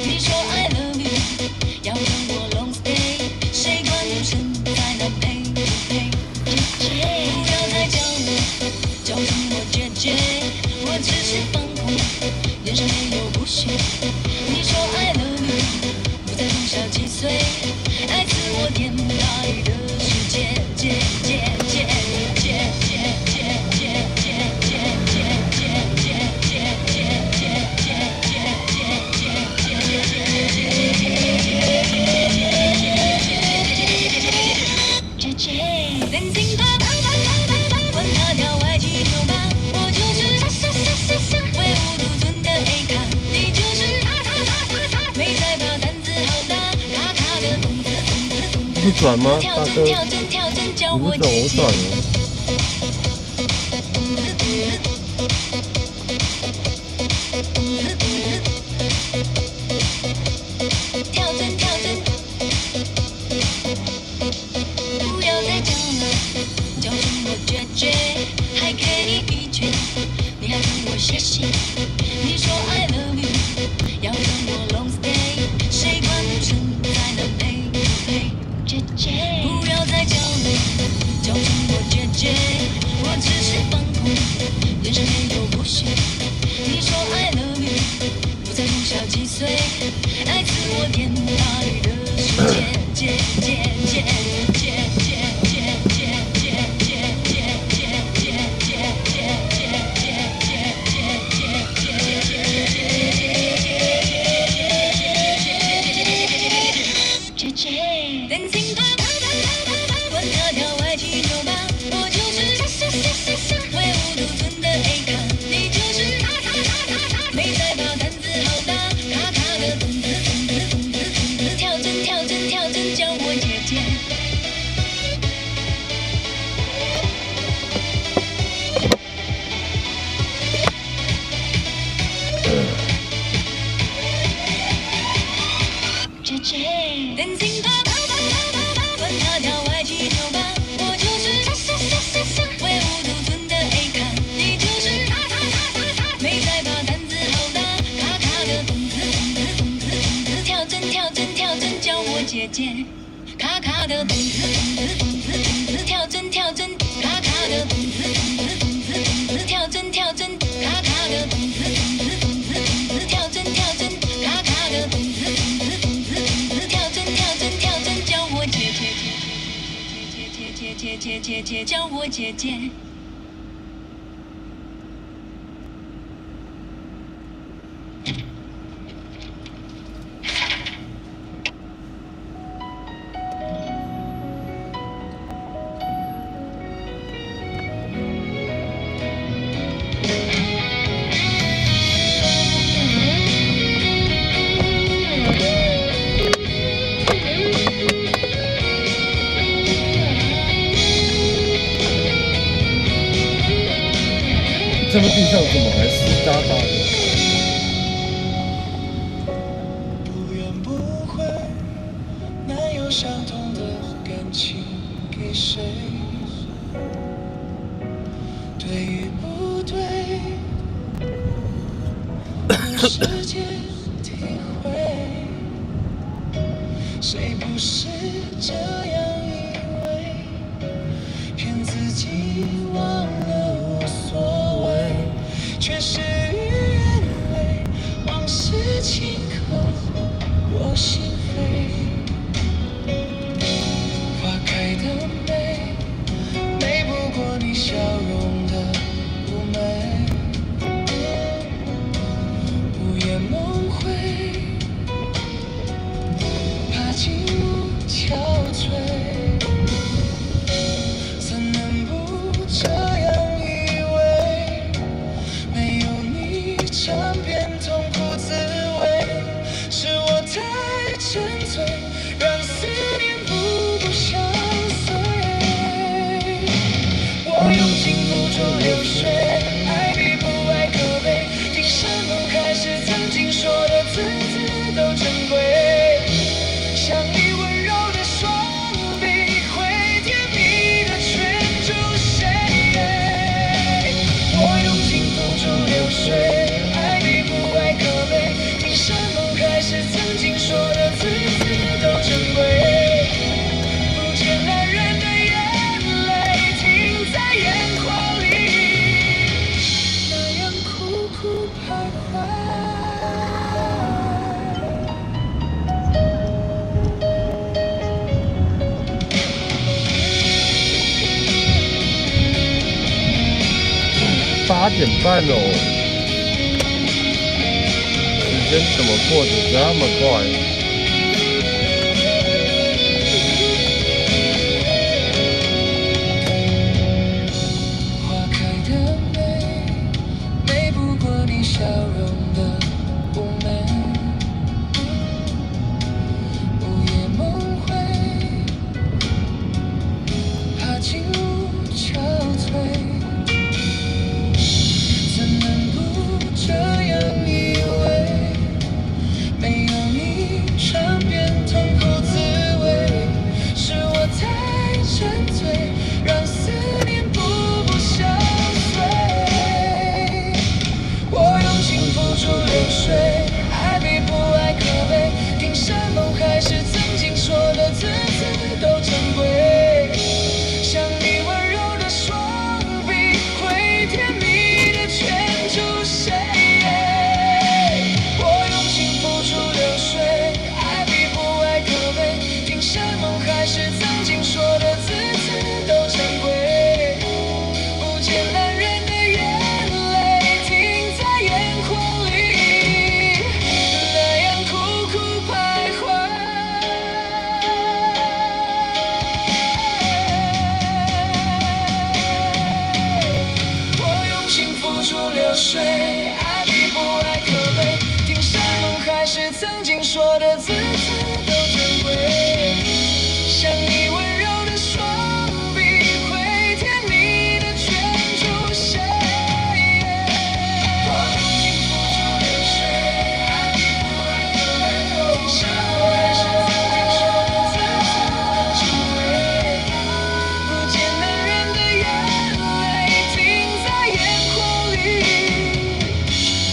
你说 I love you， 要让我 long stay， 谁管女生在那陪不陪？不要再讲了，叫声我决绝，我只是放空，眼神没有不屑，你说 I love you， 不再容小几岁。不转吗，大哥？你不转我转了。跳针跳针，不要再叫了，叫声我决绝，还给你一拳，你还跟我写信，你说 I love you， 要让我 long stay， 谁管成才能陪不陪？姐姐，不要再叫了，叫声我决绝，我只是放空，眼神没有不屑，你说 I love you， 不再从小几岁，爱自我填大你的世界，姐姐姐姐姐姐姐姐姐姐姐。Dancing pop， 管他跳歪七扭八，我就是傻，唯吾独尊的 A 咖，你就是没在怕胆子好大，卡卡的动子，跳针跳针跳针叫我姐姐。姐姐，Dancing pop， 管他跳歪七扭八，我就是傻，唯吾独尊的 A 咖，你就是没在怕胆子好大，卡卡的动子，跳针跳针跳针叫我姐姐，卡卡的动子，跳针跳针，卡卡的动子，跳针跳针，卡卡的动子，跳针跳针，卡卡的动子。叫我姐姐，叫我姐姐。这个地上怎么还湿哒哒的？不怨不悔，没有相同的感情给谁？对与不对，无时间体会，谁不是这样以为？骗自己忘了无所谓，却事与愿违，往事轻刻我心扉。花开的美，美不过你笑容的妩媚，午夜梦回，怕进入憔悴。这样以为，没有你尝遍痛苦滋味，是我太沉醉，让思念步步相随。我用尽付诸流水，爱比不爱可悲，听山盟海誓，曾经说的字字都珍贵，像你温柔的双臂，会甜蜜的圈住谁？我用尽付诸流水，爱比不爱可悲，听山盟海誓，曾经说的字字都珍贵，不见男人的眼泪停在眼眶里，那样苦苦徘徊。8点半哦，时间怎么过得这么快？花开的美，美不过你笑容的妩媚，午夜梦回，曾经说的字字都珍贵，像你温柔的双臂会甜蜜的圈住谁？我用尽付出流水，爱你不爱就来投降，还是曾经说的字字都珍贵，不见男人的眼泪停在眼眶里，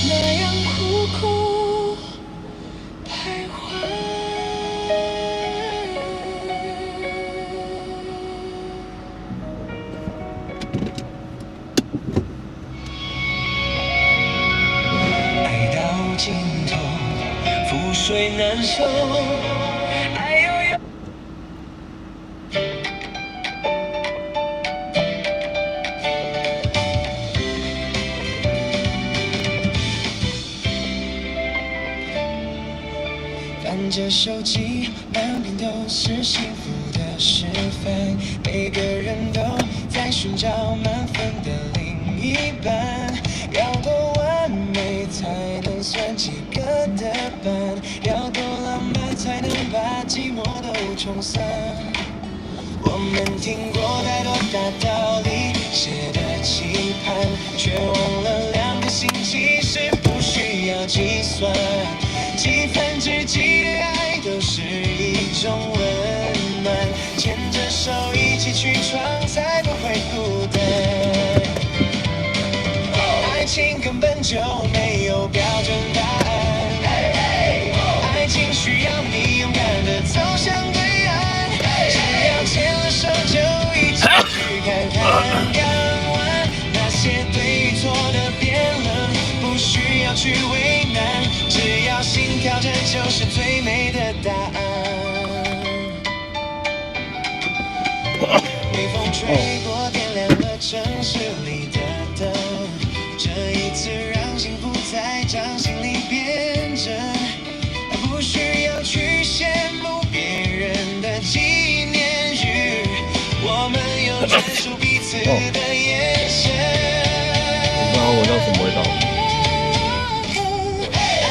那样苦苦徘徊。爱到尽头，覆水难收，爱悠悠。翻着手机，满屏都是幸福的示范，每个人都在寻找满分的另一半，要多完美才能算及格的班，要多浪漫才能把寂寞都冲散。我们听过太多大道理，写的期盼，却忘了2个星期是不需要计算，几分之几的爱都是一种温暖，牵着手一起去闯，才不会孤单。爱情根本就没有标准答案，爱情需要你勇敢的走向对岸，只要牵了手就一起去看看，看完那些对与错的辩论，不需要去为难，只要心跳着就是最美的答案。微风吹过，点亮了城市里的灯，这一次让幸福在掌心里变真，不需要去羡慕别人的纪念日，我们有专属彼此的眼神。不知道闻到什么味道？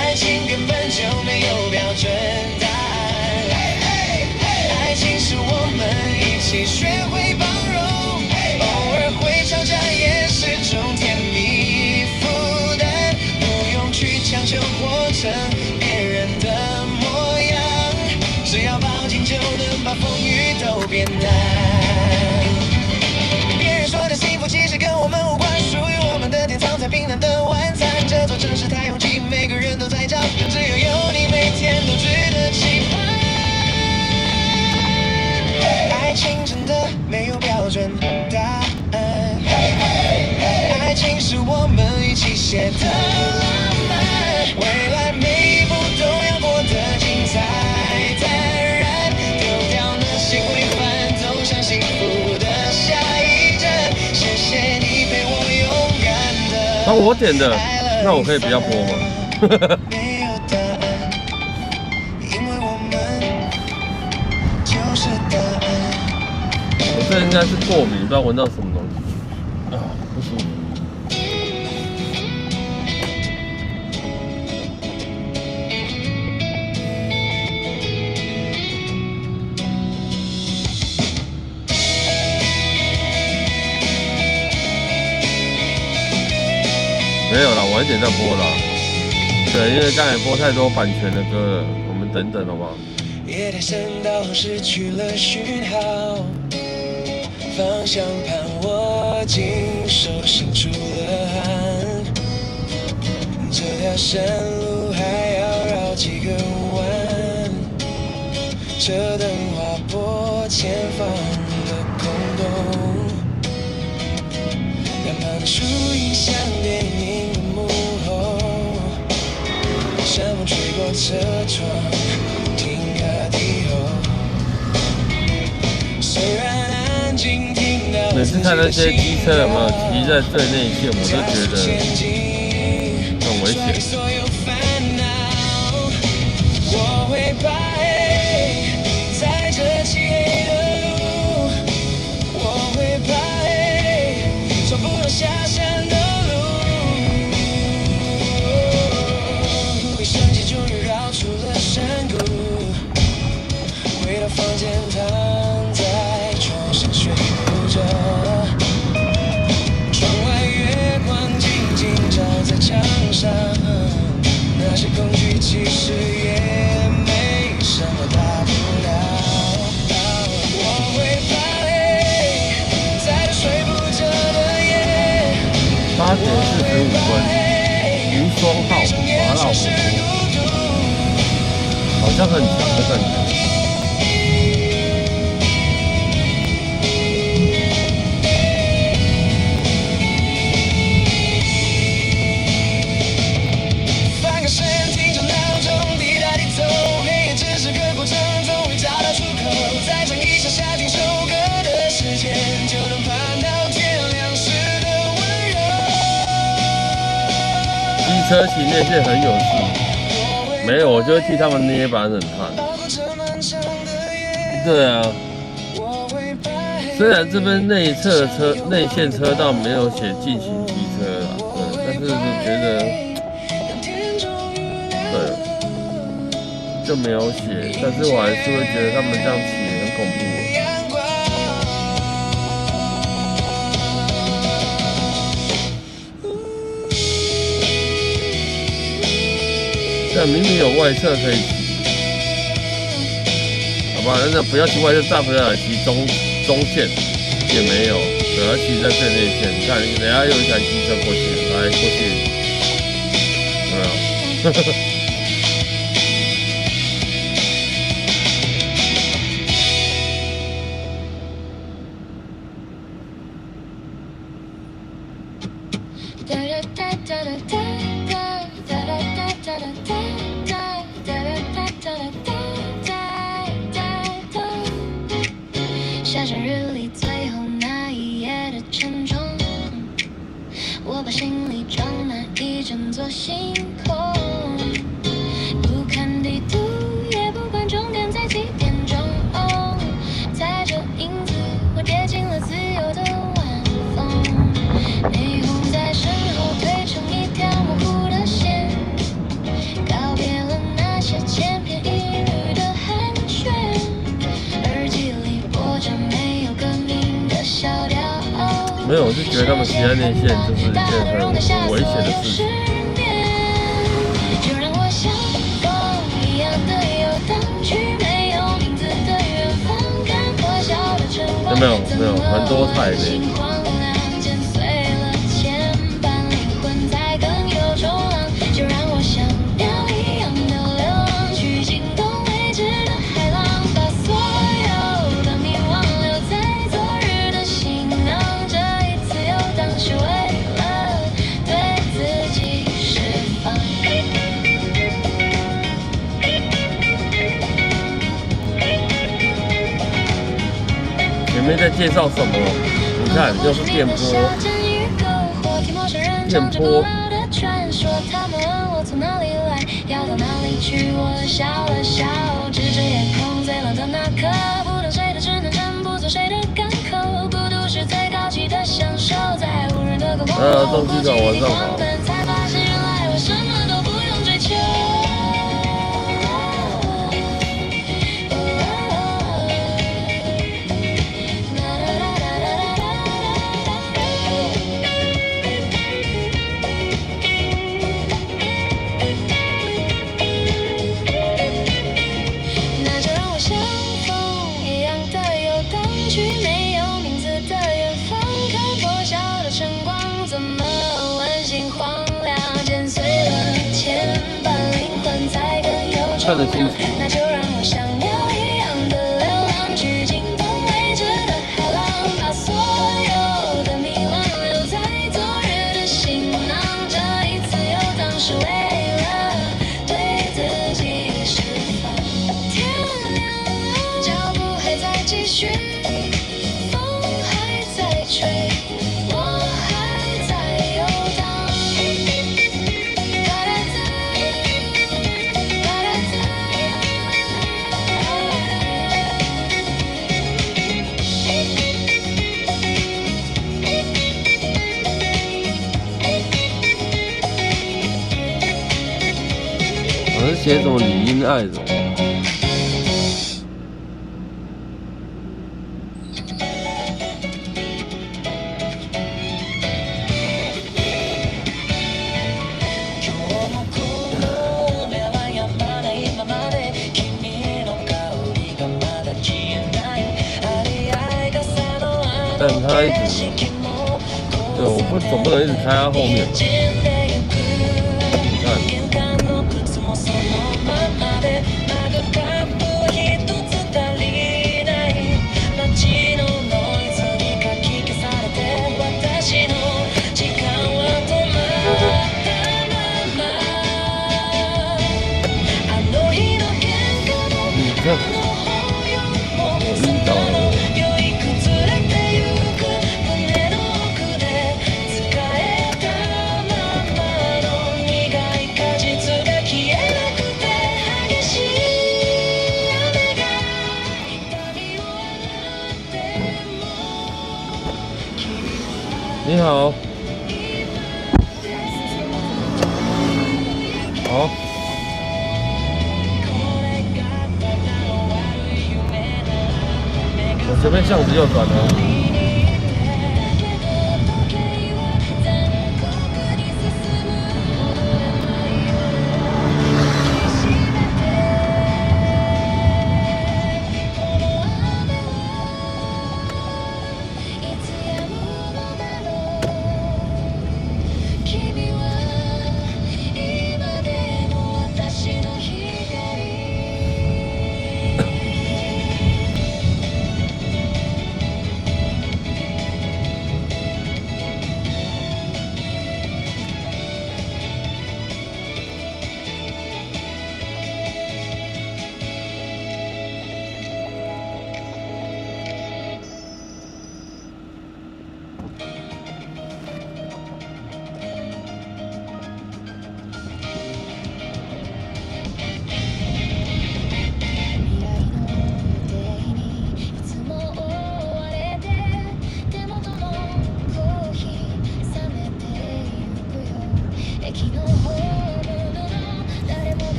爱情根本就没有标准答案，爱情是我们一起学会包容，偶尔会吵架也是种甜蜜负担，不用去强求活成别人的模样，只要抱紧就能把风雨都变淡。别人说的幸福其实跟我们无关，属于我们的天藏在冰冷的晚餐，这座城市太拥挤，每个人都在找，只有你每天都值得期盼。爱情真的没有标准答案，爱情是我们一起写的浪漫，未来每一步都要过得精彩坦然，丢掉那些规范，走向幸福的下一站。谢谢你陪我勇敢的。那我点的，那我可以不要播吗？没有答案，因为我们就是答案。我这应该是过敏，不知道闻到什么东西啊，不舒服。没有啦，晚一点再播啦。对，因为刚才播太多版权的歌了，我们等等好不好？夜太深到失去了讯号，方向盘握紧，手心出了汗，这条山路还要绕几个弯，车灯划破前方的空洞，两旁树影像电影的幕后，山风吹过车窗，停个地后，虽然安静听到每次看那些机车有没有骑在最内线，我都觉得很危险。所有烦恼，我会怕黑，在这漆黑的路，我会怕黑，走不到下山的路。一生气终于绕出了像很强的感觉。翻个身，听着闹钟滴答滴走，黑夜只是个过程，终于找到出口。再唱一下夏天首歌的时间，就能盼到天亮时的温柔。机车骑那些很有趣。没有，我就会替他们捏把冷汗。对啊，虽然这边内线车道没有写禁行机车啦，对，但是就觉得，对，就没有写，但是我还是会觉得他们这样骑很恐怖。但明明有外侧可以骑，好吧，那不要骑外侧，大不了骑中线也没有，对，要骑在最内线。你看，等下又一台机车过去，来过去，有没有？下着日历最后那一页的沉重，我把行李装满一整座星空，不看地图也不管终点在几点钟，踩着影子我跌进了自由的晚风，霓虹在身后推成一条模糊的线，告别了那些千篇一律的寒暄，耳机里播着没有歌名的小调。没有，我就觉得他们骑在内线就是一件很危险的事情。就让我像风一样的游荡去没有名字的远方，看破晓的晨光，没有很多太累。剪碎了牵绊，灵魂才更有冲浪。就让我像鸟一样的流浪，去惊动未知的海浪，把所有的迷惘留在昨日的行囊。这一次游荡是为了对自己释放。前面在介绍什么？你看，又是电波。电波。他们问我从哪里来，要到哪里去，我笑了笑，指着夜空最冷的那颗，不等谁的只能沉，不做谁的港口，孤独是最高级的享受，在无人的篝火，过尽黄昏，才发现原来我什么都不用追求。看得清楚。那就让我像鸟一样的流浪，去惊动未知的海浪，把所有的迷惘留在昨日的行囊。这一次游荡是为了对自己释放。天亮了，脚步还在继续，风还在吹。写什么李英爱的？但他一直，对，我总不能一直开他后面。你看。好。好。我这边巷子右转哦。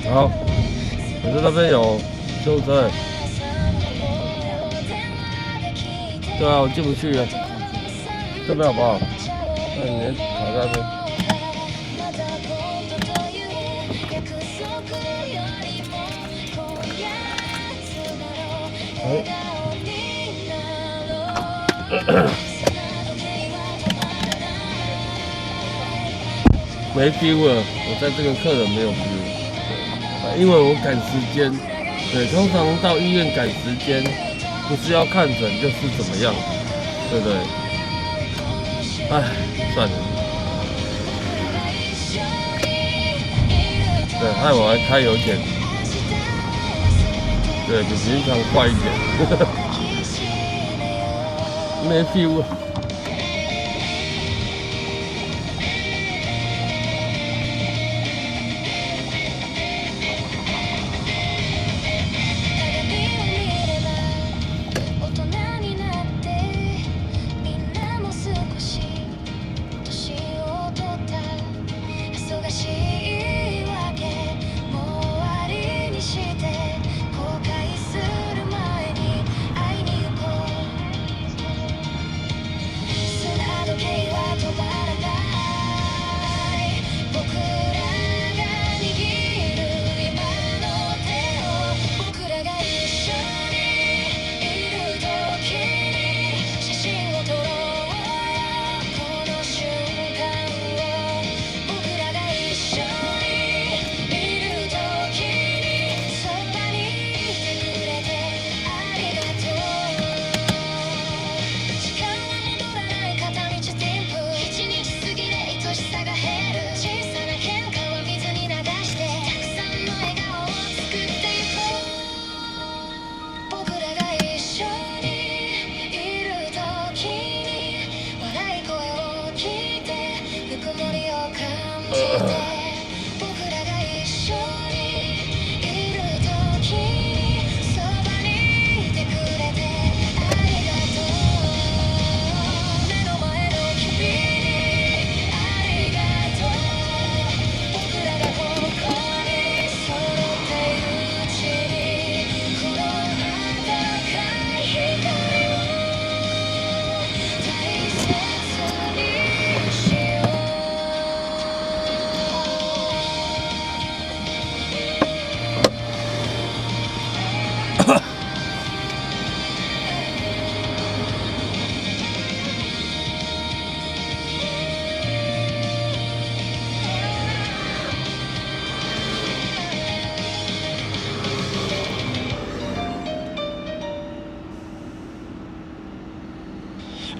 好，可是那边有救护车。对啊，我进不去了。这边好不好？那你卡在那边。没 feel 了，我在这个客人没有 feel， 因为我赶时间。对，通常到医院赶时间，不是要看诊就是怎么样，对不对？唉，算了。对，害我还开有点，对比平常快一点，没 feel。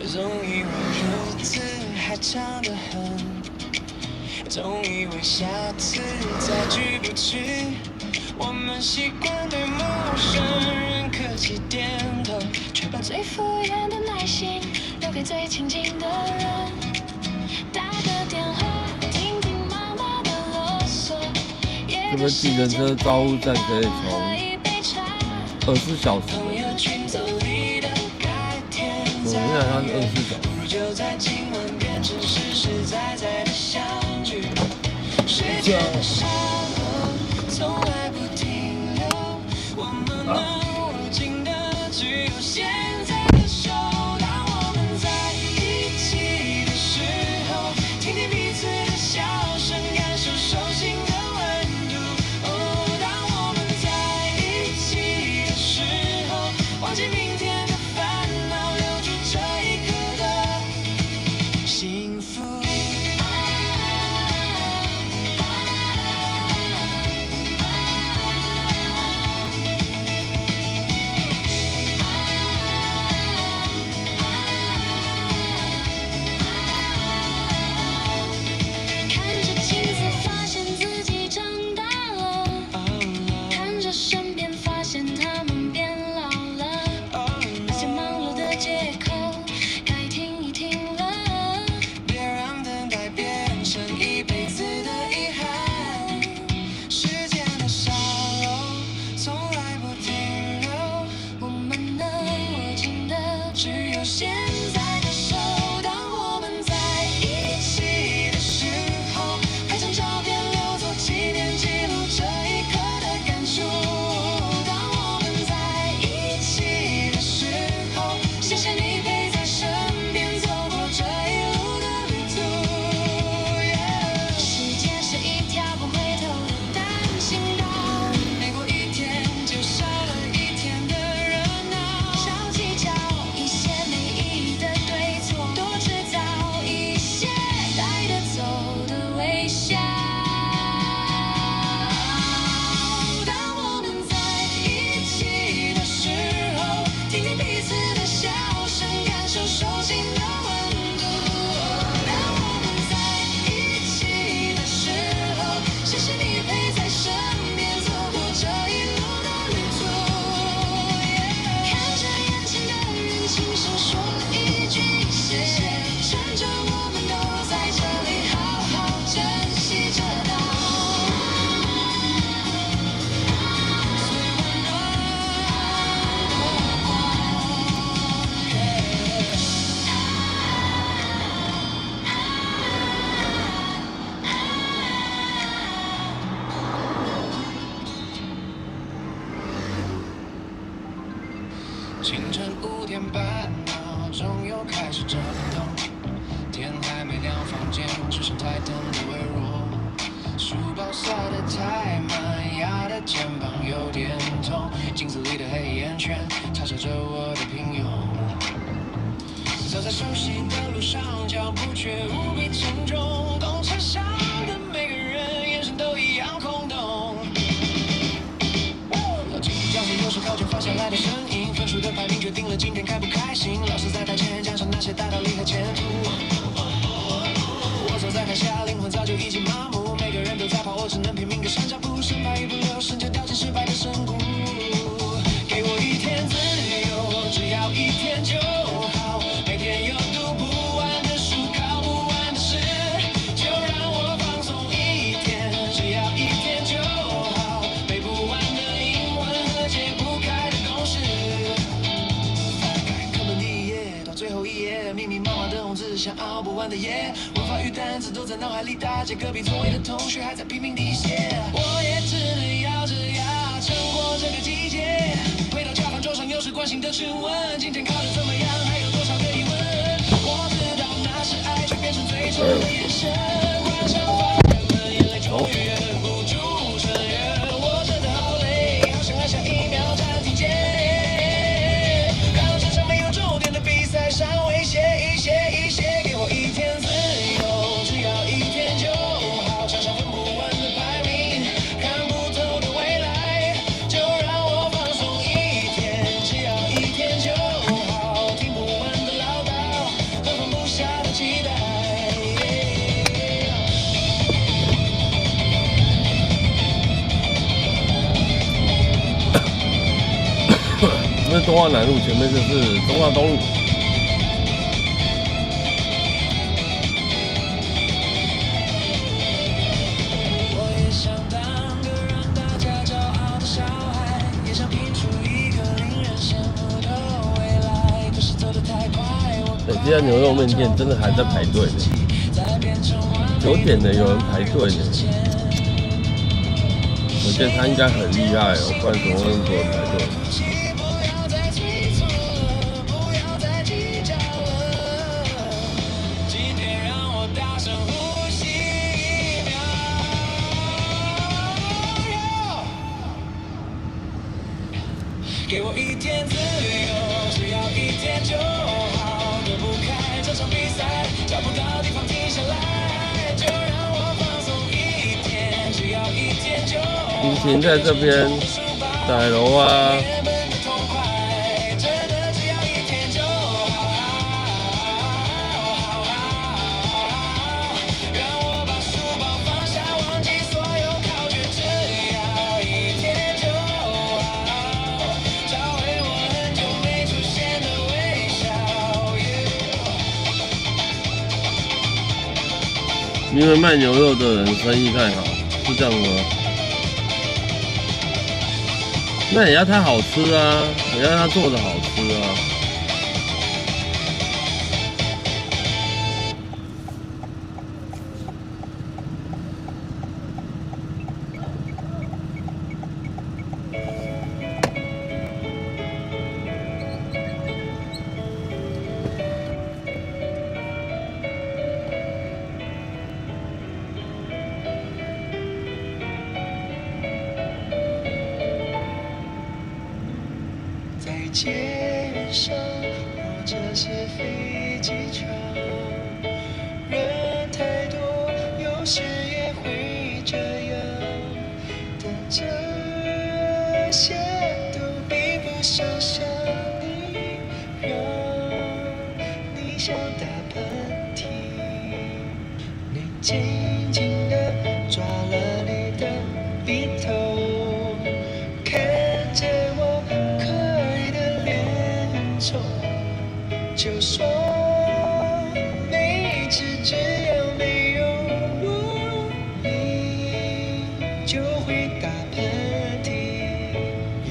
总以为日子还长得很，总以为下次再聚不去。我们习惯对陌生人客气点头，却把最敷衍的耐心留给最亲近的人。打个电话，听听妈妈的啰嗦。这边计程车招呼站可以从24小时。在它是24小时。就在今晚变成实实在在的相聚。时间的沙漏从来不停留，我们能握紧的只有现在的手。当我们在一起的时候，听听彼此的笑声，感受手心的温度。哦，当我们在一起的时候，忘记明天的烦恼，留住这一刻的幸福。看着镜子，发现自己长大了；看着身边，发现他们变老了。那些忙碌的借口，该停一停了。别让等待变成一辈子的遗憾。时间的沙漏从来不停留，我们能握紧的只有现在的手。当我们在一起的时候，拍张照片留作纪念，记录这一刻的感触。当我们在一起的时候，谢谢你陪在身边，走过这一路的旅途。世界是一条不回头的单行道，每过一天就少了一天的热闹。少计较一些没意义的对错，多制造一些带得走的微笑。当我们在一起的时候，听听彼此的笑声，感受手心的温度。当我们在一起的时候，谢谢你陪在身边，走过这一路的旅途。看着眼前的人，轻声说了一句谢谢，趁着我们都在这里，好好珍惜这道最温暖的清晨5点半，闹钟又开始震动。天还没亮，房间只剩台灯的微弱。书包塞得太满，压的肩膀有点痛。镜子里的黑眼圈擦拭着我的平庸。走在熟悉的路上，脚步却无比沉重。公车上的每个人眼神都一样空洞。进教室有时考卷发下来的声音，分数的排名决定了今天开不开心。老师在台前讲述那些大道理和前途。我坐在台下，灵魂早就已经麻木。每个人都在跑，我只能拼命跟上脚步，生怕一不留神就掉进失败的深谷。给我一天自由，只要一天就好。每天有读不完的书，考不完的试，就让我放松一天，只要一天就好。背不完的英文和解不开的公式，翻开课本第一页到最后一页，密密麻麻的红字像熬不完的夜，文法与单词都在脑海里打结，隔壁座位的同学还在拼命地写，我也只能咬着牙撑过这个季节。回到家，饭桌上又是关心的质问，今天考得怎么样？还有多少个疑问？我知道那是爱，却变成最丑的眼神。关上房门，眼泪终于忍不住承认，我真的好累，好想按下1秒暂停键，让这场没有终点的比赛稍微歇一歇一歇。给我一天自由，只要一天就好。场上分不完的排名，看不透的未来，就让我放松一天，只要一天就好。听不完的唠叨和放不下的期待。这是中华南路，前面就是中华东路。我也想当个让大家骄傲的小孩，也想拼出一个令人羡慕的未来。可是走得太快，我这家牛肉面店真的还在排队呢，9点了有人排队呢，我觉得他应该很厉害哦，不然怎么会那么多人排队？给我一天自由，只要一天就好，躲不开这场比赛，找不到地方停下来，就让我放松一天，只要一天就好。引擎在这边，歹楼啊。因为卖牛肉的人生意太好，是这样吗？那也要它好吃啊，也要它做的好吃啊。在街上或者是飞机场，人太多，有时也会这样。但这些都比不上想你，让你想打喷嚏。你紧紧地抓了你的鼻头，看着我可爱的脸肿，就说没事，只要没有我，你就会打喷嚏。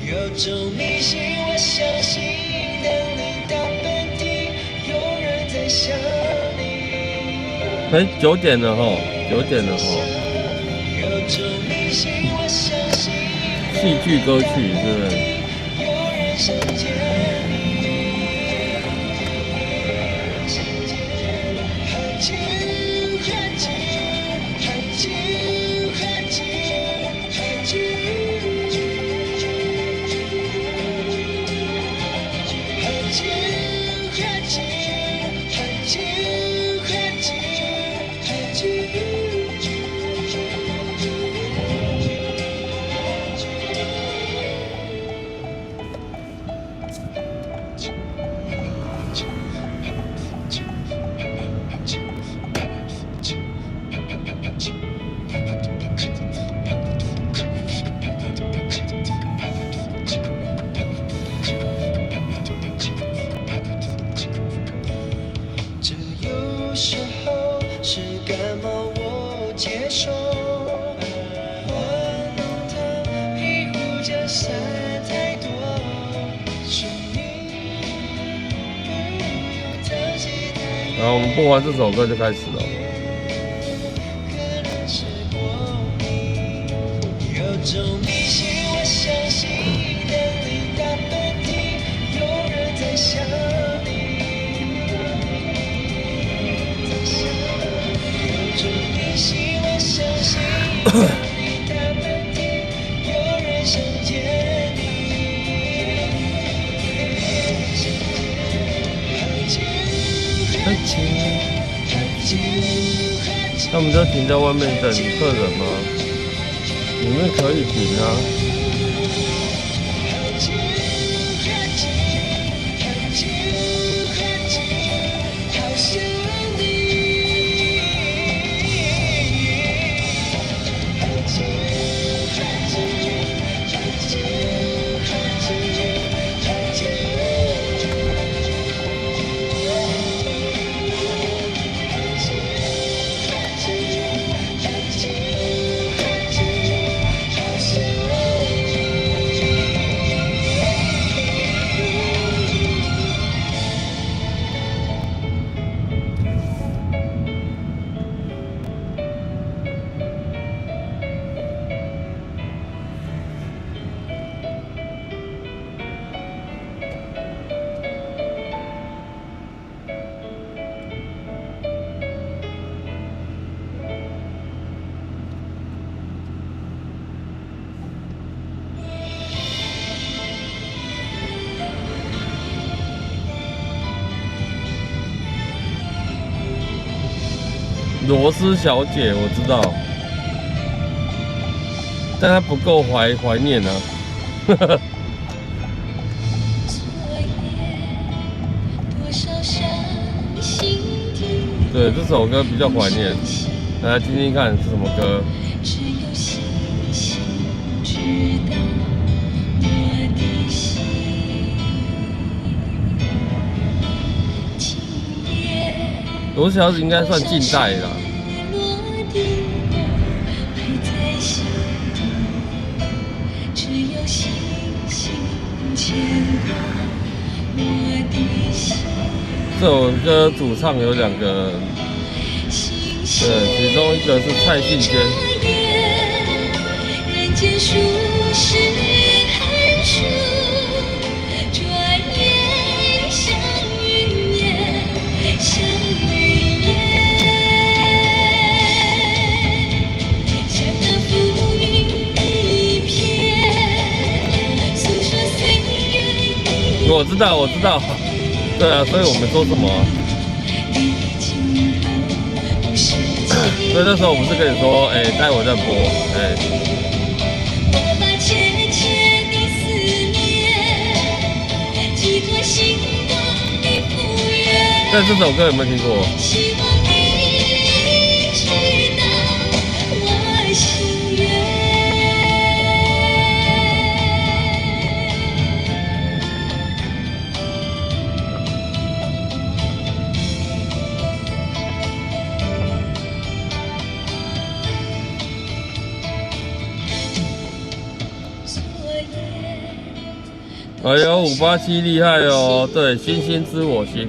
有种迷信，我相信，当你打喷嚏，有人在想你。9点了吼，9点了吼。有种迷信，我相信。戏剧歌曲是不是？这有时候是感冒，我接受。我弄疼，皮肤加塞太多，是你不用特技太然后我们播完这首歌就开始了。可能是过敏，有种迷信，我相信，当你打喷嚏，有人在想你。有种迷信，我相信，当你打喷嚏，有人想见你。他们就停在外面等客人吗？里面可以停啊。罗斯小姐我知道，但她不够怀念啊。对，这首歌比较怀念，来听听看是什么歌。罗斯小姐应该算近代啦。这首歌主唱有2个，对，其中一个是蔡幸娟。我知道，对啊，所以我们说什么啊？所以那时候我不是跟你说，待会再播，但这首歌有没有听过？哎呦，587厉害哦！对，星星知我心。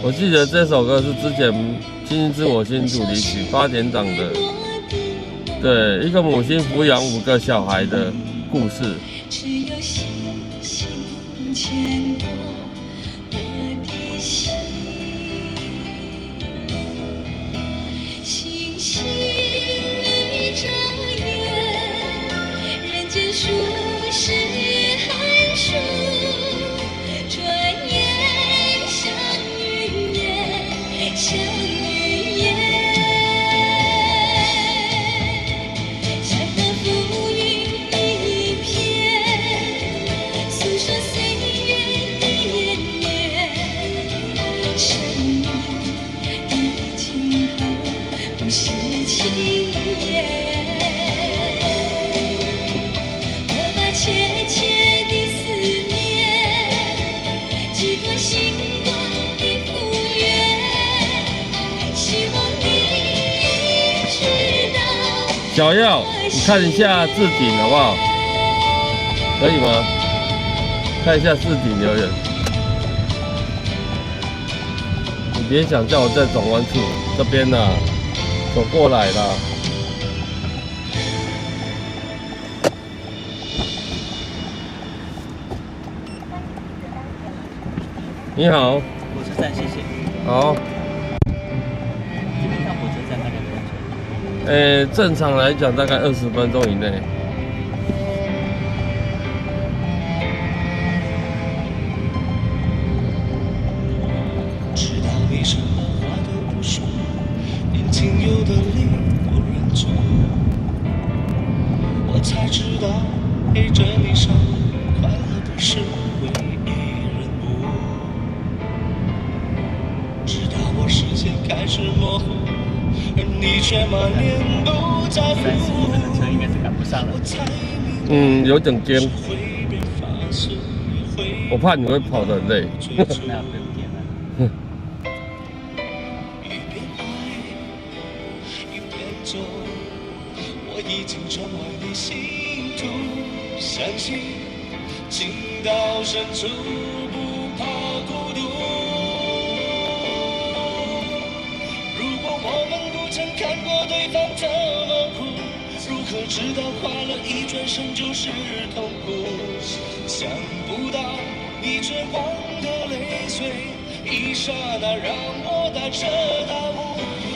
我记得这首歌是之前《星星知我心》主题曲8点档的，对，一个母亲抚养5个小孩的故事。小耀，你看一下置顶好不好？可以吗？看一下置顶留言。你别想叫我在转弯处这边啦，走过来啦。你好。火车站，谢谢。好。这边到火车站大概多久？正常来讲大概20分钟以内。知道你什么话都不说，年轻有的理有人做，我才知道陪着你上快乐不是唯一人物。直到我视线开始模糊，而你却满脸不在乎。35这个车应该是赶不上了。有点尖。我怕你会跑得很累。那不用点了。一边走，我已经成为你信徒，相信情到深处不怕孤独。如果我们不曾看过对方怎么哭，如何知道快乐一转身就是痛苦？想不到你绝望的泪水，一刹那让我带着大雾。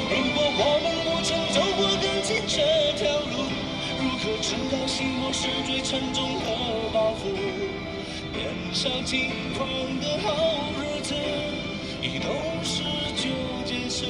如果我们不曾走过跟前这条路，如何知最沉重的包袱。年少轻狂的好日子，一懂事就结束。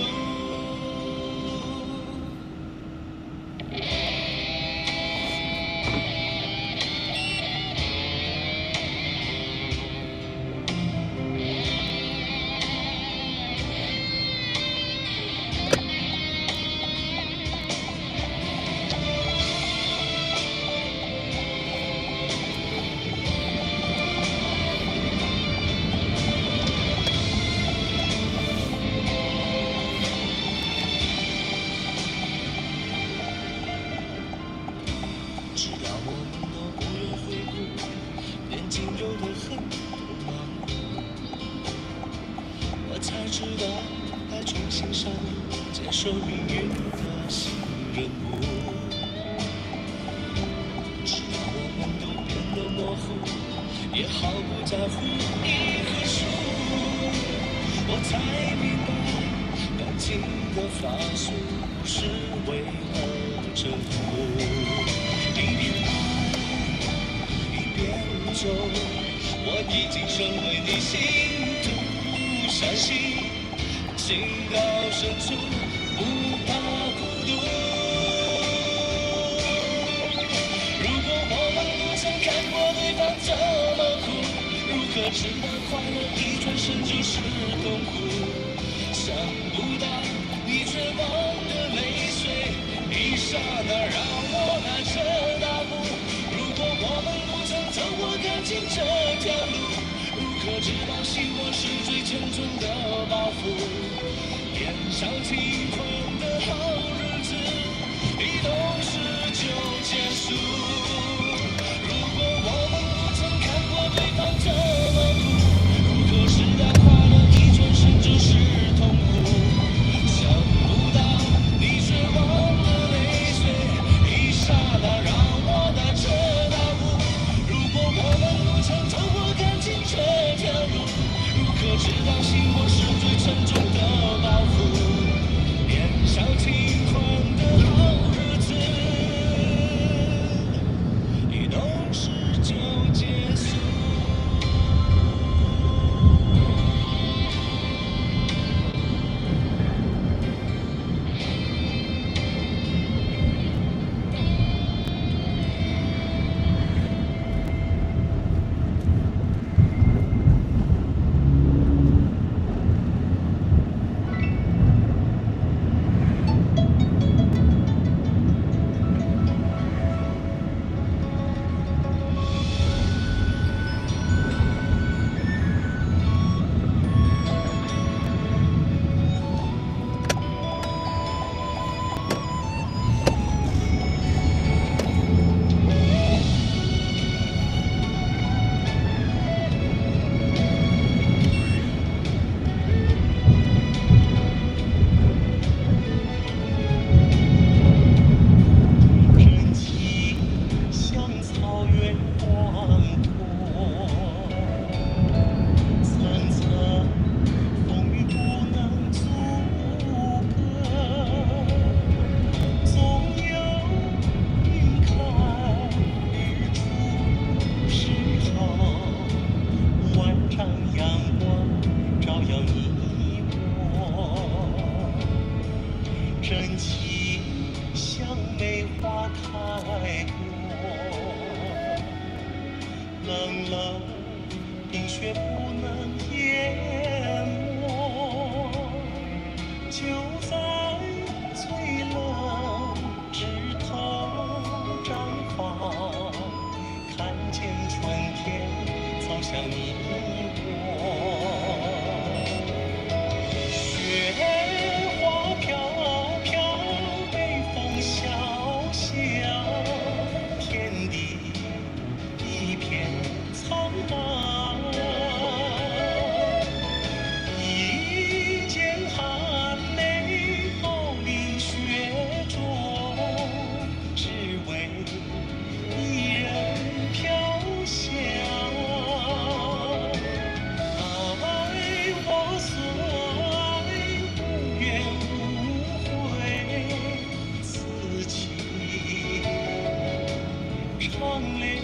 知道我们都不愿回顾，连仅有的恨都麻木。我才知道该重新上路，接受命运的新任务。知道我们都变得模糊，也毫不在乎赢和输。我才明白，感情的法术不是为了征服。一边爱一边走，我已经成为你心途善行，情到深处不怕孤独。如果我们不曾看过对方这么苦，如何知道快乐一转身就是痛苦？想不到你绝望的泪水，一刹那让我难舍大步。如果我们不曾走过感情这条路，如何知道希望是最沉重的包袱？年少轻狂的好日子，一懂事就结束。如果我们不曾看过对方这么苦，如何知道快乐一转身就是痛苦？想不到你绝望的泪水，一刹那让我难舍大步。如果我们不曾走过感情这条路，如何知道幸福是最沉重的包袱？年少轻狂的好日子，一懂事就结束。真情像梅花开过，冷冷冰雪不能淹没，就在最冷枝头绽放，看见春天走向你我。窗帘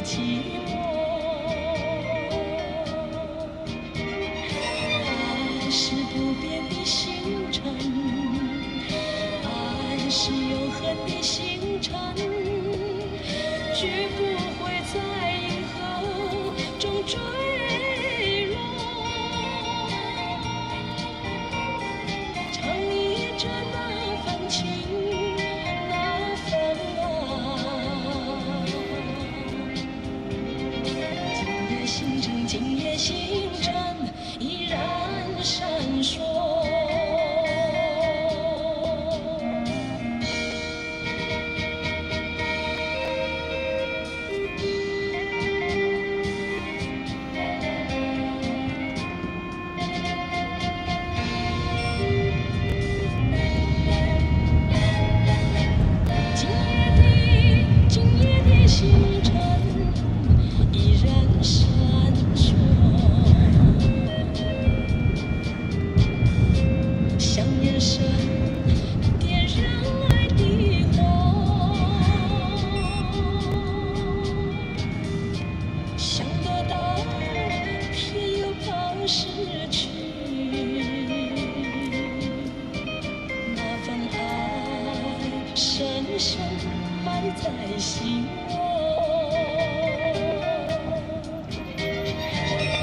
寂寞。爱是不变的星辰，爱是永恒的星辰，绝不会在银河中坠落。唱一着那份情，那份爱。今夜星辰，今夜星辰依然闪烁。今夜的星辰依然闪烁，像眼神点燃爱的火，想得到，偏又怕失去。那份爱深深埋在心窝，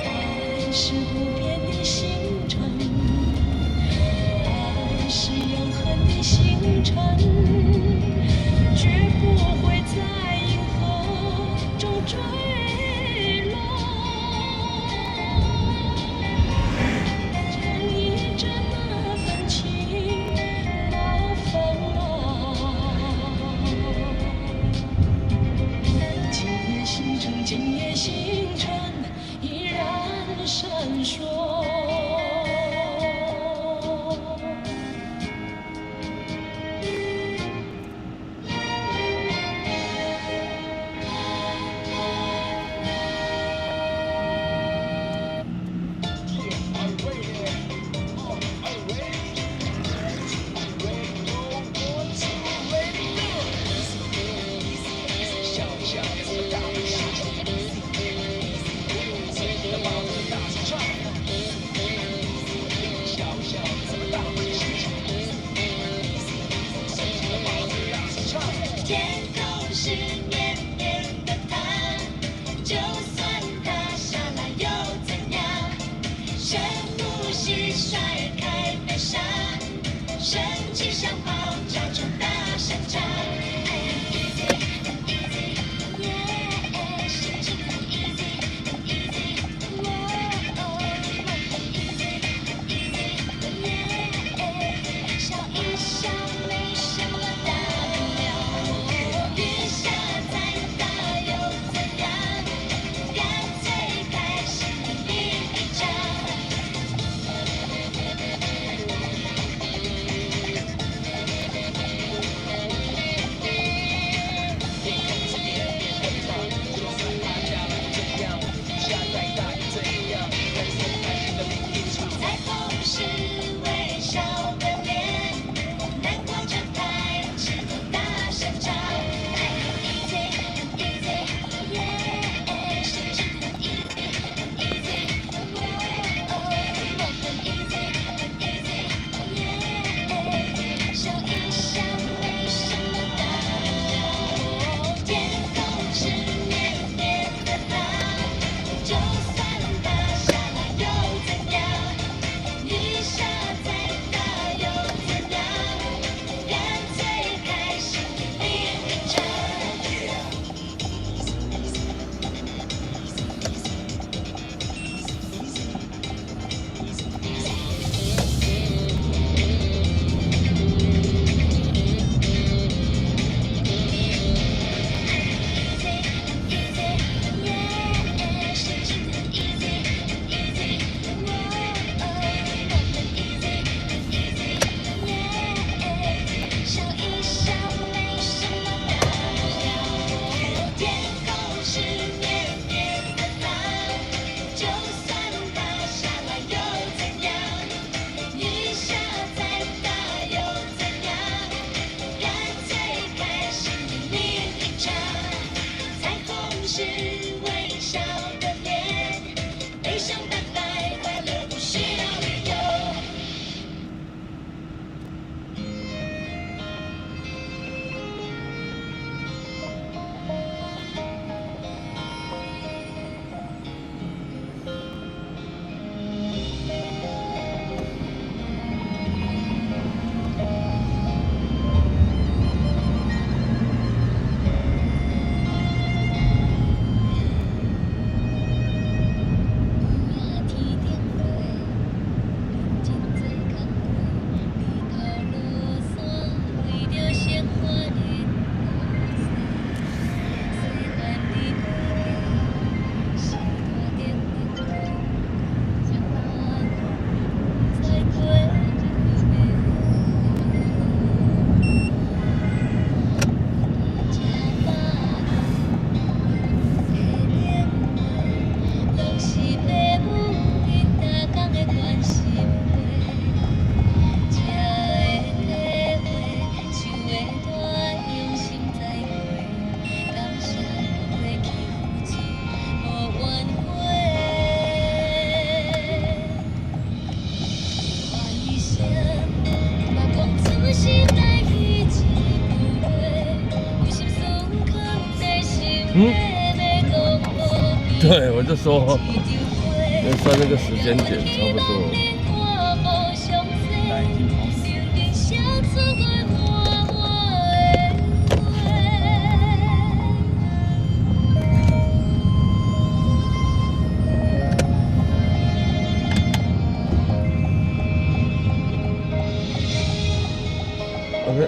爱是不变的星辰，爱是永恒的星辰，绝不会在银河中坠落。唱一着那份情，那份爱。今夜星辰，今夜星辰依然闪烁。天空是绵绵的毯，就算它下来又怎样？深呼吸，甩开悲伤，升起小炮，炸成大声唱。很 easy， 很 easy， yeah， 事情很 easy， 很 easy， wow， 很 easy， 很 easy， yeah， 笑一笑，没什么大不了。雨下再大又怎样？微笑的脸，悲伤拜拜，快乐不需要理由。对，我就说，算那个时间点差不多。OK，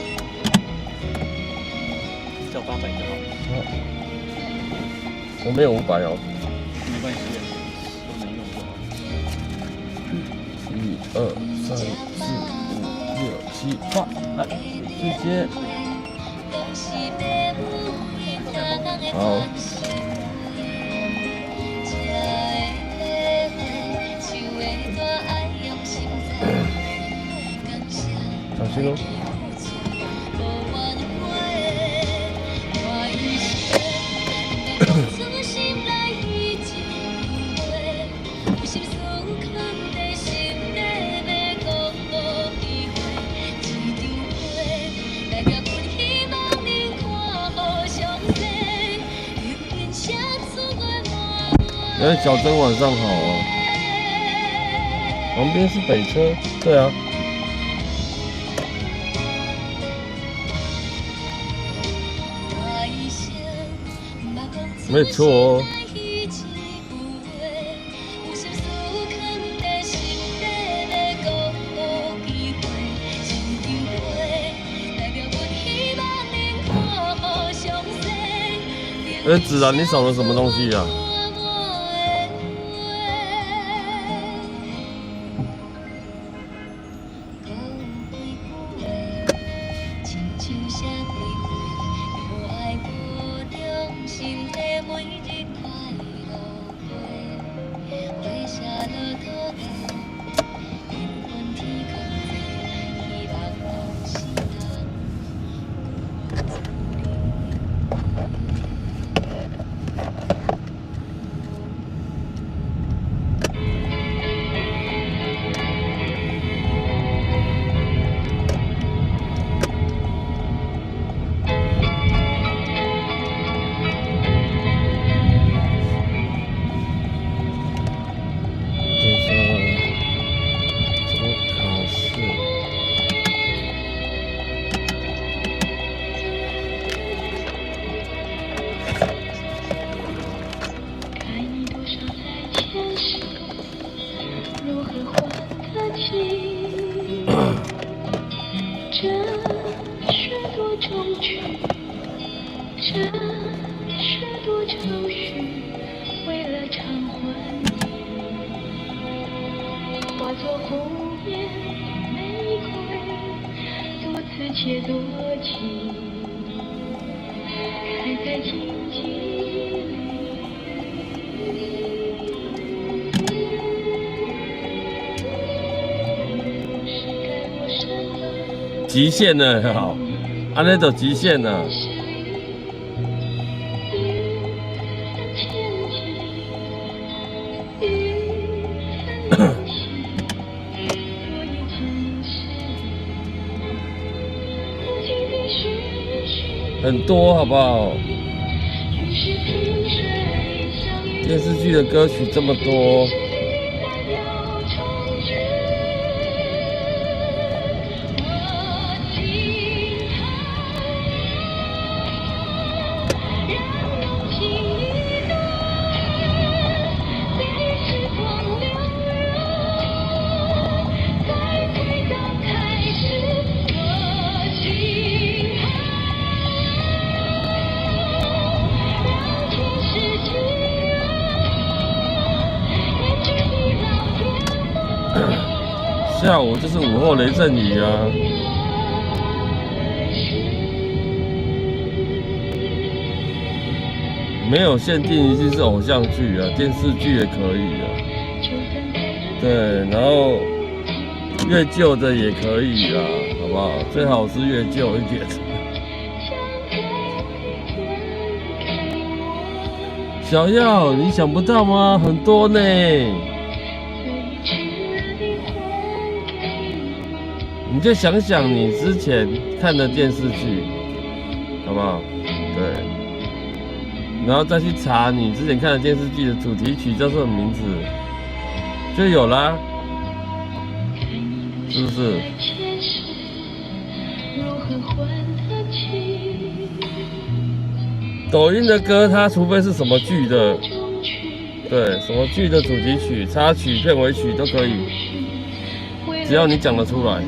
叫800就好。我没有500哦。没关系，都能用就好。1、2、3、4、5、6、7、8，来，直接。好。小心哦。小珍晚上好哦。旁边是北车，对啊。没错哦。子然，你少了什么东西啊？极限了，好，安尼就极限了。很多好不好？电视剧的歌曲这么多。下午就是午后雷阵雨啊，没有限定一定是偶像剧啊，电视剧也可以啊。对，然后越旧的也可以啦，好不好？最好是越旧一点。小耀，你想不到吗？很多呢。你就想想你之前看的电视剧，好不好？对，然后再去查你之前看的电视剧的主题曲叫什么名字，就有啦，是不是？抖音的歌，它除非是什么剧的，对，什么剧的主题曲、插曲、片尾曲都可以，只要你讲得出来。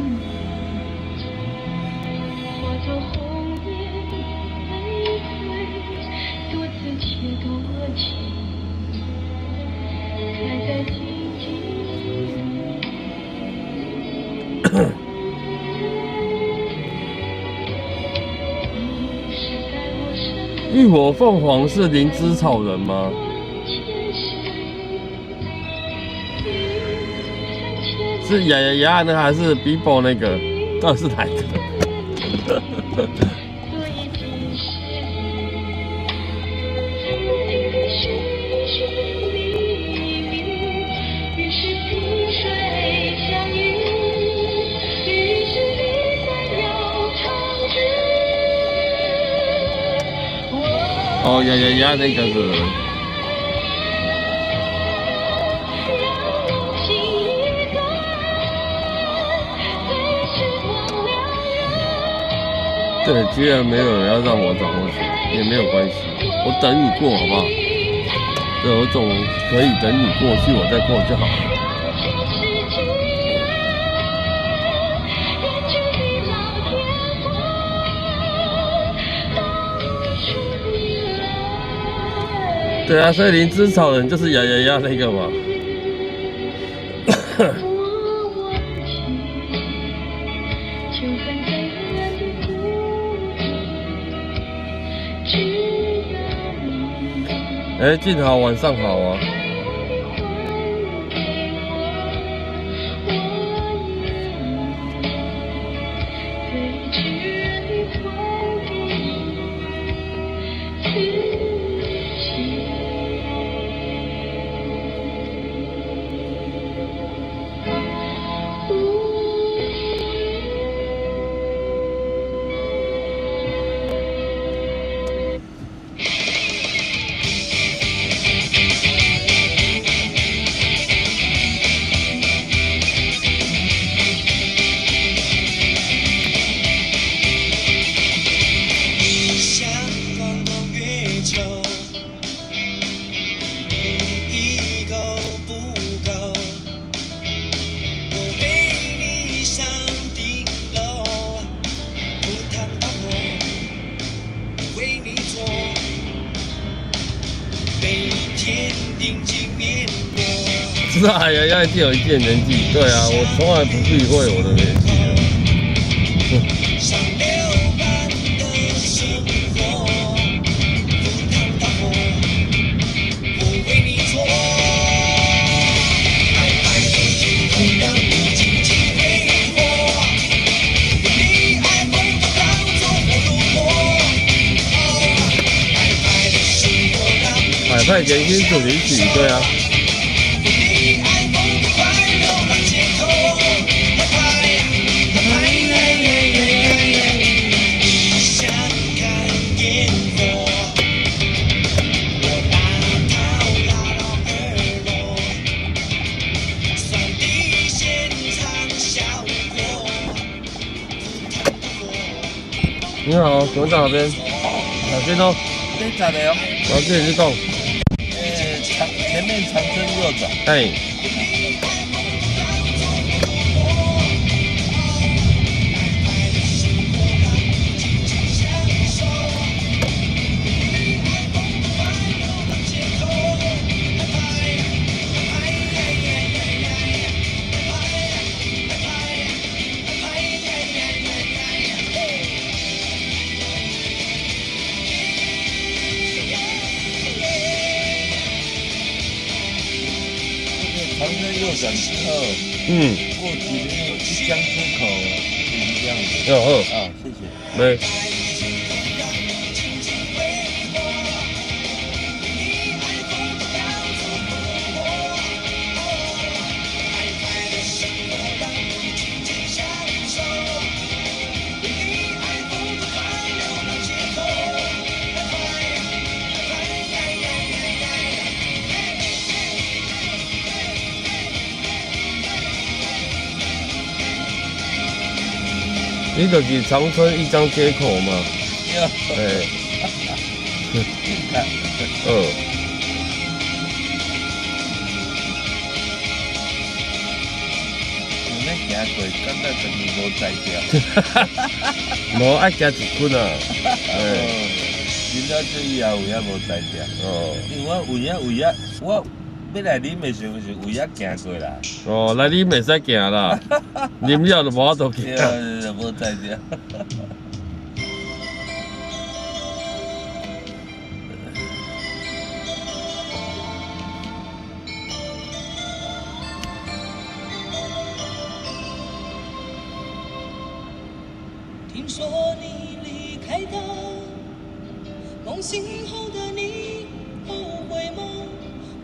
浴火凤凰是灵芝草人吗？是呀呀呀那还是 Bibo 那个？到底是哪一个？哦呀呀呀，那个是。对，既然没有人要让我转过去，也没有关系，我等你过好不好？对，我总可以等你过去，我再过就好了。对啊，所以灵芝草人就是呀呀呀那个嘛。哎，静好，晚上好啊。知道哎呀呀，一定有一定年纪。对啊，我从来不避讳我的年纪的。海派甜心主题曲，对啊。你好，请问到哪边？哪边哦？你咋的哦？我跟你讲。前面长春右转。哎。长春右转之后，过几个一江出口，这样子。好，谢谢。没。你就是长春一江街口嘛？哎，有咩行过，感觉就是无在掉。无爱加一捆啊。饮了这以后有影无在掉。因为我有影，我要来啉的时候是有影行过来。来啉袂使行啦，啉了就无法度行。无在掉。听说你离开的，梦醒后的你后悔吗？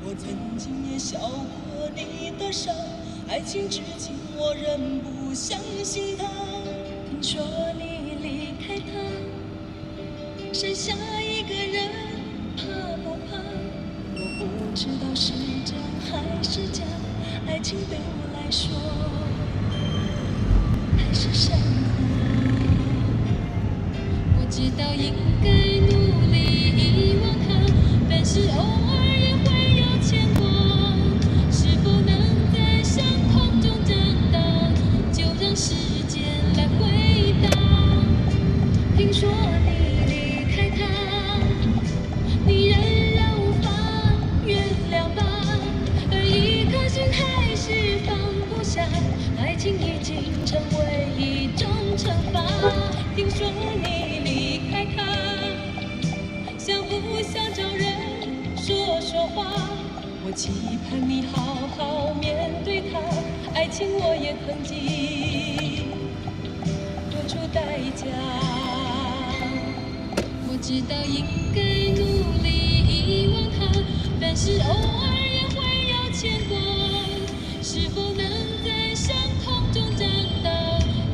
我曾经也笑过你的伤，爱情至今我仍不相信它。听说你离开他，剩下一个人，怕不怕？我不知道是真还是假，爱情对我来说还是伤痕。我知道应该努力遗忘它，但是偶尔也会有牵挂。是否能在伤痛中长大，就让时间来回答。听说你离开他，你仍然无法原谅吧？而一颗心还是放不下，爱情已经成为一种惩罚。听说你离开他，想不想找人说说话？我期盼你好好面对他，爱情我也曾经付出代价。我知道应该努力遗忘他，但是偶尔也会有牵挂。是否能在伤痛中长大，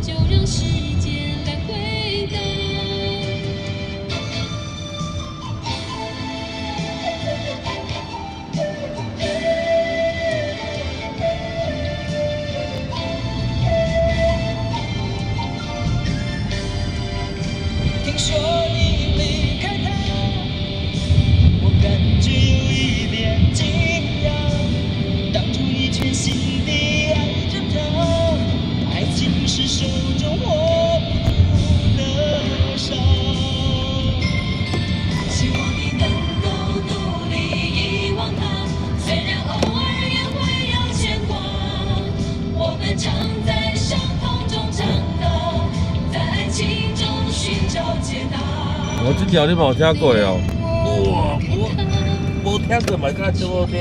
就让时间来回答。听说你离开他，我感觉有一点惊讶。当初你全心地爱着他，爱情是手中握不住的沙。希望你能够努力遗忘他，虽然偶尔也会有牵挂。我们常在伤痛中长大，在爱情中寻找解答。我这条你冇听过哦。无听过嘛，敢真好听。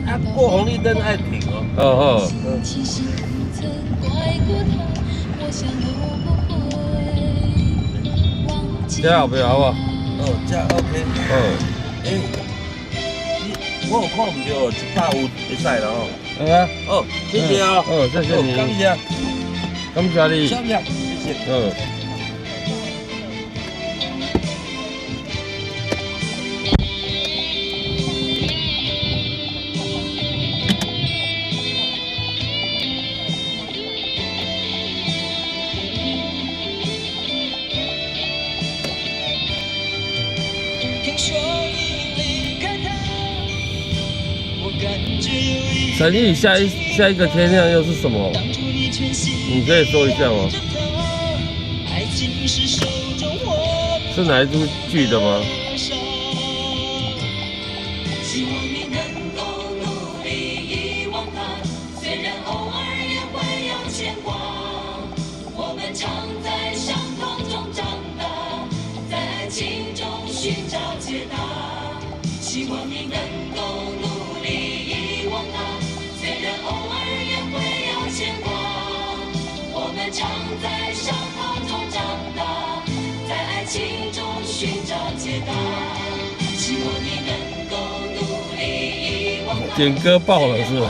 啊，过红绿灯爱停哦。其实不曾怪过他，我想我不会忘记。这好不好啊？这 OK。我有看唔到150会使了哦。谢谢啊。谢谢你。感谢。感谢你。谢谢。陈毅，下一个天亮又是什么？你可以说一下吗？是哪一部剧的吗？希望你能够努力遗忘它，虽然偶尔也会有牵挂。我们常在伤痛中长大，在爱情中寻找解答。希望你能够努力遗忘它，虽然偶尔也会有牵挂。我们常在伤痛中长大，在爱情中寻找解答。希望你能够努力遗忘它。点歌爆了是吧？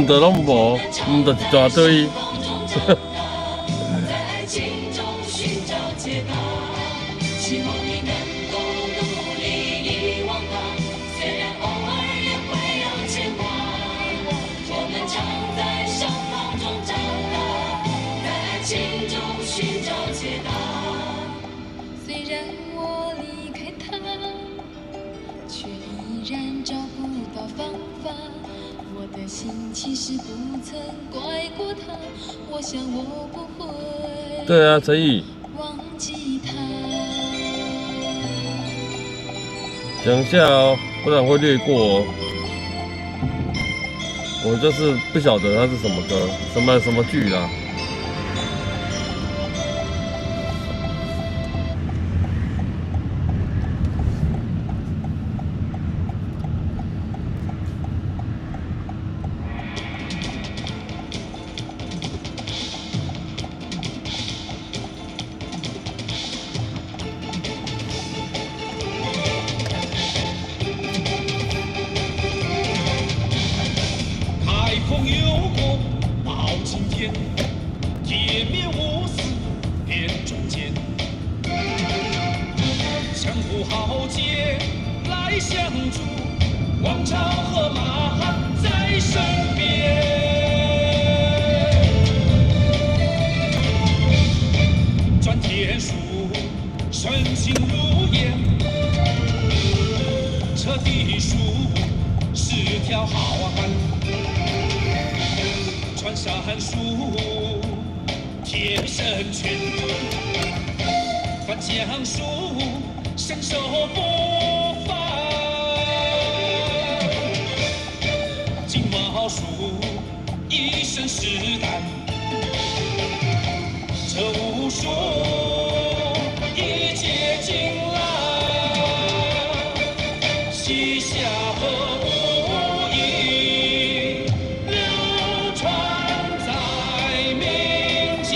就拢无，就一大堆。在爱情中寻找解答。希望你能够努力遗忘它，虽然偶尔也会有牵挂。我们常在伤痛中长大，在爱情中寻找解答。虽然我离开他，却依然找不到方法。我的心其实不曾怪过他，我想我不会。对啊，陈毅。忘记他。讲一下哦，不然会略过哦。我就是不晓得它是什么歌，什么剧啦。风有过到今天，铁面无私辨忠奸，江湖豪杰来相助，王朝和马汉在身边。转天书，深情如烟，彻地书是条好汉。穿山术，铁臂神拳，翻江术，身手不凡。金毛术，一身是胆，这武术一结金兰，西夏和武艺流传在民间。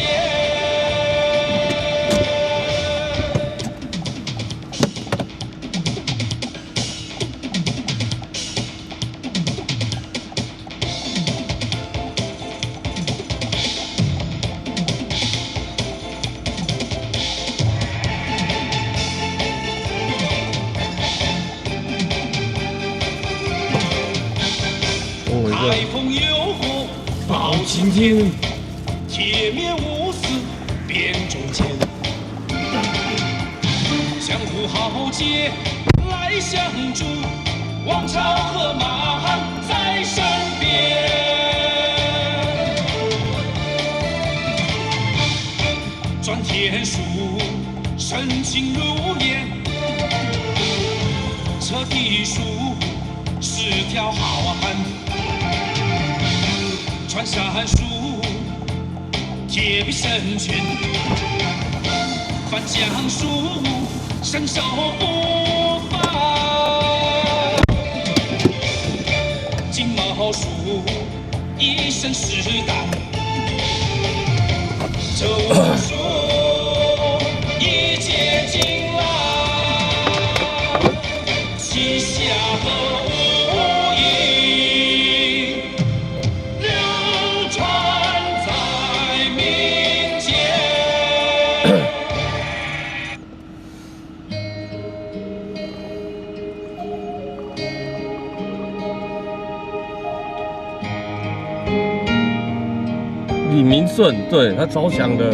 台风有过报晴天，铁面无私辨忠奸，江湖豪杰来相助，王朝和马汉在身边。转天书，深情如烟，彻地书是条好汉。穿山术，铁臂神拳，翻江术，身手不凡。金毛术，一身是胆，这武术一结金兰，西夏和武艺流传在民间。李明顺，对他超强的。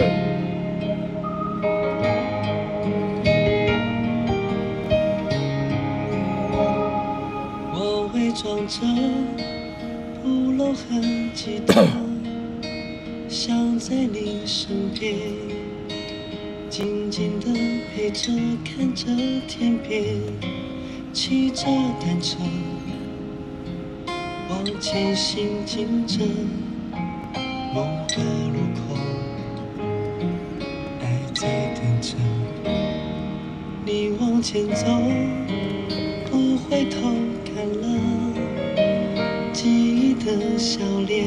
着不露痕迹的，想在你身边，静静的陪着，看着天边，骑着单车，往前行进着，某个路口，爱在等着你往前走，不回头看了记忆的笑脸，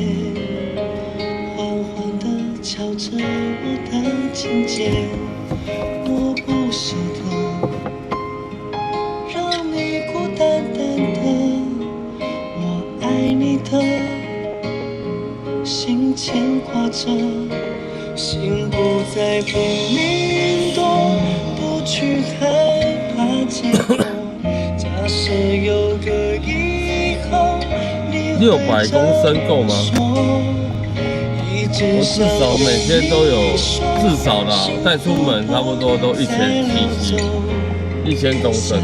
缓缓地敲着我的琴键，我不舍得让你孤单单的，我爱你的心牵挂着，心不再拼命躲，不去害怕结果。假设有个以后600公升够吗？我至少每天都有，至少啦，带出门差不多都1000cc，1000公升。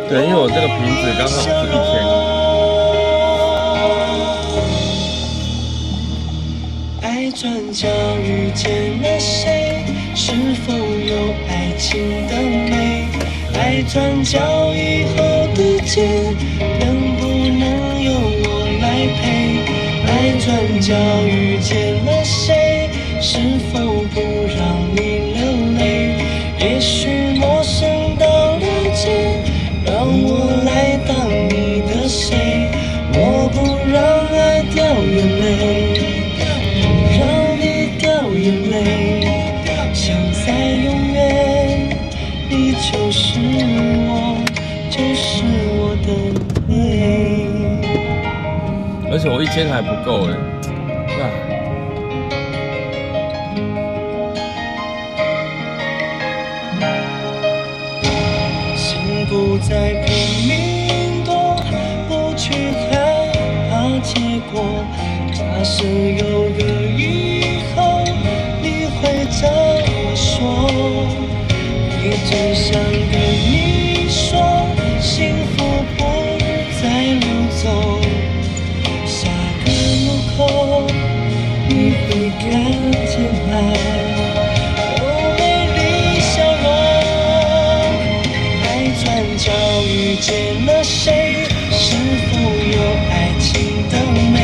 对，因为我这个瓶子刚好是1000。爱转角遇见了谁？是否有爱情的美？爱转角以后的街，能不能由我来陪？爱转角遇见了谁？是否不让你流泪？也许陌生到了解，让我来当你的谁？我不让爱掉眼泪，让你掉眼泪，想在永远，你就是我，就是我的美。而且我1000还不够哎，心不再拼命躲，不去害怕结果。假设有个以后，你会怎么说？一直想跟你说，幸福不再溜走。下个路口，你会看见爱有美丽笑容。爱转角遇见了谁？是否有爱情的美？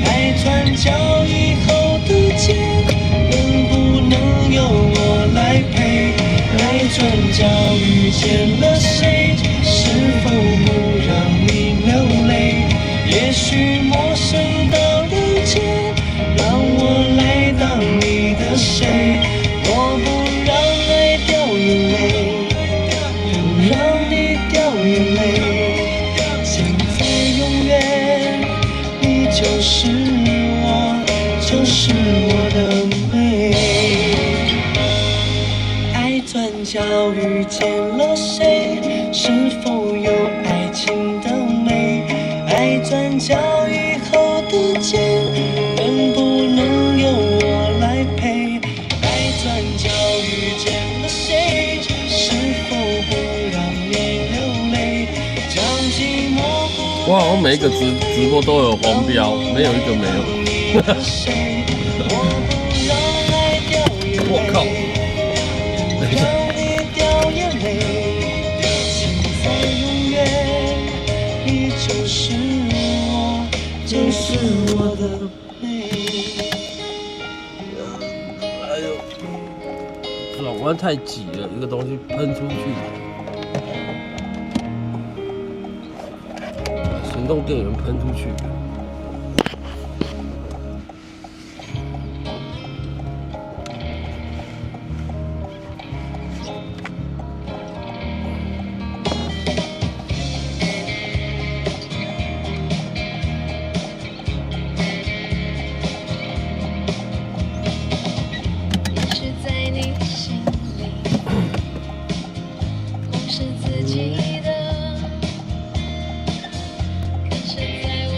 爱转角以后的街，能不能由我来陪？爱转角遇见了谁？是否不让你流泪？也许陌生到了解，让我来当你的谁？我不让爱掉眼泪，不让你掉眼泪，想在永远，你就是我，就是我的美。爱转角遇见了谁？是否有爱情的美？爱转角以后的街，能不能由我来陪？爱转角遇见了谁？是否不让你流泪？将寂寞不我好像每一个直播都有黄标，没有一个没有。我靠！等一下。就是我，就是我的美。哎呦，转弯太挤了，一个东西喷出去。行动电源喷出去。自己的，可是在我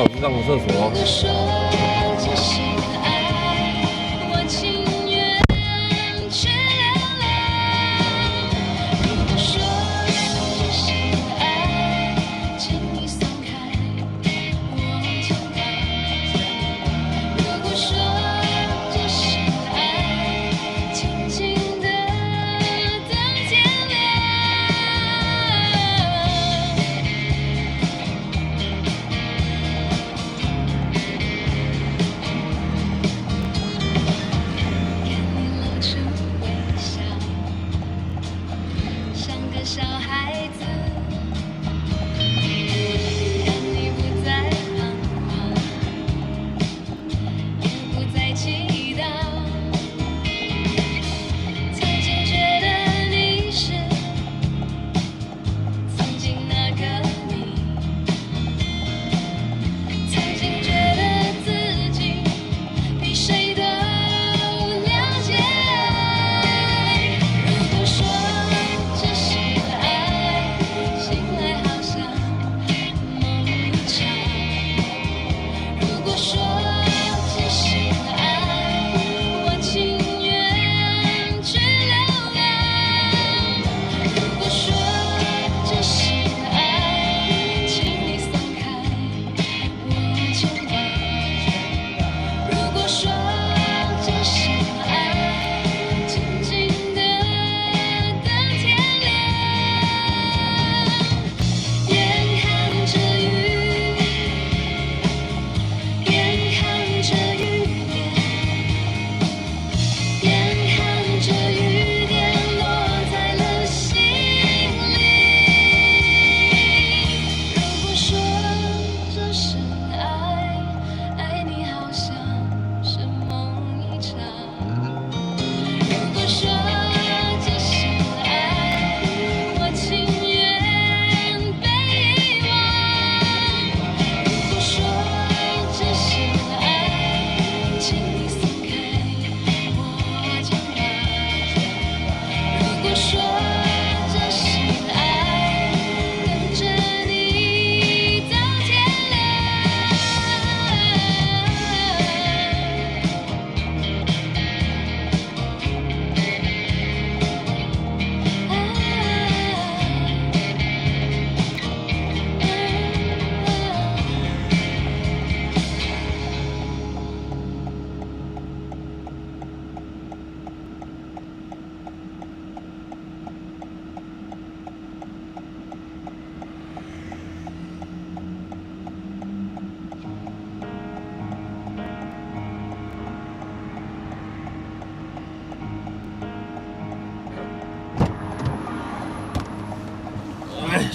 我去上个厕所。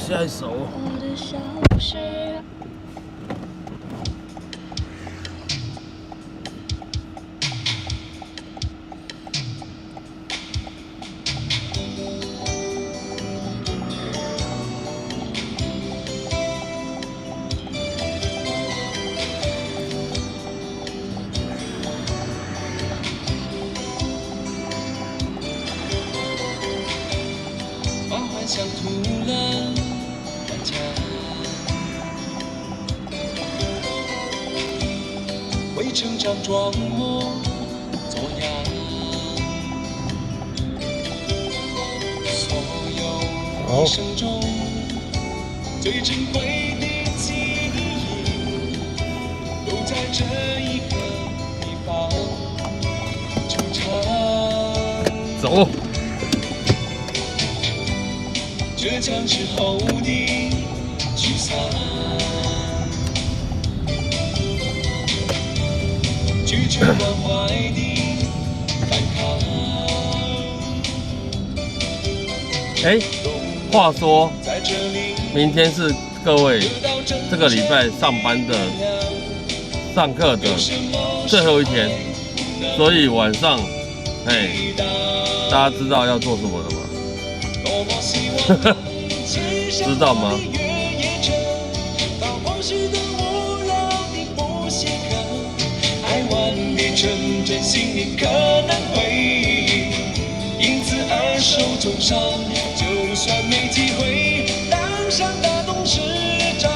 下一首。把幻想涂了满墙，为成长装模作样，所有一生中最珍贵的记忆，都在这一个地方出场。走。倔强之后的沮丧，拒绝关怀的反抗。话说，明天是各位这个礼拜上班的、上课的最后一天，所以晚上，大家知道要做什么了吗？知道吗？爱玩的纯真心里可能会因此而受重伤，就算没机会当上大董事长，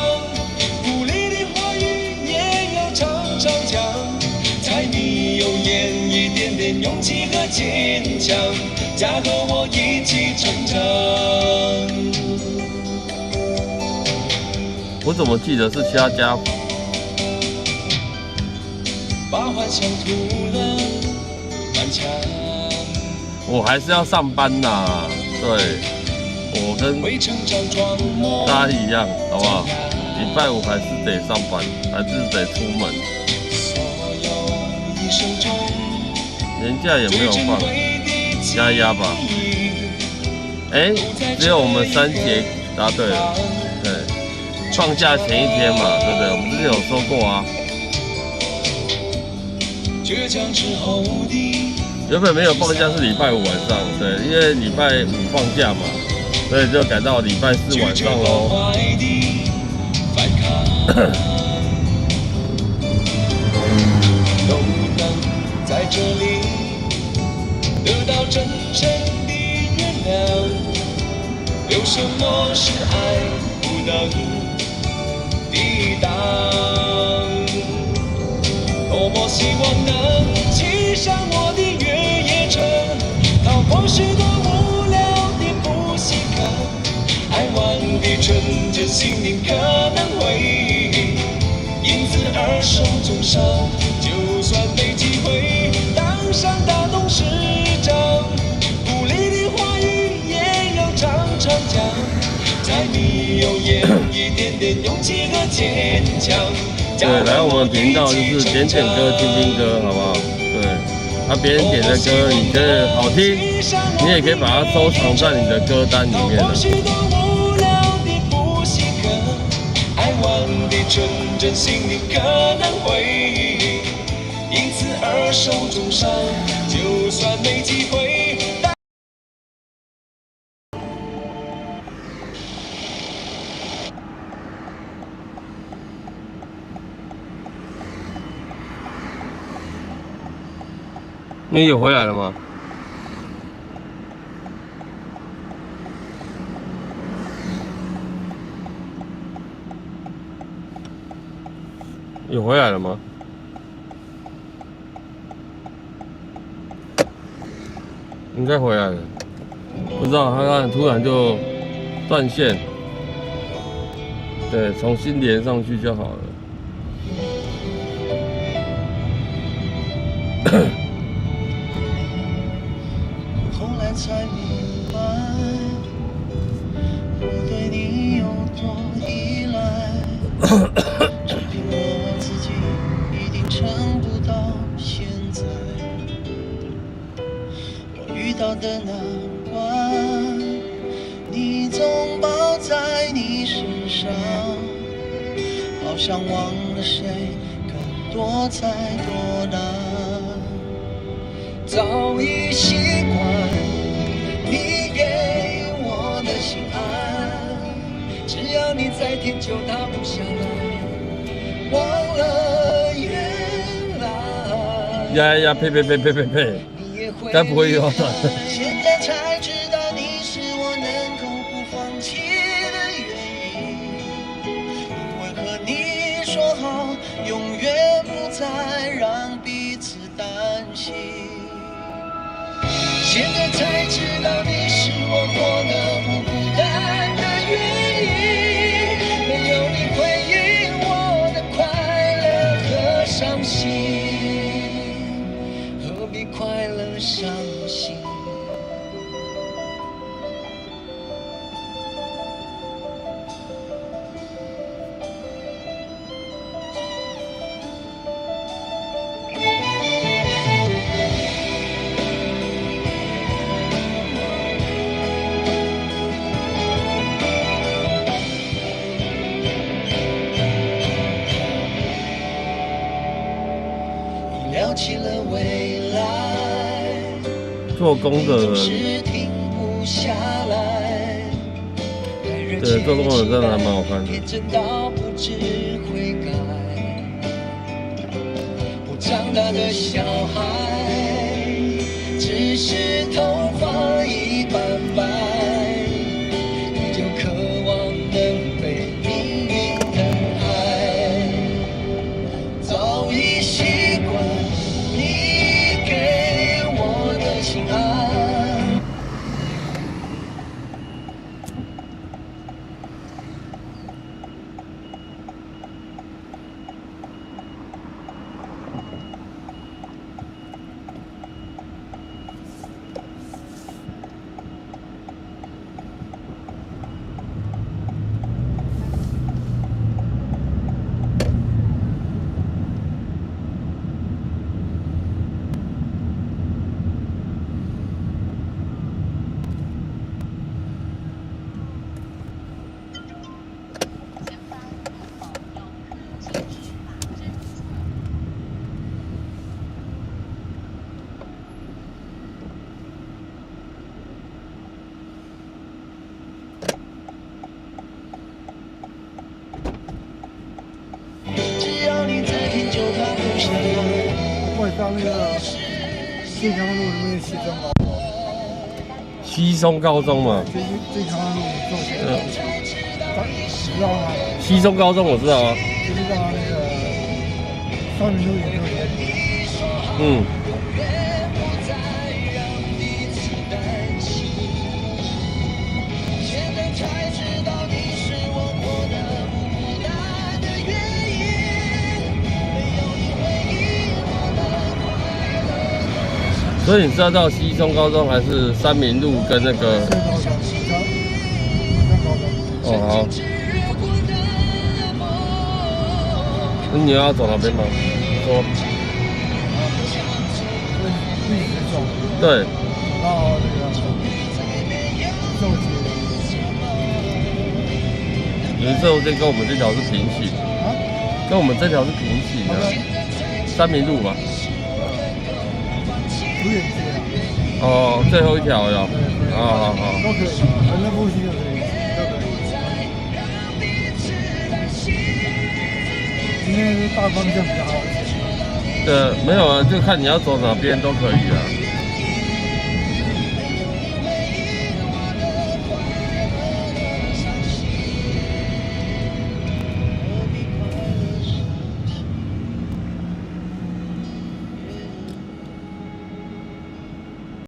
鼓励的话语强，家和我一起成长。我怎么记得是其他家？把幻想涂了满墙。我还是要上班呐，对，我跟大家一样，好不好？礼拜五还是得上班，还是得出门。年假也没有放，压压吧。哎，只有我们3节答对了，对，放假前一天嘛，对不对？我们之前有说过啊。原本没有放假是礼拜5晚上，对，因为礼拜5放假嘛，所以就改到礼拜4晚上喽。都能在这里得到真诚的原谅，有什么是爱不能抵挡？多么希望能骑上我的越野车，逃过许多无聊的不习惯，爱玩的纯真心灵可能会因此而受重伤。就算没机会当上大董事长，鼓励的话语也要常常讲，在你有眼一点点勇气和坚强。对，来我们频道就是点点歌、听听歌，好不好？对，别人点的歌你觉得好听，你也可以把它收藏在你的歌单里面了。爱玩的纯真心灵可能会因此而受重伤，就算没机会。你有回来了吗？有回来了吗？应该回来了，不知道他突然就断线，对，重新连上去就好了。后来才明白，我对你有多依赖。只凭我自己一定撑不到现在。我遇到的难关，你总抱在你身上，好像忘了谁更多才多难。早已习惯你给我的心安，只要你在天就塌不下来，忘了原来呀，呸！该不会又要断了？现在才知道你是我能够不放弃的原因，因为和你说好永远不再让彼此担心。现在才知道你是我过得不孤单的原因，没有你回应我的快乐和伤心，何必快乐伤心？聊起了未来，做工的人，对，做工的人真的还蛮好看的。我长大的小孩，只是头发一般白，你就渴望能被命运疼爱，早已习惯你给我的心安。上那个最强路里面西中高中。西松高中嘛。最强路中学。知道吗？西松高中我知道啊。就是到那个三民路研究院。嗯。所以你是要到西松高中还是三民路跟那个？哦好。那你要走哪边吗？说。对。到那个云寿街跟我们这条是平行，跟我们这条是平行的，三民路吧。哦，最后一条哟。好。都可以，反正复兴就可以，都可以。今天是大方向比较好一些。对，没有啊，就看你要走哪边都可以啊。